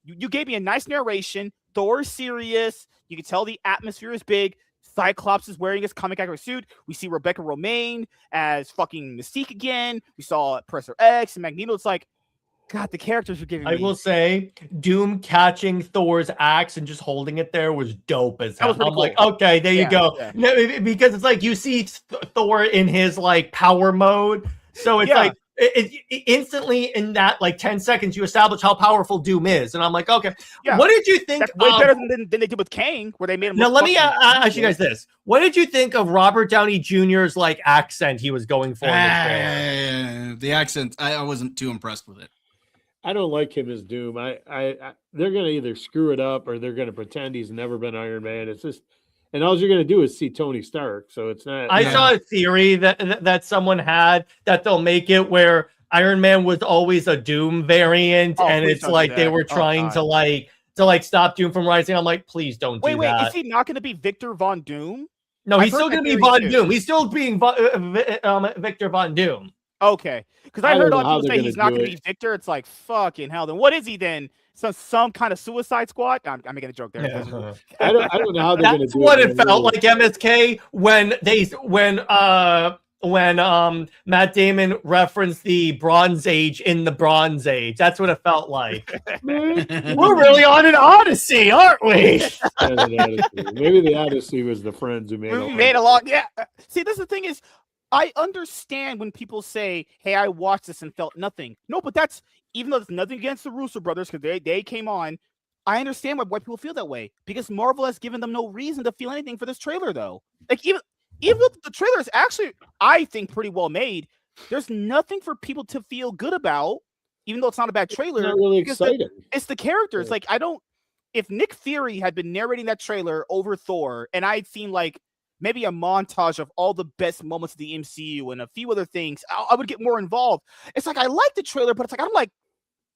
you gave me a nice narration. Thor's serious. You can tell the atmosphere is big. Cyclops is wearing his comic accurate suit. We see Rebecca Romijn as fucking Mystique again. We saw Professor X and Magneto. It's like, God, the characters are giving me. I will say, Doom catching Thor's axe and just holding it there was dope as hell. I'm like, okay, there you go. Yeah. No, because it's like you see Thor in his like power mode. So it's like, it instantly in that like 10 seconds you establish how powerful Doom is, and I'm like, okay, what did you think? That's way better than they did with Kang, where they made him. Now let me ask you guys this: what did you think of Robert Downey Jr.'s like accent he was going for? The accent, I wasn't too impressed with it. I don't like him as Doom. I they're gonna either screw it up or they're gonna pretend he's never been Iron Man. It's just. And all you're going to do is see Tony Stark. So it's not. I saw a theory that someone had that they'll make it where Iron Man was always a Doom variant. And it's like they were trying to like stop Doom from rising. I'm like, please don't do that. Wait, is he not going to be Victor Von Doom? No, he's still going to be Von Doom. He's still being Victor Von Doom. Okay. Because I heard a lot of people say he's not going to be Victor. It's like, fucking hell. Then what is he then? Some kind of Suicide Squad? I'm making a joke there. Yeah. I don't know how they're going to do it. That's what it felt like, MSK, when Matt Damon referenced the Bronze Age in the Bronze Age. That's what it felt like. We're really on an Odyssey, aren't we? Maybe the Odyssey was the friends who made a lot. Yeah. See, this is the thing is, I understand when people say, hey, I watched this and felt nothing. No, but that's, even though there's nothing against the Russo brothers, because they came on, I understand why people feel that way. Because Marvel has given them no reason to feel anything for this trailer, though. Like, even though the trailer is actually, I think, pretty well made, there's nothing for people to feel good about, even though it's not a bad trailer. It's not really exciting. It's the characters. Yeah. Like, if Nick Fury had been narrating that trailer over Thor, and I'd seen, like, maybe a montage of all the best moments of the MCU and a few other things, I would get more involved. It's like, I like the trailer, but it's like, I'm like,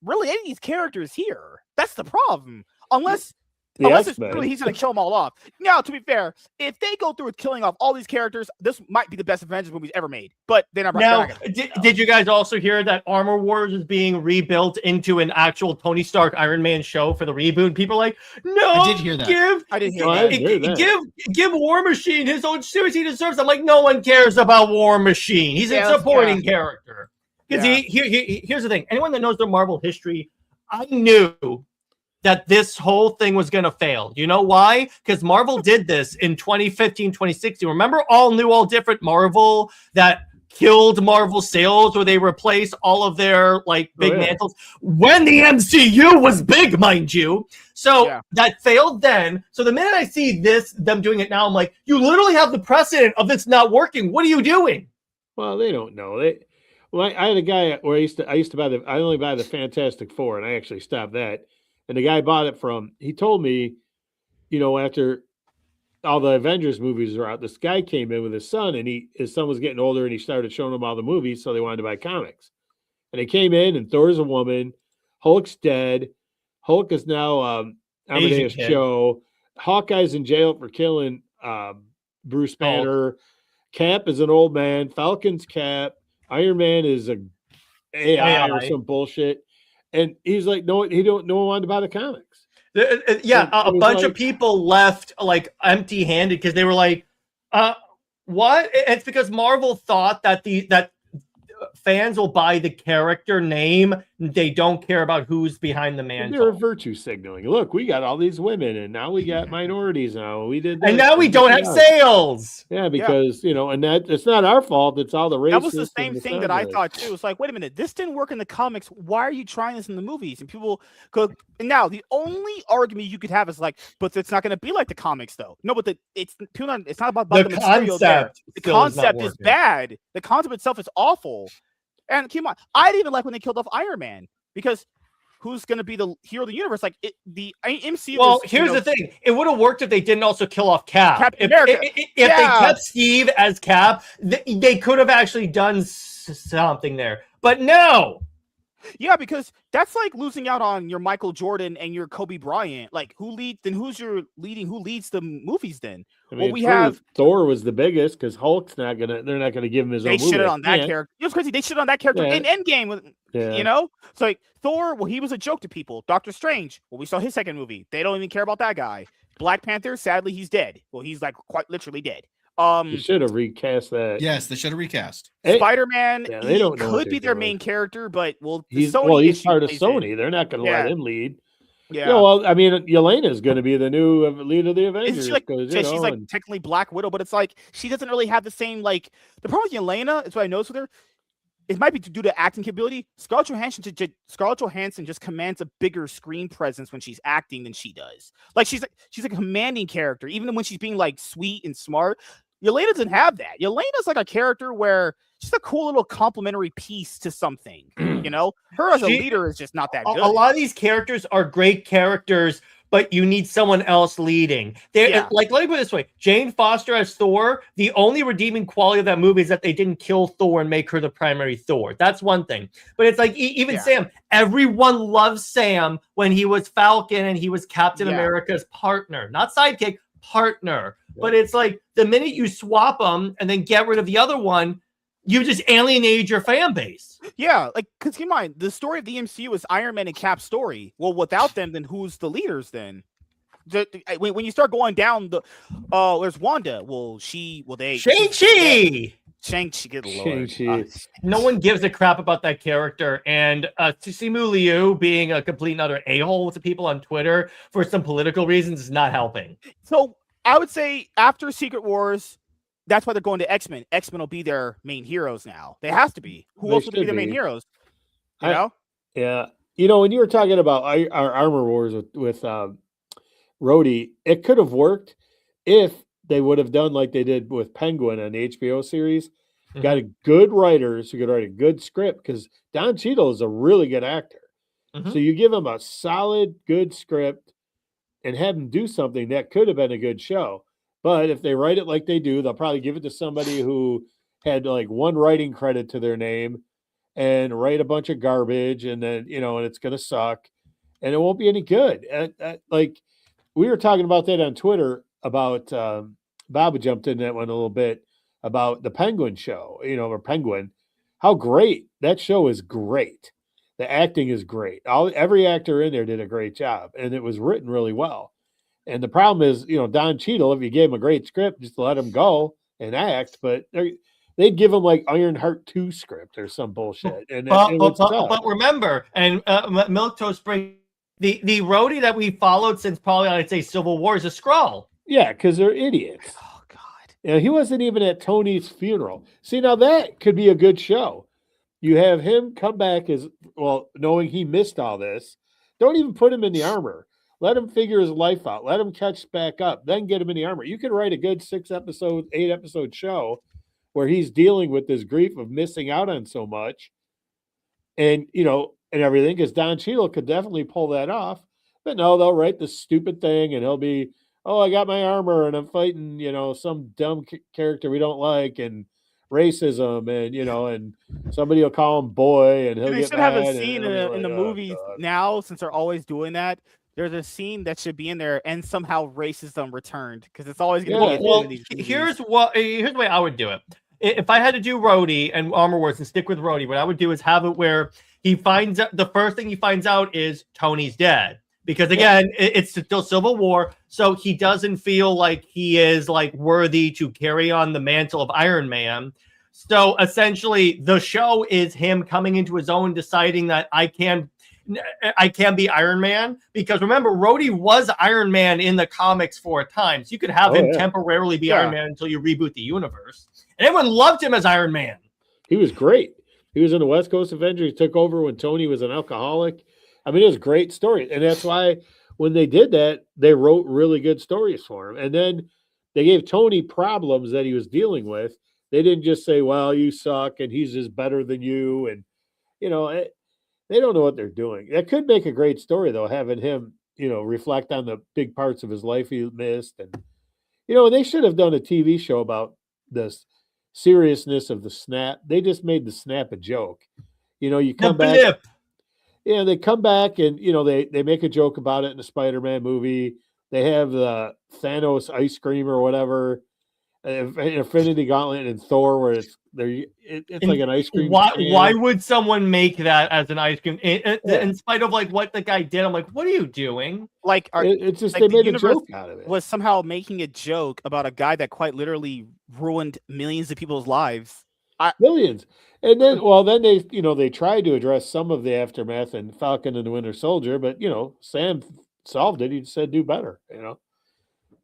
really, any of these characters here? That's the problem. Unless The Unless it's X-Men. really he's going to kill them all off. Now, to be fair, if they go through with killing off all these characters, this might be the best Avengers movies ever made. But they're not. Now, they're not gonna, did you guys also hear that Armor Wars is being rebuilt into an actual Tony Stark Iron Man show for the reboot? People are like, no, I did hear that. I didn't hear No, I that. didn't hear that. Give War Machine his own series he deserves. I'm like, no one cares about War Machine. He's a supporting character. Because here's the thing. Anyone that knows their Marvel history, I knew that this whole thing was going to fail. You know why? Because Marvel did this in 2015, 2016. Remember All New, All Different Marvel that killed Marvel sales where they replaced all of their like big mantles when the MCU was big, mind you. So that failed then. So the minute I see them doing it now, I'm like, you literally have the precedent of this not working. What are you doing? Well, they don't know. I had a guy where I used to buy I only buy the Fantastic Four, and I actually stopped that. And the guy I bought it from, he told me, after all the Avengers movies were out, this guy came in with his son, and his son was getting older, and he started showing him all the movies, so they wanted to buy comics. And he came in, and Thor's a woman, Hulk's dead, Hulk is now Amadeus Cho, Hawkeye's in jail for killing Bruce Banner, Cap is an old man, Falcon's Cap, Iron Man is a AI or some bullshit. And he's like, no one wanted to buy the comics. A bunch of people left like empty-handed because they were like, what? It's because Marvel thought that that fans will buy the character name. They don't care about who's behind the mantle. They're virtue signaling. Look, we got all these women, and now we got minorities. Now we did, and now we don't have sales. Yeah, because and that it's not our fault. It's all the racists. That was the same thing that I thought too. It's like, wait a minute, this didn't work in the comics. Why are you trying this in the movies? And people go. And now the only argument you could have is like, but it's not going to be like the comics, though. No, but it's not about the material there. The concept is bad. The concept itself is awful. And keep in mind, I didn't even like when they killed off Iron Man because who's going to be the hero of the universe? Like the MCU. Well, here's the thing: it would have worked if they didn't also kill off Cap. Captain America. If they kept Steve as Cap, they could have actually done something there. But no. Yeah, because that's like losing out on your Michael Jordan and your Kobe Bryant. Like, who leads the movies then? I mean, we have Thor was the biggest because Hulk's they're not gonna give him his own movie. They shit on that character. It was crazy. They shit on that character in Endgame. So like Thor, well, he was a joke to people. Doctor Strange, well, we saw his second movie. They don't even care about that guy. Black Panther, sadly, he's dead. Well, he's like quite literally dead. You should have recast that. Yes, they should have recast. Spider-Man, they don't could be their main character, but he's part of Sony. They're not going to let him lead. Yeah. Well, I mean, Yelena is going to be the new lead of the Avengers. She's like technically Black Widow, but it's like she doesn't really have the same like. The problem with Yelena is what I noticed with her. It might be due to acting capability. Scarlett Johansson just commands a bigger screen presence when she's acting than she does. Like she's a commanding character, even when she's being like sweet and smart. Yelena doesn't have that. Yelena's like a character where she's a cool little complimentary piece to something. Her as a leader is just not that good. A lot of these characters are great characters, but you need someone else leading. Like, let me put it this way: Jane Foster as Thor. The only redeeming quality of that movie is that they didn't kill Thor and make her the primary Thor. That's one thing. But it's like even Sam. Everyone loves Sam when he was Falcon and he was Captain America's partner, not sidekick, partner. But it's like the minute you swap them and then get rid of the other one, you just alienated your fan base. Yeah, like because keep in mind the story of the MCU is Iron Man and Cap's story. Well, without them, then who's the leaders then? When you start going down there's Wanda. Shang-Chi. Shang-Chi, good lord. No one gives a crap about that character. And Simu Liu being a complete and utter a-hole to people on Twitter for some political reasons is not helping. So I would say after Secret Wars, that's why they're going to X-Men. X-Men will be their main heroes now. They have to be. Who else would be their main heroes? Yeah. When you were talking about our Armor Wars with Rhodey, it could have worked if they would have done like they did with Penguin on the HBO series. Mm-hmm. Got a good writers who could write a good script because Don Cheadle is a really good actor. Mm-hmm. So you give him a solid, good script and have him do something that could have been a good show. But if they write it like they do, they'll probably give it to somebody who had like one writing credit to their name and write a bunch of garbage, and then and it's going to suck and it won't be any good. Like we were talking about that on Twitter about Bob jumped in that one a little bit about the Penguin show, or Penguin. How great that show is! Great, the acting is great. Every actor in there did a great job, and it was written really well. And the problem is, Don Cheadle, if you gave him a great script, just let him go and act, but they'd give him like Ironheart 2 script or some bullshit. And but remember, and Milk Toast Spring, the roadie that we followed since probably I'd say Civil War is a Skrull. Yeah, because they're idiots. Oh God. He wasn't even at Tony's funeral. See, now that could be a good show. You have him come back as well, knowing he missed all this. Don't even put him in the armor. Let him figure his life out. Let him catch back up. Then get him in the armor. You could write a good 6-episode, 8-episode show where he's dealing with this grief of missing out on so much, and and everything. Because Don Cheadle could definitely pull that off. But no, they'll write the stupid thing, and he'll be, oh, I got my armor, and I'm fighting, some dumb character we don't like, and racism, and and somebody will call him boy, and he'll They get should have mad, a scene in the movies God. now, since they're always doing that. There's a scene that should be in there, and somehow racism returned, because it's always going to be. Well, here's the way I would do it. If I had to do Rhodey and Armor Wars and stick with Rhodey, what I would do is have it where he finds out, the first thing he finds out is Tony's dead. Because again, it's still Civil War, so he doesn't feel like he is like worthy to carry on the mantle of Iron Man. So essentially, the show is him coming into his own, deciding that I can be Iron Man. Because remember, Rhodey was Iron Man in the comics for a time, so you could have him temporarily be Iron Man until you reboot the universe. And everyone loved him as Iron Man. He was great. He was in the West Coast Avengers. He took over when Tony was an alcoholic. I mean, it was a great story. And that's why when they did that, they wrote really good stories for him. And then they gave Tony problems that he was dealing with. They didn't just say, well, you suck and he's just better than you. And, they don't know what they're doing. That could make a great story, though, having him, reflect on the big parts of his life he missed. And, they should have done a TV show about this seriousness of the snap. They just made the snap a joke. You come back. Yeah, they come back and, they make a joke about it in the Spider-Man movie. They have the Thanos ice cream or whatever, Infinity Gauntlet and Thor, where it's like an ice cream. Why would someone make that as an ice cream? In spite of like what the guy did, I'm like, what are you doing? Like, it's just they made a joke out of it. Was somehow making a joke about a guy that quite literally ruined millions of people's lives. Millions. And then, they tried to address some of the aftermath in Falcon and the Winter Soldier, but, Sam solved it. He said, do better,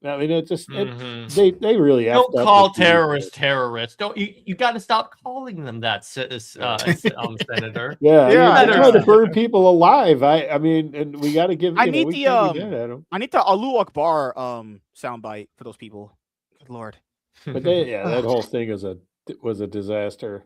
I mean, it's just, they really don't call terrorists terrorists. Don't you got to stop calling them that, Senator. Yeah. They try to burn people alive. I mean, and we got to give, I need the Allahu Akbar soundbite for those people. Good Lord. But that whole thing was a disaster.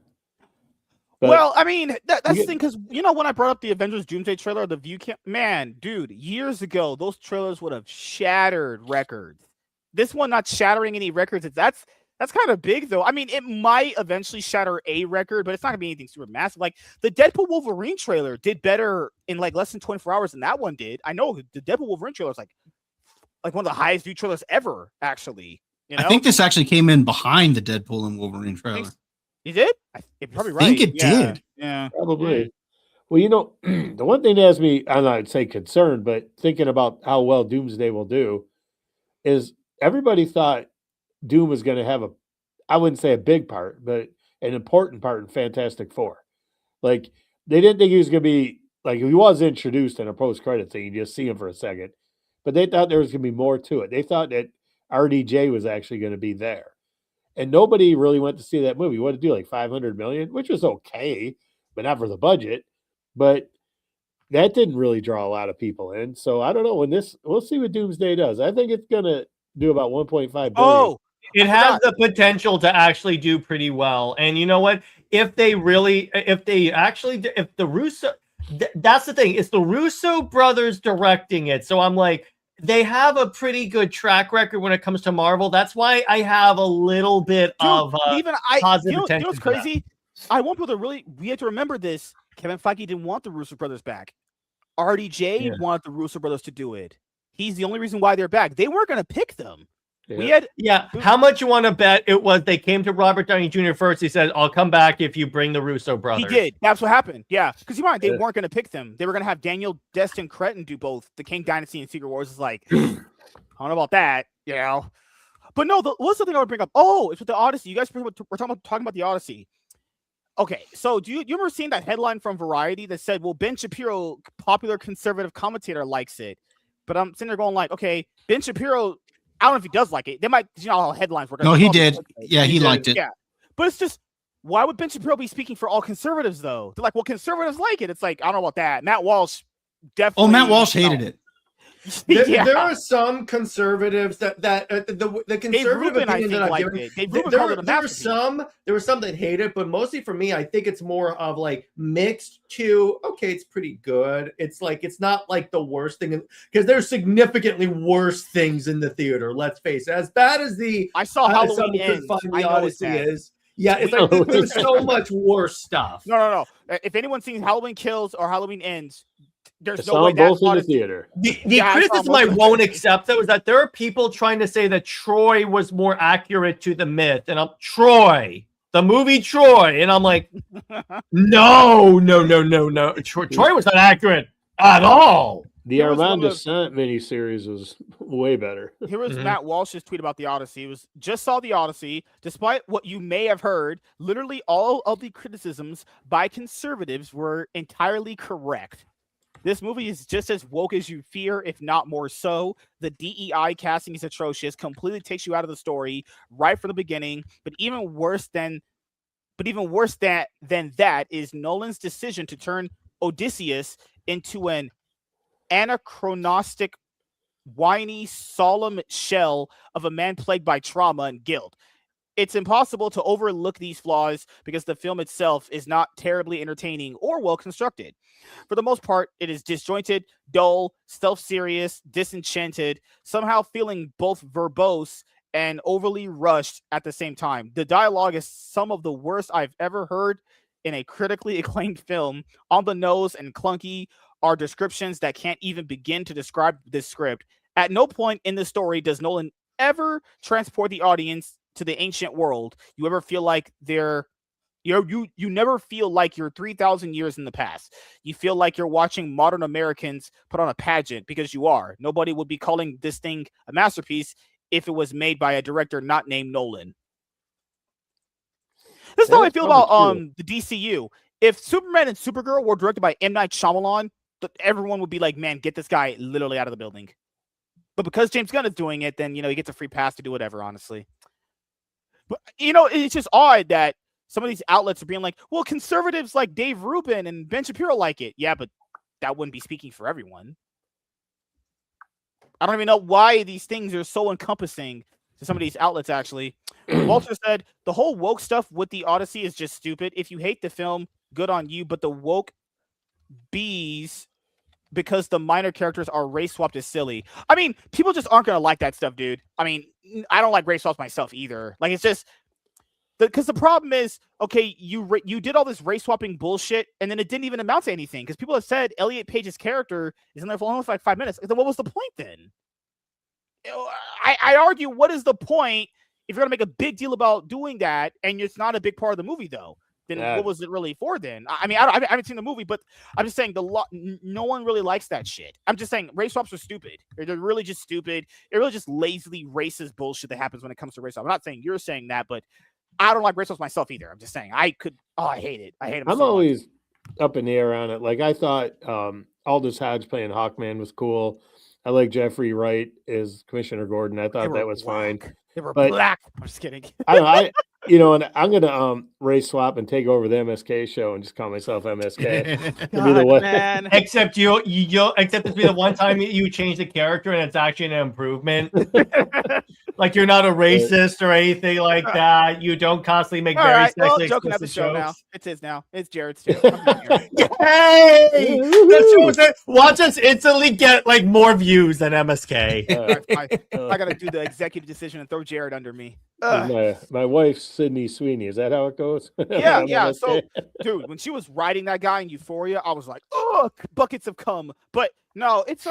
But well, I mean, that's the thing, because when I brought up the Avengers Doomsday trailer, the view cam, man, dude, years ago, those trailers would have shattered records. This one not shattering any records. That's kind of big, though. I mean, it might eventually shatter a record, but it's not gonna be anything super massive. Like the Deadpool Wolverine trailer did better in like less than 24 hours than that one did. I know the Deadpool Wolverine trailer is like one of the highest viewed trailers ever, actually. I think this actually came in behind the Deadpool and Wolverine trailer. You did? You're probably right. I think it did. Yeah, probably. Well, the one thing that has me, I'd say concerned, but thinking about how well Doomsday will do, is everybody thought Doom was going to have I wouldn't say a big part, but an important part in Fantastic Four. Like, they didn't think he was going to be, like, he was introduced in a post-credit thing. You just see him for a second. But they thought there was going to be more to it. They thought that RDJ was actually going to be there. And nobody really went to see that movie. What did it do? Like $500 million, which was okay, but not for the budget. But that didn't really draw a lot of people in. So I don't know we'll see what Doomsday does. I think it's going to do about 1.5 billion. Oh, it has the potential to actually do pretty well. And you know what? If the Russo, that's the thing. It's the Russo brothers directing it. So I'm like, they have a pretty good track record when it comes to Marvel. That's why I have a little bit of positive attention. You know what's crazy? I want people to we have to remember this. Kevin Feige didn't want the Russo brothers back. RDJ wanted the Russo brothers to do it. he's the only reason why they're back. They weren't going to pick them. We Yeah. had How much you want to bet it was they came to Robert Downey Jr. first? He said, I'll come back if you bring the Russo brothers. He did. That's what happened. Yeah. Because you mind, they Yeah. weren't going to pick them. They were going to have Daniel, Destin Cretton do both. The King Dynasty and Secret Wars is like, I don't know about that, you know. But no, what's the thing I would bring up? Oh, it's with the Odyssey. You guys were talking about the Odyssey. Okay, so do you remember seeing that headline from Variety that said, well, Ben Shapiro, popular conservative commentator, likes it. But I'm sitting there going like, okay, Ben Shapiro, I don't know if he does like it. They might, you know how headlines work. No, he did. Yeah, he liked it. Yeah. But it's just, why would Ben Shapiro be speaking for all conservatives, though? They're like, well, conservatives like it. It's like, I don't know about that. Matt Walsh definitely. Oh, Matt Walsh hated it. There are some conservatives that the conservative Rubin, I opinion think, that I've liked given. it. Dave Rubin called it a There were masterpiece. some that hate it, but mostly for me, I think it's more of like mixed to okay, it's pretty good. It's like it's not like the worst thing because there's significantly worse things in the theater. Let's face it. As bad as I saw some Halloween could Ends. find I the know it's Odyssey bad. is. Yeah, it's like there's so much worse stuff. No. If anyone's seen Halloween Kills or Halloween Ends, I there's saw no way them both that's in the Odyssey. theater. The Yeah, I saw criticism most I of it. won't accept, though, is that there are people trying to say that Troy was more accurate to the myth. And I'm Troy, the movie Troy. And I'm like, no. Troy was not accurate at all. The Here was Armand one of- Descent miniseries was way better. Here was Mhm. Matt Walsh's tweet about the Odyssey. It was just saw the Odyssey. Despite what you may have heard, literally all of the criticisms by conservatives were entirely correct. This movie is just as woke as you fear, if not more so. The DEI casting is atrocious, completely takes you out of the story right from the beginning. But even worse than that is Nolan's decision to turn Odysseus into an anachronistic, whiny, solemn shell of a man plagued by trauma and guilt. It's impossible to overlook these flaws because the film itself is not terribly entertaining or well constructed. For the most part, it is disjointed, dull, self-serious, disenchanted, somehow feeling both verbose and overly rushed at the same time. The dialogue is some of the worst I've ever heard in a critically acclaimed film. On the nose and clunky are descriptions that can't even begin to describe this script. At no point in the story does Nolan ever transport the audience to the ancient world. You ever feel like you never feel like you're 3,000 years in the past. You feel like you're watching modern Americans put on a pageant because you are. Nobody would be calling this thing a masterpiece if it was made by a director not named Nolan. This is how I feel about the DCU. If Superman and Supergirl were directed by M. Night Shyamalan, everyone would be like, man, get this guy literally out of the building. But because James Gunn is doing it, then, he gets a free pass to do whatever, honestly. But, it's just odd that some of these outlets are being like, well, conservatives like Dave Rubin and Ben Shapiro like it. Yeah, but that wouldn't be speaking for everyone. I don't even know why these things are so encompassing to some of these outlets, actually. Walter said, the whole woke stuff with the Odyssey is just stupid. If you hate the film, good on you, but the woke bees because the minor characters are race swapped is silly. I mean, people just aren't going to like that stuff, dude. I mean, I don't like race swaps myself either. Like, it's just because the problem is, okay, you did all this race swapping bullshit, and then it didn't even amount to anything because people have said Elliot Page's character is in there for almost like 5 minutes. Then what was the point then? I argue, what is the point if you're going to make a big deal about doing that and it's not a big part of the movie, though? Then what was it really for then? I mean, I haven't seen the movie, but I'm just saying no one really likes that shit. I'm just saying race swaps are stupid. They're really just stupid. It really just lazily racist bullshit that happens when it comes to race swaps. I'm not saying you're saying that, but I don't like race swaps myself either. I'm just saying I hate it. I hate them. I'm always up in the air on it. Like, I thought Aldous Hodge playing Hawkman was cool. I like Jeffrey Wright as Commissioner Gordon. I thought that was fine. They were But- black. I'm just kidding. I don't know. And I'm gonna race swap and take over the MSK show and just call myself MSK. God, way. man. Except except it's be the one time you change the character and it's actually an improvement. Like you're not a racist or anything like that. You don't constantly make All very right, well, sexy joking at the explicit show now. jokes. It's his now. It's Jared's too. I'm not here. Yay! That shows it. Watch us instantly get like more views than MSK. All right, I gotta do the executive decision and throw Jared under me. My wife's Sydney Sweeney. Is that how it goes? Yeah, On yeah. MSK? So, dude, when she was riding that guy in Euphoria, I was like, "Oh, buckets of cum." But no, it's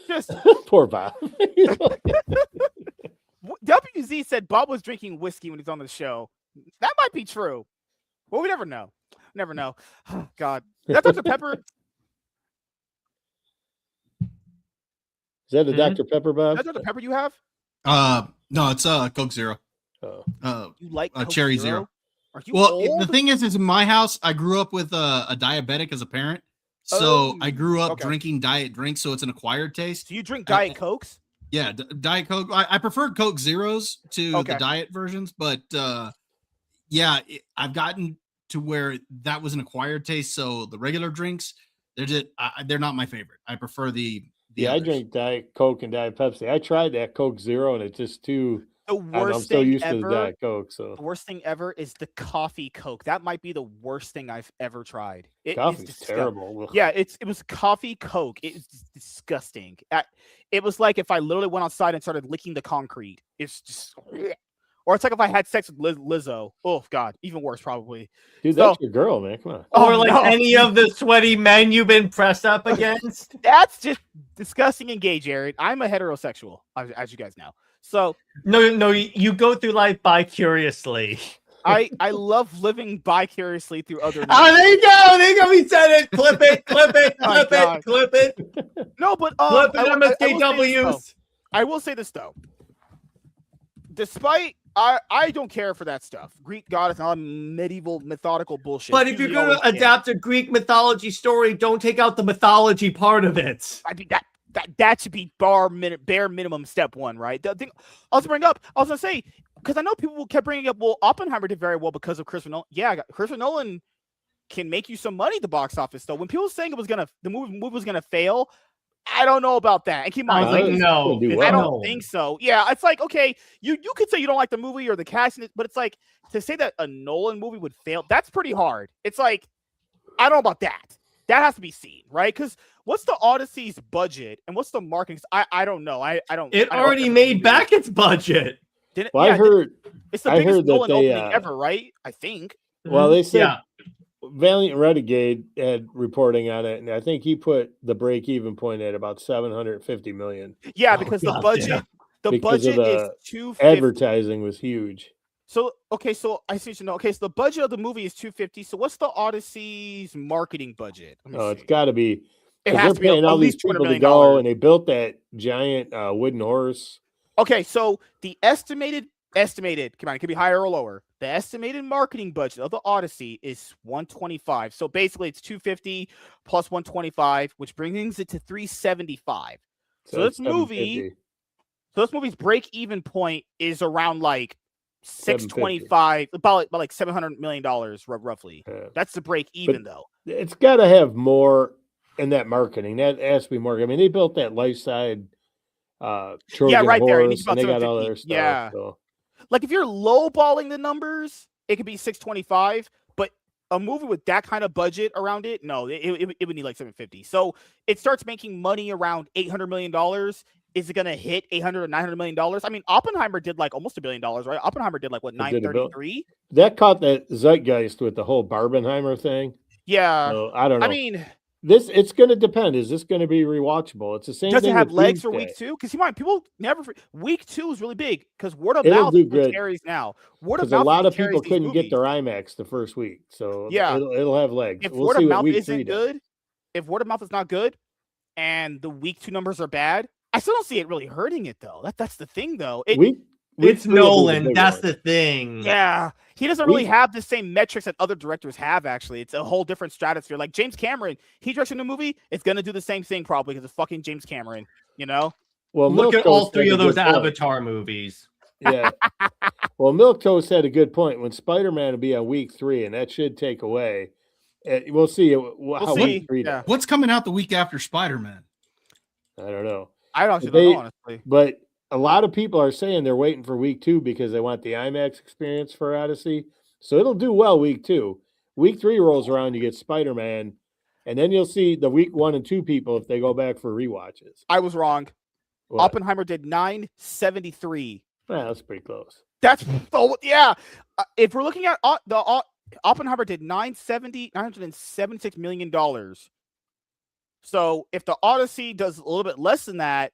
Just Poor Bob. WZ said Bob was drinking whiskey when he's on the show. That might be true. Well, we never know. Never know. Oh, God. That's Dr. Pepper. Is that a Dr. Pepper, Bob? That's Dr. Pepper you have? No, it's Coke Zero. Oh. You like Coke Cherry Zero. Are you Well, old? the thing is in my house, I grew up with a diabetic as a parent. So I grew up drinking diet drinks, so it's an acquired taste. Do you drink Diet Cokes? Yeah, Diet Coke. I prefer Coke Zeros to the diet versions, but I've gotten to where that was an acquired taste. So the regular drinks, they're not my favorite. I prefer the I drink Diet Coke and Diet Pepsi. I tried that Coke Zero, and it's just too. The worst I'm so thing used ever, to the Diet Coke. So the worst thing ever is the coffee Coke. That might be the worst thing I've ever tried. coffee's terrible. Yeah, it was coffee Coke. It's disgusting. It was like if I literally went outside and started licking the concrete. It's just, or it's like if I had sex with Lizzo. Oh God, even worse probably. Dude, that's your girl, man. Come on. Or like any of the sweaty men you've been pressed up against. That's just disgusting and gay, Jared. I'm a heterosexual, as you guys know. So no, you go through life bi-curiously. I love living bi-curiously through other. Oh, there you go. There you go. We said it. Clip it. Clip it. Oh, Clip it. Clip it. No, but Clip it. MSKWs. I will say this though. Despite I don't care for that stuff. Greek goddess and all medieval mythological bullshit. But if you're going to adapt a Greek mythology story, don't take out the mythology part of it. I mean that should be bare minimum step one, right? The thing I was going to say, because I know people kept bringing up, well, Oppenheimer did very well because of Christopher Nolan. Yeah, Christopher Nolan can make you some money at the box office, though. When people were saying the movie was gonna fail, I don't know about that. And keep in mind, I don't think so. Yeah, it's like, okay, you could say you don't like the movie or the casting, but it's like to say that a Nolan movie would fail, that's pretty hard. It's like, I don't know about that. That has to be seen, right? Because what's the Odyssey's budget and what's the marketing? I don't know. I don't. It already made back its budget. Well, I heard it's the biggest Nolan opening ever, right? I think. Well, they said Valiant Renegade had reporting on it, and I think he put the break-even point at about $750 million. Yeah, because the budget is $250. Advertising was huge. So so I see you know. Okay, so the budget of the movie is $250. So what's the Odyssey's marketing budget? It's got to be. It has to be all these people to go, and they built that giant wooden horse. Okay, so the estimated, come on, it could be higher or lower. The estimated marketing budget of the Odyssey is $125. So basically it's $250 plus $125, which brings it to $375. So this movie's break-even point is around like $625, about like $700 million roughly. Yeah. That's the break-even though. It's got to have more in that marketing. That has to be more. I mean, they built that life side Trojan right there. Horse, and they got all their stuff. Yeah. So. Like if you're lowballing the numbers, it could be $625, but a movie with that kind of budget around it, no, it would need like $750. So it starts making money around $800 million. Is it going to hit $800 or $900 million? I mean, Oppenheimer did like almost $1 billion, right? Oppenheimer did like what, 933? That caught that zeitgeist with the whole Barbenheimer thing. Yeah. So, I don't know. I mean, it's going to depend. Is this going to be rewatchable? It's the same. Does thing it have legs Tuesday. for week 2? Because you mind people never. Week 2 is really big because word of mouth carries now. Because a lot of people couldn't get their IMAX the first week, so yeah, it'll have legs. If word of mouth isn't good, if word of mouth is not good, and the week 2 numbers are bad, I still don't see it really hurting it though. That's the thing though. It's Nolan. That's the thing. Yeah. He doesn't really have the same metrics that other directors have, actually. It's a whole different stratosphere. Like James Cameron, he directs a new movie, it's going to do the same thing probably because it's fucking James Cameron, you know? Well, look at all 3 of those Avatar movies. Yeah. Well, Milk Toast had a good point. When Spider-Man will be on week 3, and that should take away. We'll see how week 3 does. What's coming out the week after Spider-Man? I don't know. I don't know, honestly. But a lot of people are saying they're waiting for week 2 because they want the IMAX experience for Odyssey. So it'll do well week 2. Week 3 rolls around, you get Spider-Man, and then you'll see the week 1 and 2 people if they go back for rewatches. I was wrong. What? Oppenheimer did 973. Yeah, that's pretty close. That's yeah. If we're looking at Oppenheimer did $976 million. So if the Odyssey does a little bit less than that,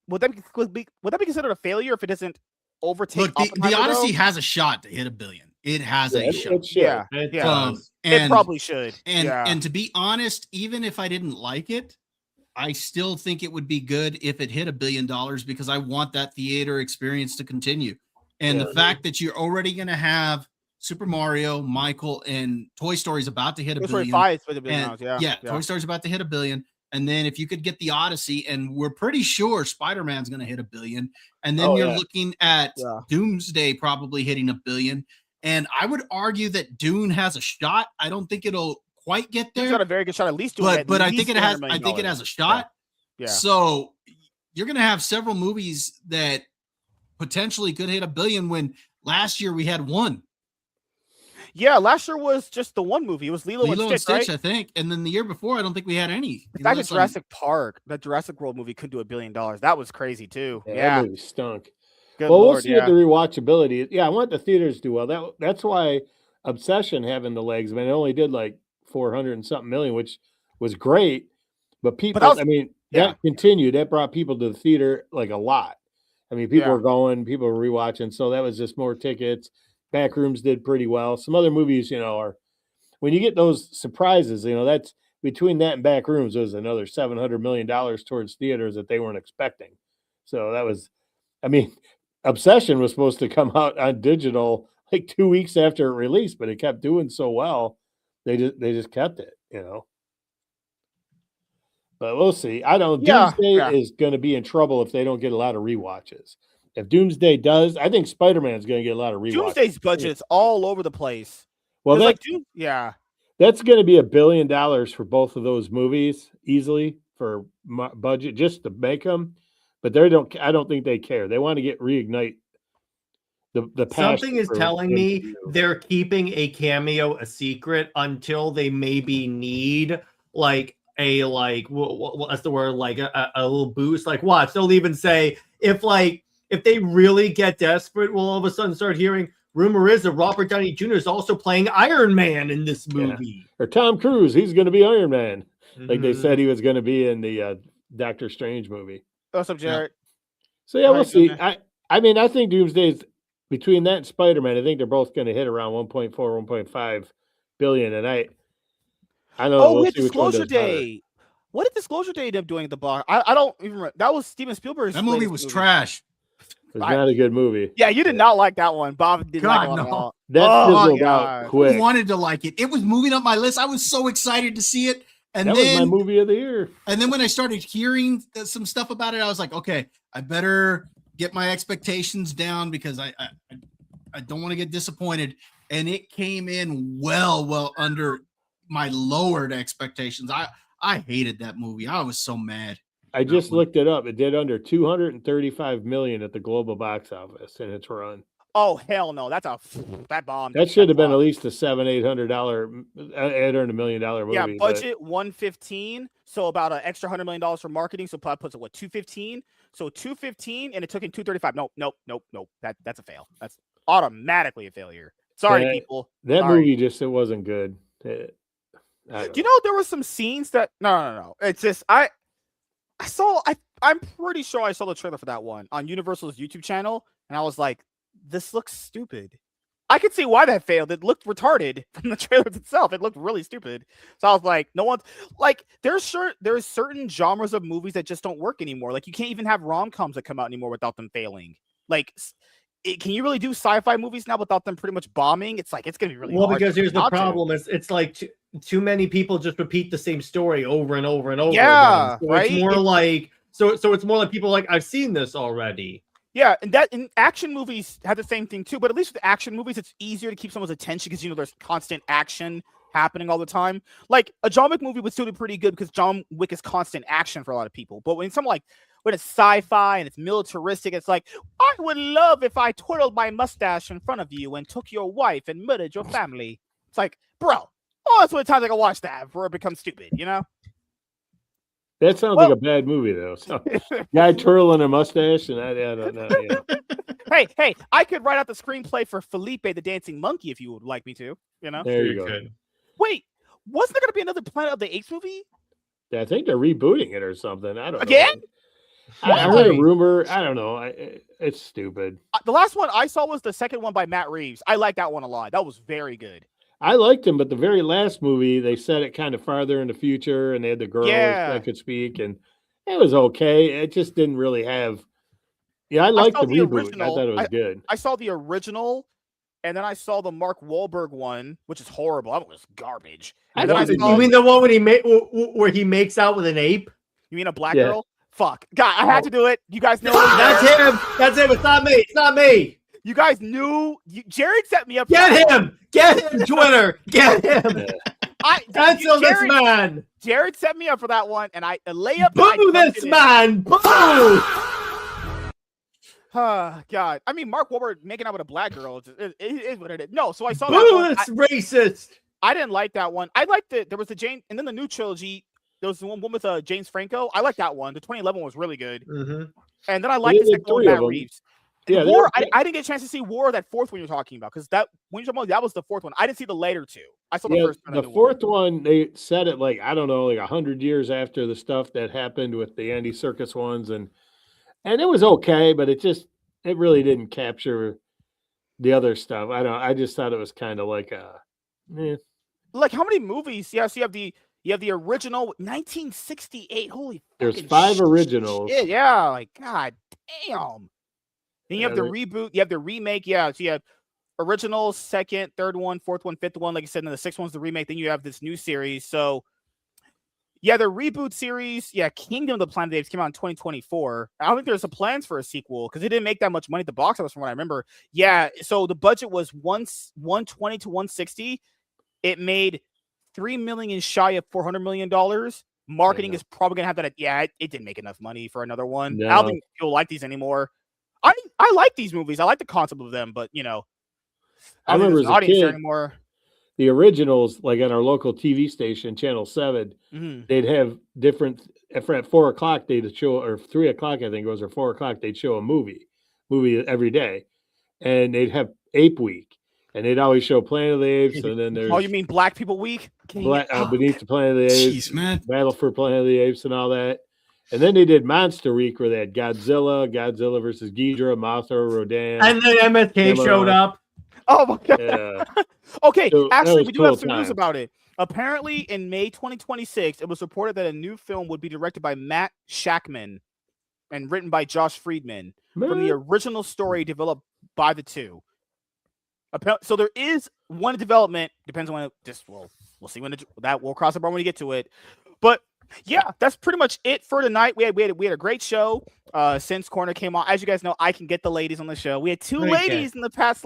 would that be considered a failure if it doesn't overtake? Look, the Oppenheimer, Odyssey though? has a shot to hit $1 billion. It has a shot. It should. Yeah, It yeah. does. It probably should. And to be honest, even if I didn't like it, I still think it would be good if it hit $1 billion because I want that theater experience to continue. And the fact that you're already going to have Super Mario, Michael, and Toy Story is about to hit $1 billion. 5 for the billion. And, Yeah. Toy Story's about to hit $1 billion. And then if you could get the Odyssey, and we're pretty sure Spider-Man's going to hit $1 billion. And then you're looking at Doomsday probably hitting $1 billion. And I would argue that Dune has a shot. I don't think it'll quite get there. It's got a very good shot, at least. But I think it has. I think it has a shot. Yeah. So you're going to have several movies that potentially could hit $1 billion. When last year we had one. Yeah, last year was just the one movie. It was Lilo and Stitch, right? I think. And then the year before, I don't think we had any. The fact that Jurassic Park, that Jurassic World movie could do $1 billion. That was crazy too. Yeah. That movie stunk. Good Well, Lord, we'll see what the rewatchability is. Yeah, I want the theaters to do well. That's why Obsession having the legs. I mean, it only did like 400 and something million, which was great. But people, that continued. That brought people to the theater like a lot. I mean, people were going, people were rewatching. So that was just more tickets. Backrooms did pretty well. Some other movies, are when you get those surprises, that's between that and Backrooms, there's another $700 million towards theaters that they weren't expecting. So that was, Obsession was supposed to come out on digital like 2 weeks after it released, but it kept doing so well. They just kept it, But we'll see. I don't. Doomsday is going to be in trouble if they don't get a lot of rewatches. If Doomsday does, I think Spider-Man's going to get a lot of rewatches. Doomsday's budget's all over the place. Well, that's going to be $1 billion for both of those movies easily for budget just to make them. But I don't think they care. They want to reignite the passion. Something is telling me they're keeping a cameo a secret until they maybe need what's the word, like a little boost. Like watch, they'll even say if they really get desperate, we'll all of a sudden start hearing rumor is that Robert Downey Jr. is also playing Iron Man in this movie. Or Tom Cruise, he's going to be Iron Man. Like they said he was going to be in the Doctor Strange movie. What's up, Jared? So we'll see. I think Doomsday's between that and Spider-Man, I think they're both going to hit around 1.4, 1.5 billion. And I don't know. We'll see Disclosure Day. What did Disclosure Day end up doing at the bar? I don't even remember. That was Steven Spielberg's. That movie was trash. It was not a good movie. Yeah, you did not like that one. Bob did not like it at all. That fizzled out quick. I wanted to like it. It was moving up my list. I was so excited to see it. And that was my movie of the year. And then when I started hearing some stuff about it, I was like, okay, I better get my expectations down because I don't want to get disappointed. And it came in well under my lowered expectations. I hated that movie. I was so mad. I just looked it up. It did under 235 million at the global box office in its run. Oh hell no! That bomb. That should have been at least a $800 million movie. Yeah, budget 115, so about an extra $100 million for marketing. So probably puts it 215. So 215, and it took in 235. Nope. That's a fail. That's automatically a failure. Sorry, people. That movie it wasn't good. Do you know there were some scenes that no. It's just I'm pretty sure I saw the trailer for that one on Universal's YouTube channel, and I was like, this looks stupid. I could see why that failed. It looked retarded from the trailers itself. It looked really stupid. So I was like, no one's like, there's certain genres of movies that just don't work anymore. Like you can't even have rom-coms that come out anymore without them failing. Like, can you really do sci-fi movies now without them pretty much bombing? It's like, it's going to be really hard. Well, because here's the problem. It's like too many people just repeat the same story over and over and over. Yeah, again. So right. It's more like, so it's more like people like, I've seen this already. Yeah, and action movies have the same thing too, but at least with action movies, it's easier to keep someone's attention because there's constant action happening all the time. Like a John Wick movie would still be pretty good because John Wick is constant action for a lot of people. But when it's sci-fi and it's militaristic, it's like, I would love if I twirled my mustache in front of you and took your wife and murdered your family. It's like, bro, that's what times I can watch that before it becomes stupid, That sounds like a bad movie, though. So, guy twirling a mustache, and I don't know. Hey, I could write out the screenplay for Felipe the Dancing Monkey if you would like me to. There you go. Wait, wasn't there going to be another Planet of the Apes movie? I think they're rebooting it or something. I don't Again? know. I heard a Why? rumor. I don't know. It's stupid. The last one I saw was the second one by Matt Reeves. I like that one a lot. That was very good. I liked him, but the very last movie, they set it kind of farther in the future, and they had the girls Yeah. that could speak, and it was okay. It just didn't really have. Yeah, I liked saw the the reboot. original. I thought it was good. I saw the original, and then I saw the Mark Wahlberg one, which is horrible. That was garbage. I And then I thought saw, You mean the one when where he makes out with an ape? you mean a black Yeah. girl? Fuck. God, I had to do it. You guys know. That's him. That's him. It's not me. It's not me. You guys knew. Jared set me up. for Get that one. him. Get him, Twitter. Get him. Cancel this man. Jared set me up for that one, and I lay up. Boo this man. Boo. God. I mean, Mark Wahlberg making out with a black girl it is what it is. No, so I saw that one. Boo this racist. I didn't like that one. I liked it. There was the Jane, and then the new trilogy. There was the one with James Franco. I like that one. The 2011 was really good. Mm-hmm. And then I liked the did second one with three of Matt them. Reeves. Yeah, they War, were- I didn't get a chance to see War, that fourth one you're talking about, because that when you're talking about that was the fourth one. I didn't see the later two. I saw the Yeah, first one. the fourth one, they said it like, I don't know, like 100 years after the stuff that happened with the Andy Serkis ones. And it was okay, but it really didn't capture the other stuff. I just thought it was kind of like Like how many movies? Yeah, so you have the original 1968. Holy there's fucking 5 originals. shit, yeah, like god damn. Then you have Yeah, the reboot, you have the remake, yeah. So you have original, second, third one, fourth one, fifth one, like you said, and then the sixth one's the remake. Then you have this new series. So yeah, the reboot series, yeah, Kingdom of the Planet of the Apes came out in 2024. I don't think there's a plans for a sequel because it didn't make that much money at the box office from what I remember. Yeah, so the budget was 120 to 160. It made $3 million shy of $400 million. Marketing is probably gonna have that. It didn't make enough money for another one. I don't think people like these anymore. I like these movies. I like the concept of them, but I remember there's as an a audience there kid, anymore. the originals, like on our local TV station, Channel 7, Mhm. they'd have different, at 4 o'clock, they'd show, or 3 o'clock, I think it was, or 4 o'clock, they'd show a movie every day. And they'd have Ape Week. And they'd always show Planet of the Apes. And then there's Oh, you mean Black People Week? Beneath the Planet of the Apes, Jeez, man. Battle for Planet of the Apes, and all that. And then they did Monster Week, where they had Godzilla versus Ghidorah, Mothra, Rodan. And then MSK showed up. Oh my god. Yeah. Okay, So, that actually, was we do have cool some news times. about it. Apparently, in May 2026, it was reported that a new film would be directed by Matt Shackman and written by Josh Friedman from the original story developed by the two. So there is one in development. Depends on when we'll see when that will cross the bar when we get to it. But yeah, that's pretty much it for tonight. We had a great show. Since Corner came on, as you guys know, I can get the ladies on the show. We had 2 ladies in the past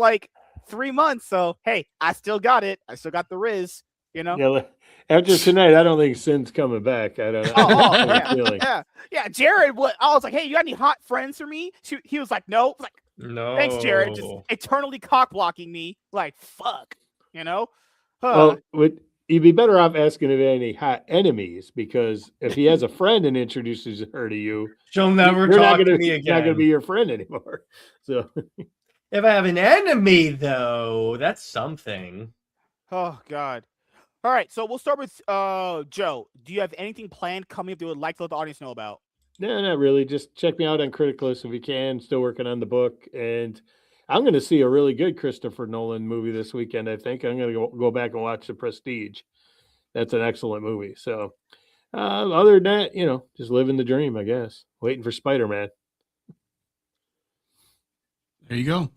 3 months. So hey, I still got it. I still got the Riz. Yeah, after tonight, I don't think Sin's coming back. I don't know. I have a feeling. Yeah. Jared, I was like, hey, you got any hot friends for me? He was like, no. I was like, No. thanks, Jared. Just eternally cock blocking me. Like, fuck. Well, you'd be better off asking if he had any hot enemies, because if he has a friend and introduces her to you, She'll never you're talk not to me He's not going to again. be your friend anymore. So, If I have an enemy, though, that's something. Oh God. All right, so we'll start with Joe. Do you have anything planned coming up that you would like to let the audience know about? no, not really. Just check me out on Criticalist if you can. Still working on the book, and I'm going to see a really good Christopher Nolan movie this weekend. I think I'm going to go back and watch The Prestige. That's an excellent movie. So, other than that, just living the dream, I guess. Waiting for Spider-Man. There you go.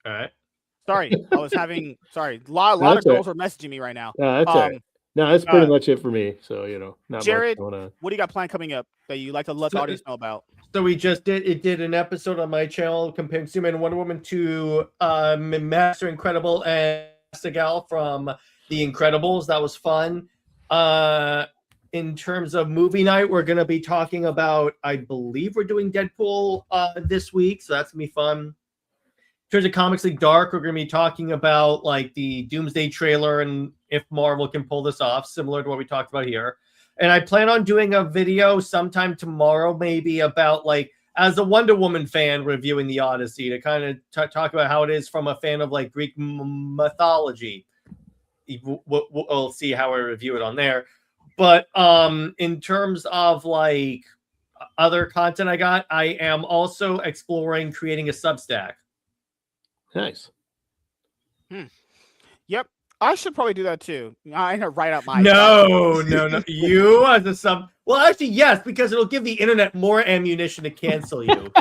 All right. Sorry, I was having. Sorry, a lot of That's girls are messaging me right now. No, that's all right. No, that's pretty much it for me. So, not Jared, much going on. what do you got planned coming up that you like to let the audience know about? So we just did an episode on my channel comparing Superman and Wonder Woman to Master Incredible and Segal from The Incredibles. That was fun. In terms of movie night, we're going to be talking about, I believe we're doing Deadpool this week, so that's going to be fun. In terms of Comics League Dark, we're going to be talking about the Doomsday trailer and if Marvel can pull this off, similar to what we talked about here. And I plan on doing a video sometime tomorrow, maybe about as a Wonder Woman fan reviewing the Odyssey, to kind of talk about how it is from a fan of Greek mythology. we'll see how I review it on there. But in terms of like other content I am also exploring creating a Substack. Nice. Yep. I should probably do that too. I know write out my No. You as a sub. Well, actually, yes, because it'll give the internet more ammunition to cancel you.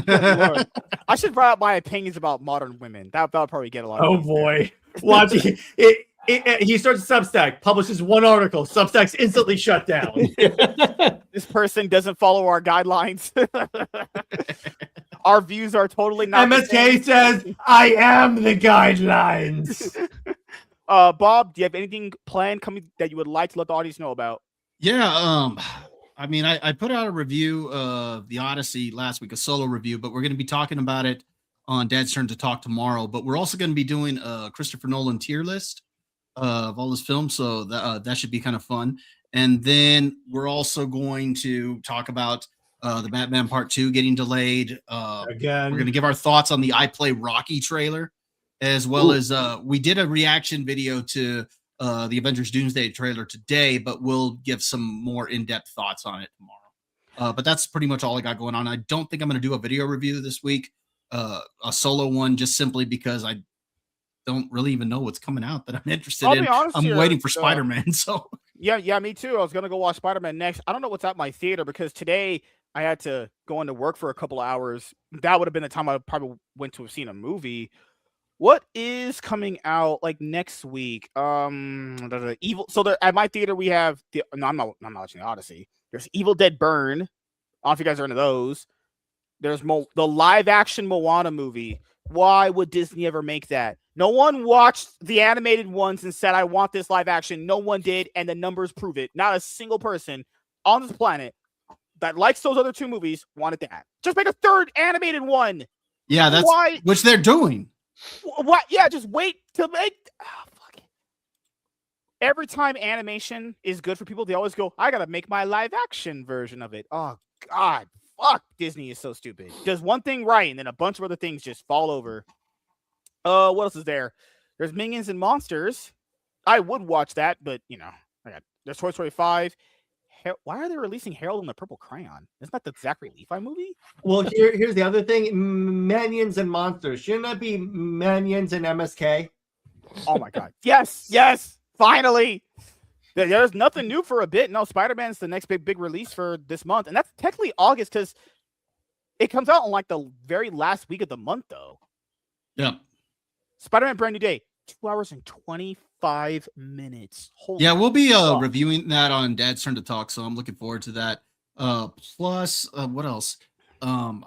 Lord. I should write out my opinions about modern women. That'll probably get a lot. Oh of boy, watch he starts a Substack, publishes one article, Substack's instantly shut down. This person doesn't follow our guidelines. Our views are totally not. MSK says, "I am the guidelines." Bob, do you have anything planned coming that you would like to let the audience know about? Yeah, I mean, I put out a review of the Odyssey last week, a solo review, but we're going to be talking about it on Dad's Turn to Talk tomorrow. But we're also going to be doing a Christopher Nolan tier list of all his films, so that should be kind of fun. And then we're also going to talk about the Batman Part 2 getting delayed. Again, we're going to give our thoughts on the I Play Rocky trailer, as well as we did a reaction video to the Avengers Doomsday trailer today, but we'll give some more in-depth thoughts on it tomorrow. But that's pretty much all I got going on. I don't think I'm going to do a video review this week, a solo one, just simply because I don't really even know what's coming out that I'm interested in. I'm waiting for Spider-Man. So yeah, me too. I was gonna go watch Spider-Man next. I don't know what's at my theater because today I had to go into work for a couple of hours. That would have been the time I probably went to have seen a movie. What is coming out like next week? Evil. So there at my theater we have I'm not watching the Odyssey. There's Evil Dead Burn. I don't know if you guys are into those. There's the live action Moana movie. Why would Disney ever make that? No one watched the animated ones and said, I want this live action. No one did, and the numbers prove it. Not a single person on this planet that likes those other two movies wanted that. Just make a third animated one. Yeah, that's why, which they're doing. What? Yeah, just wait to make. Oh, fuck it. Every time animation is good for people, they always go, I gotta make my live action version of it. Oh God, fuck! Disney is so stupid. Does one thing right, and then a bunch of other things just fall over. What else is there? There's Minions and Monsters. I would watch that, but you know, there's Toy Story 5. Why are they releasing Harold and the Purple Crayon? Isn't that the Zachary Levi movie? Well, here's the other thing: Minions and Monsters. Shouldn't that be Minions and MSK? Oh my God! Yes! Finally, there's nothing new for a bit. No, Spider-Man's the next big release for this month, and that's technically August because it comes out on like the very last week of the month, though. Yeah. Spider-Man Brand New Day, 2 hours and 25 minutes. Holy we'll be reviewing that on Dad's Turn to Talk, so I'm looking forward to that. Plus, what else? I'm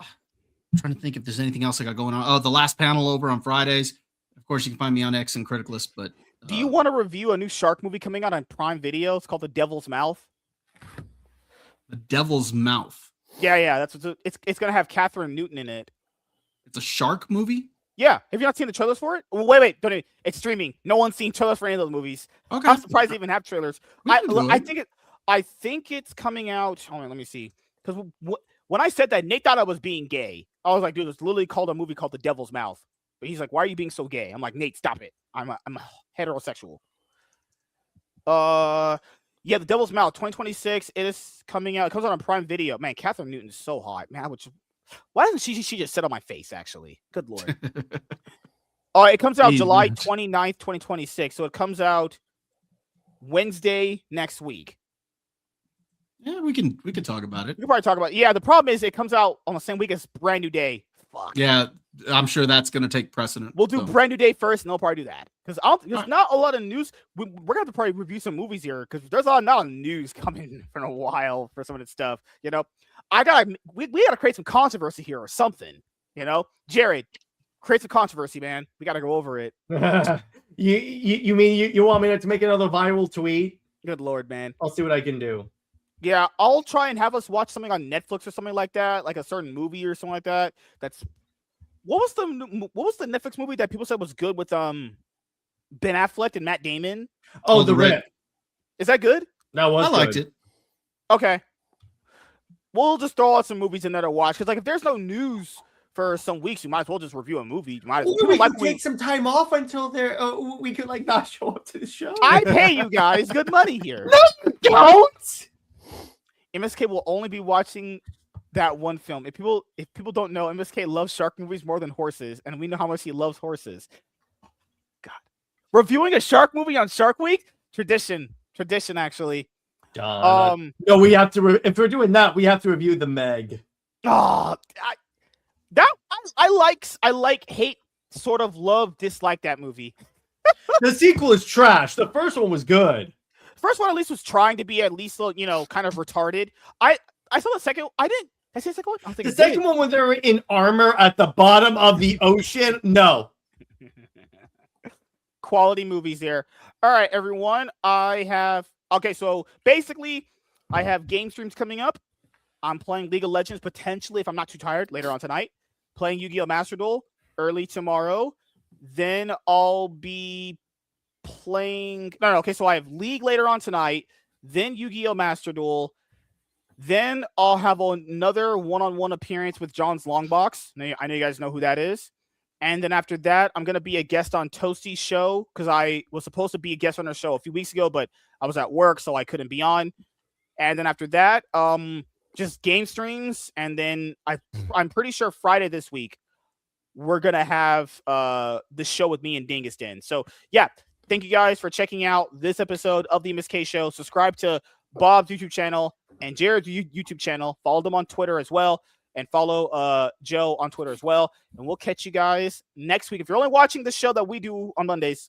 trying to think if there's anything else I got going on. Oh, the last panel over on Fridays. Of course, you can find me on X and Criticalist. But do you want to review a new shark movie coming out on Prime Video? It's called The Devil's Mouth. The Devil's Mouth. Yeah. That's it's gonna have Catherine Newton in it. It's a shark movie. Yeah, have you not seen the trailers for it? Wait, don't even. It's streaming. No one's seen trailers for any of those movies. Okay. I'm surprised they even have trailers. I think it's coming out. Hold on, let me see. Because when I said that, Nate thought I was being gay. I was like, dude, it's literally called a movie called The Devil's Mouth. But he's like, why are you being so gay? I'm like, Nate, stop it. I'm a heterosexual. Yeah, The Devil's Mouth, 2026. It is coming out. It comes out on Prime Video. Man, Catherine Newton's so hot. Man, why doesn't she just sit on my face, actually? Good Lord. It comes out July 29th, 2026. So it comes out Wednesday next week. Yeah, we can talk about it. We can probably talk about it. Yeah, the problem is it comes out on the same week as Brand New Day. Fuck. Yeah, I'm sure that's going to take precedent. We'll do Brand New Day first, and they'll probably do that. Because there's not a lot of news. We're going to have to probably review some movies here, because there's not a lot of news coming for a while for some of this stuff. You know, we got to create some controversy here or something. You know, Jared, create some controversy, man. We got to go over it. You mean you want me to make another viral tweet? Good Lord, man. I'll see what I can do. Yeah, I'll try and have us watch something on Netflix or something like that, like a certain movie or something like that. What was the Netflix movie that people said was good with Ben Affleck and Matt Damon? Oh, The Rip. Is that good? That was. I liked it. Okay, we'll just throw out some movies in there to watch, because like if there's no news for some weeks. You might as well just review a movie. You might as well. Maybe we Like could take some time off until we could like not show up to the show. I pay you guys good money here. Don't. MSK will only be watching that one film. If people don't know, MSK loves shark movies more than horses, and we know how much he loves horses. God, reviewing a shark movie on Shark Week, tradition actually. No, we have to. If we're doing that, we have to review the Meg. Oh, I like, hate, sort of love, dislike that movie. The sequel is trash. The first one was good. First one at least was trying to be at least, kind of retarded. I saw the second. I didn't. I see the second one. I don't think The I did. second one when they were in armor at the bottom of the ocean. No. Quality movies there. All right, everyone. So basically, I have game streams coming up. I'm playing League of Legends potentially, if I'm not too tired, later on tonight. Playing Yu-Gi-Oh! Master Duel early tomorrow. Then I'll be playing. Okay, so I have League later on tonight. Then Yu-Gi-Oh! Master Duel. Then I'll have another one-on-one appearance with John's Longbox. I know you guys know who that is. And then after that, I'm going to be a guest on Toasty's show because I was supposed to be a guest on her show a few weeks ago, but I was at work, so I couldn't be on. And then after that, just game streams. And then I'm pretty sure Friday this week, we're going to have the show with me and Dingus Den. So, yeah, thank you guys for checking out this episode of the MSK Show. Subscribe to Bob's YouTube channel and Jared's YouTube channel. Follow them on Twitter as well. And follow Joe on Twitter as well. And we'll catch you guys next week. If you're only watching the show that we do on Mondays,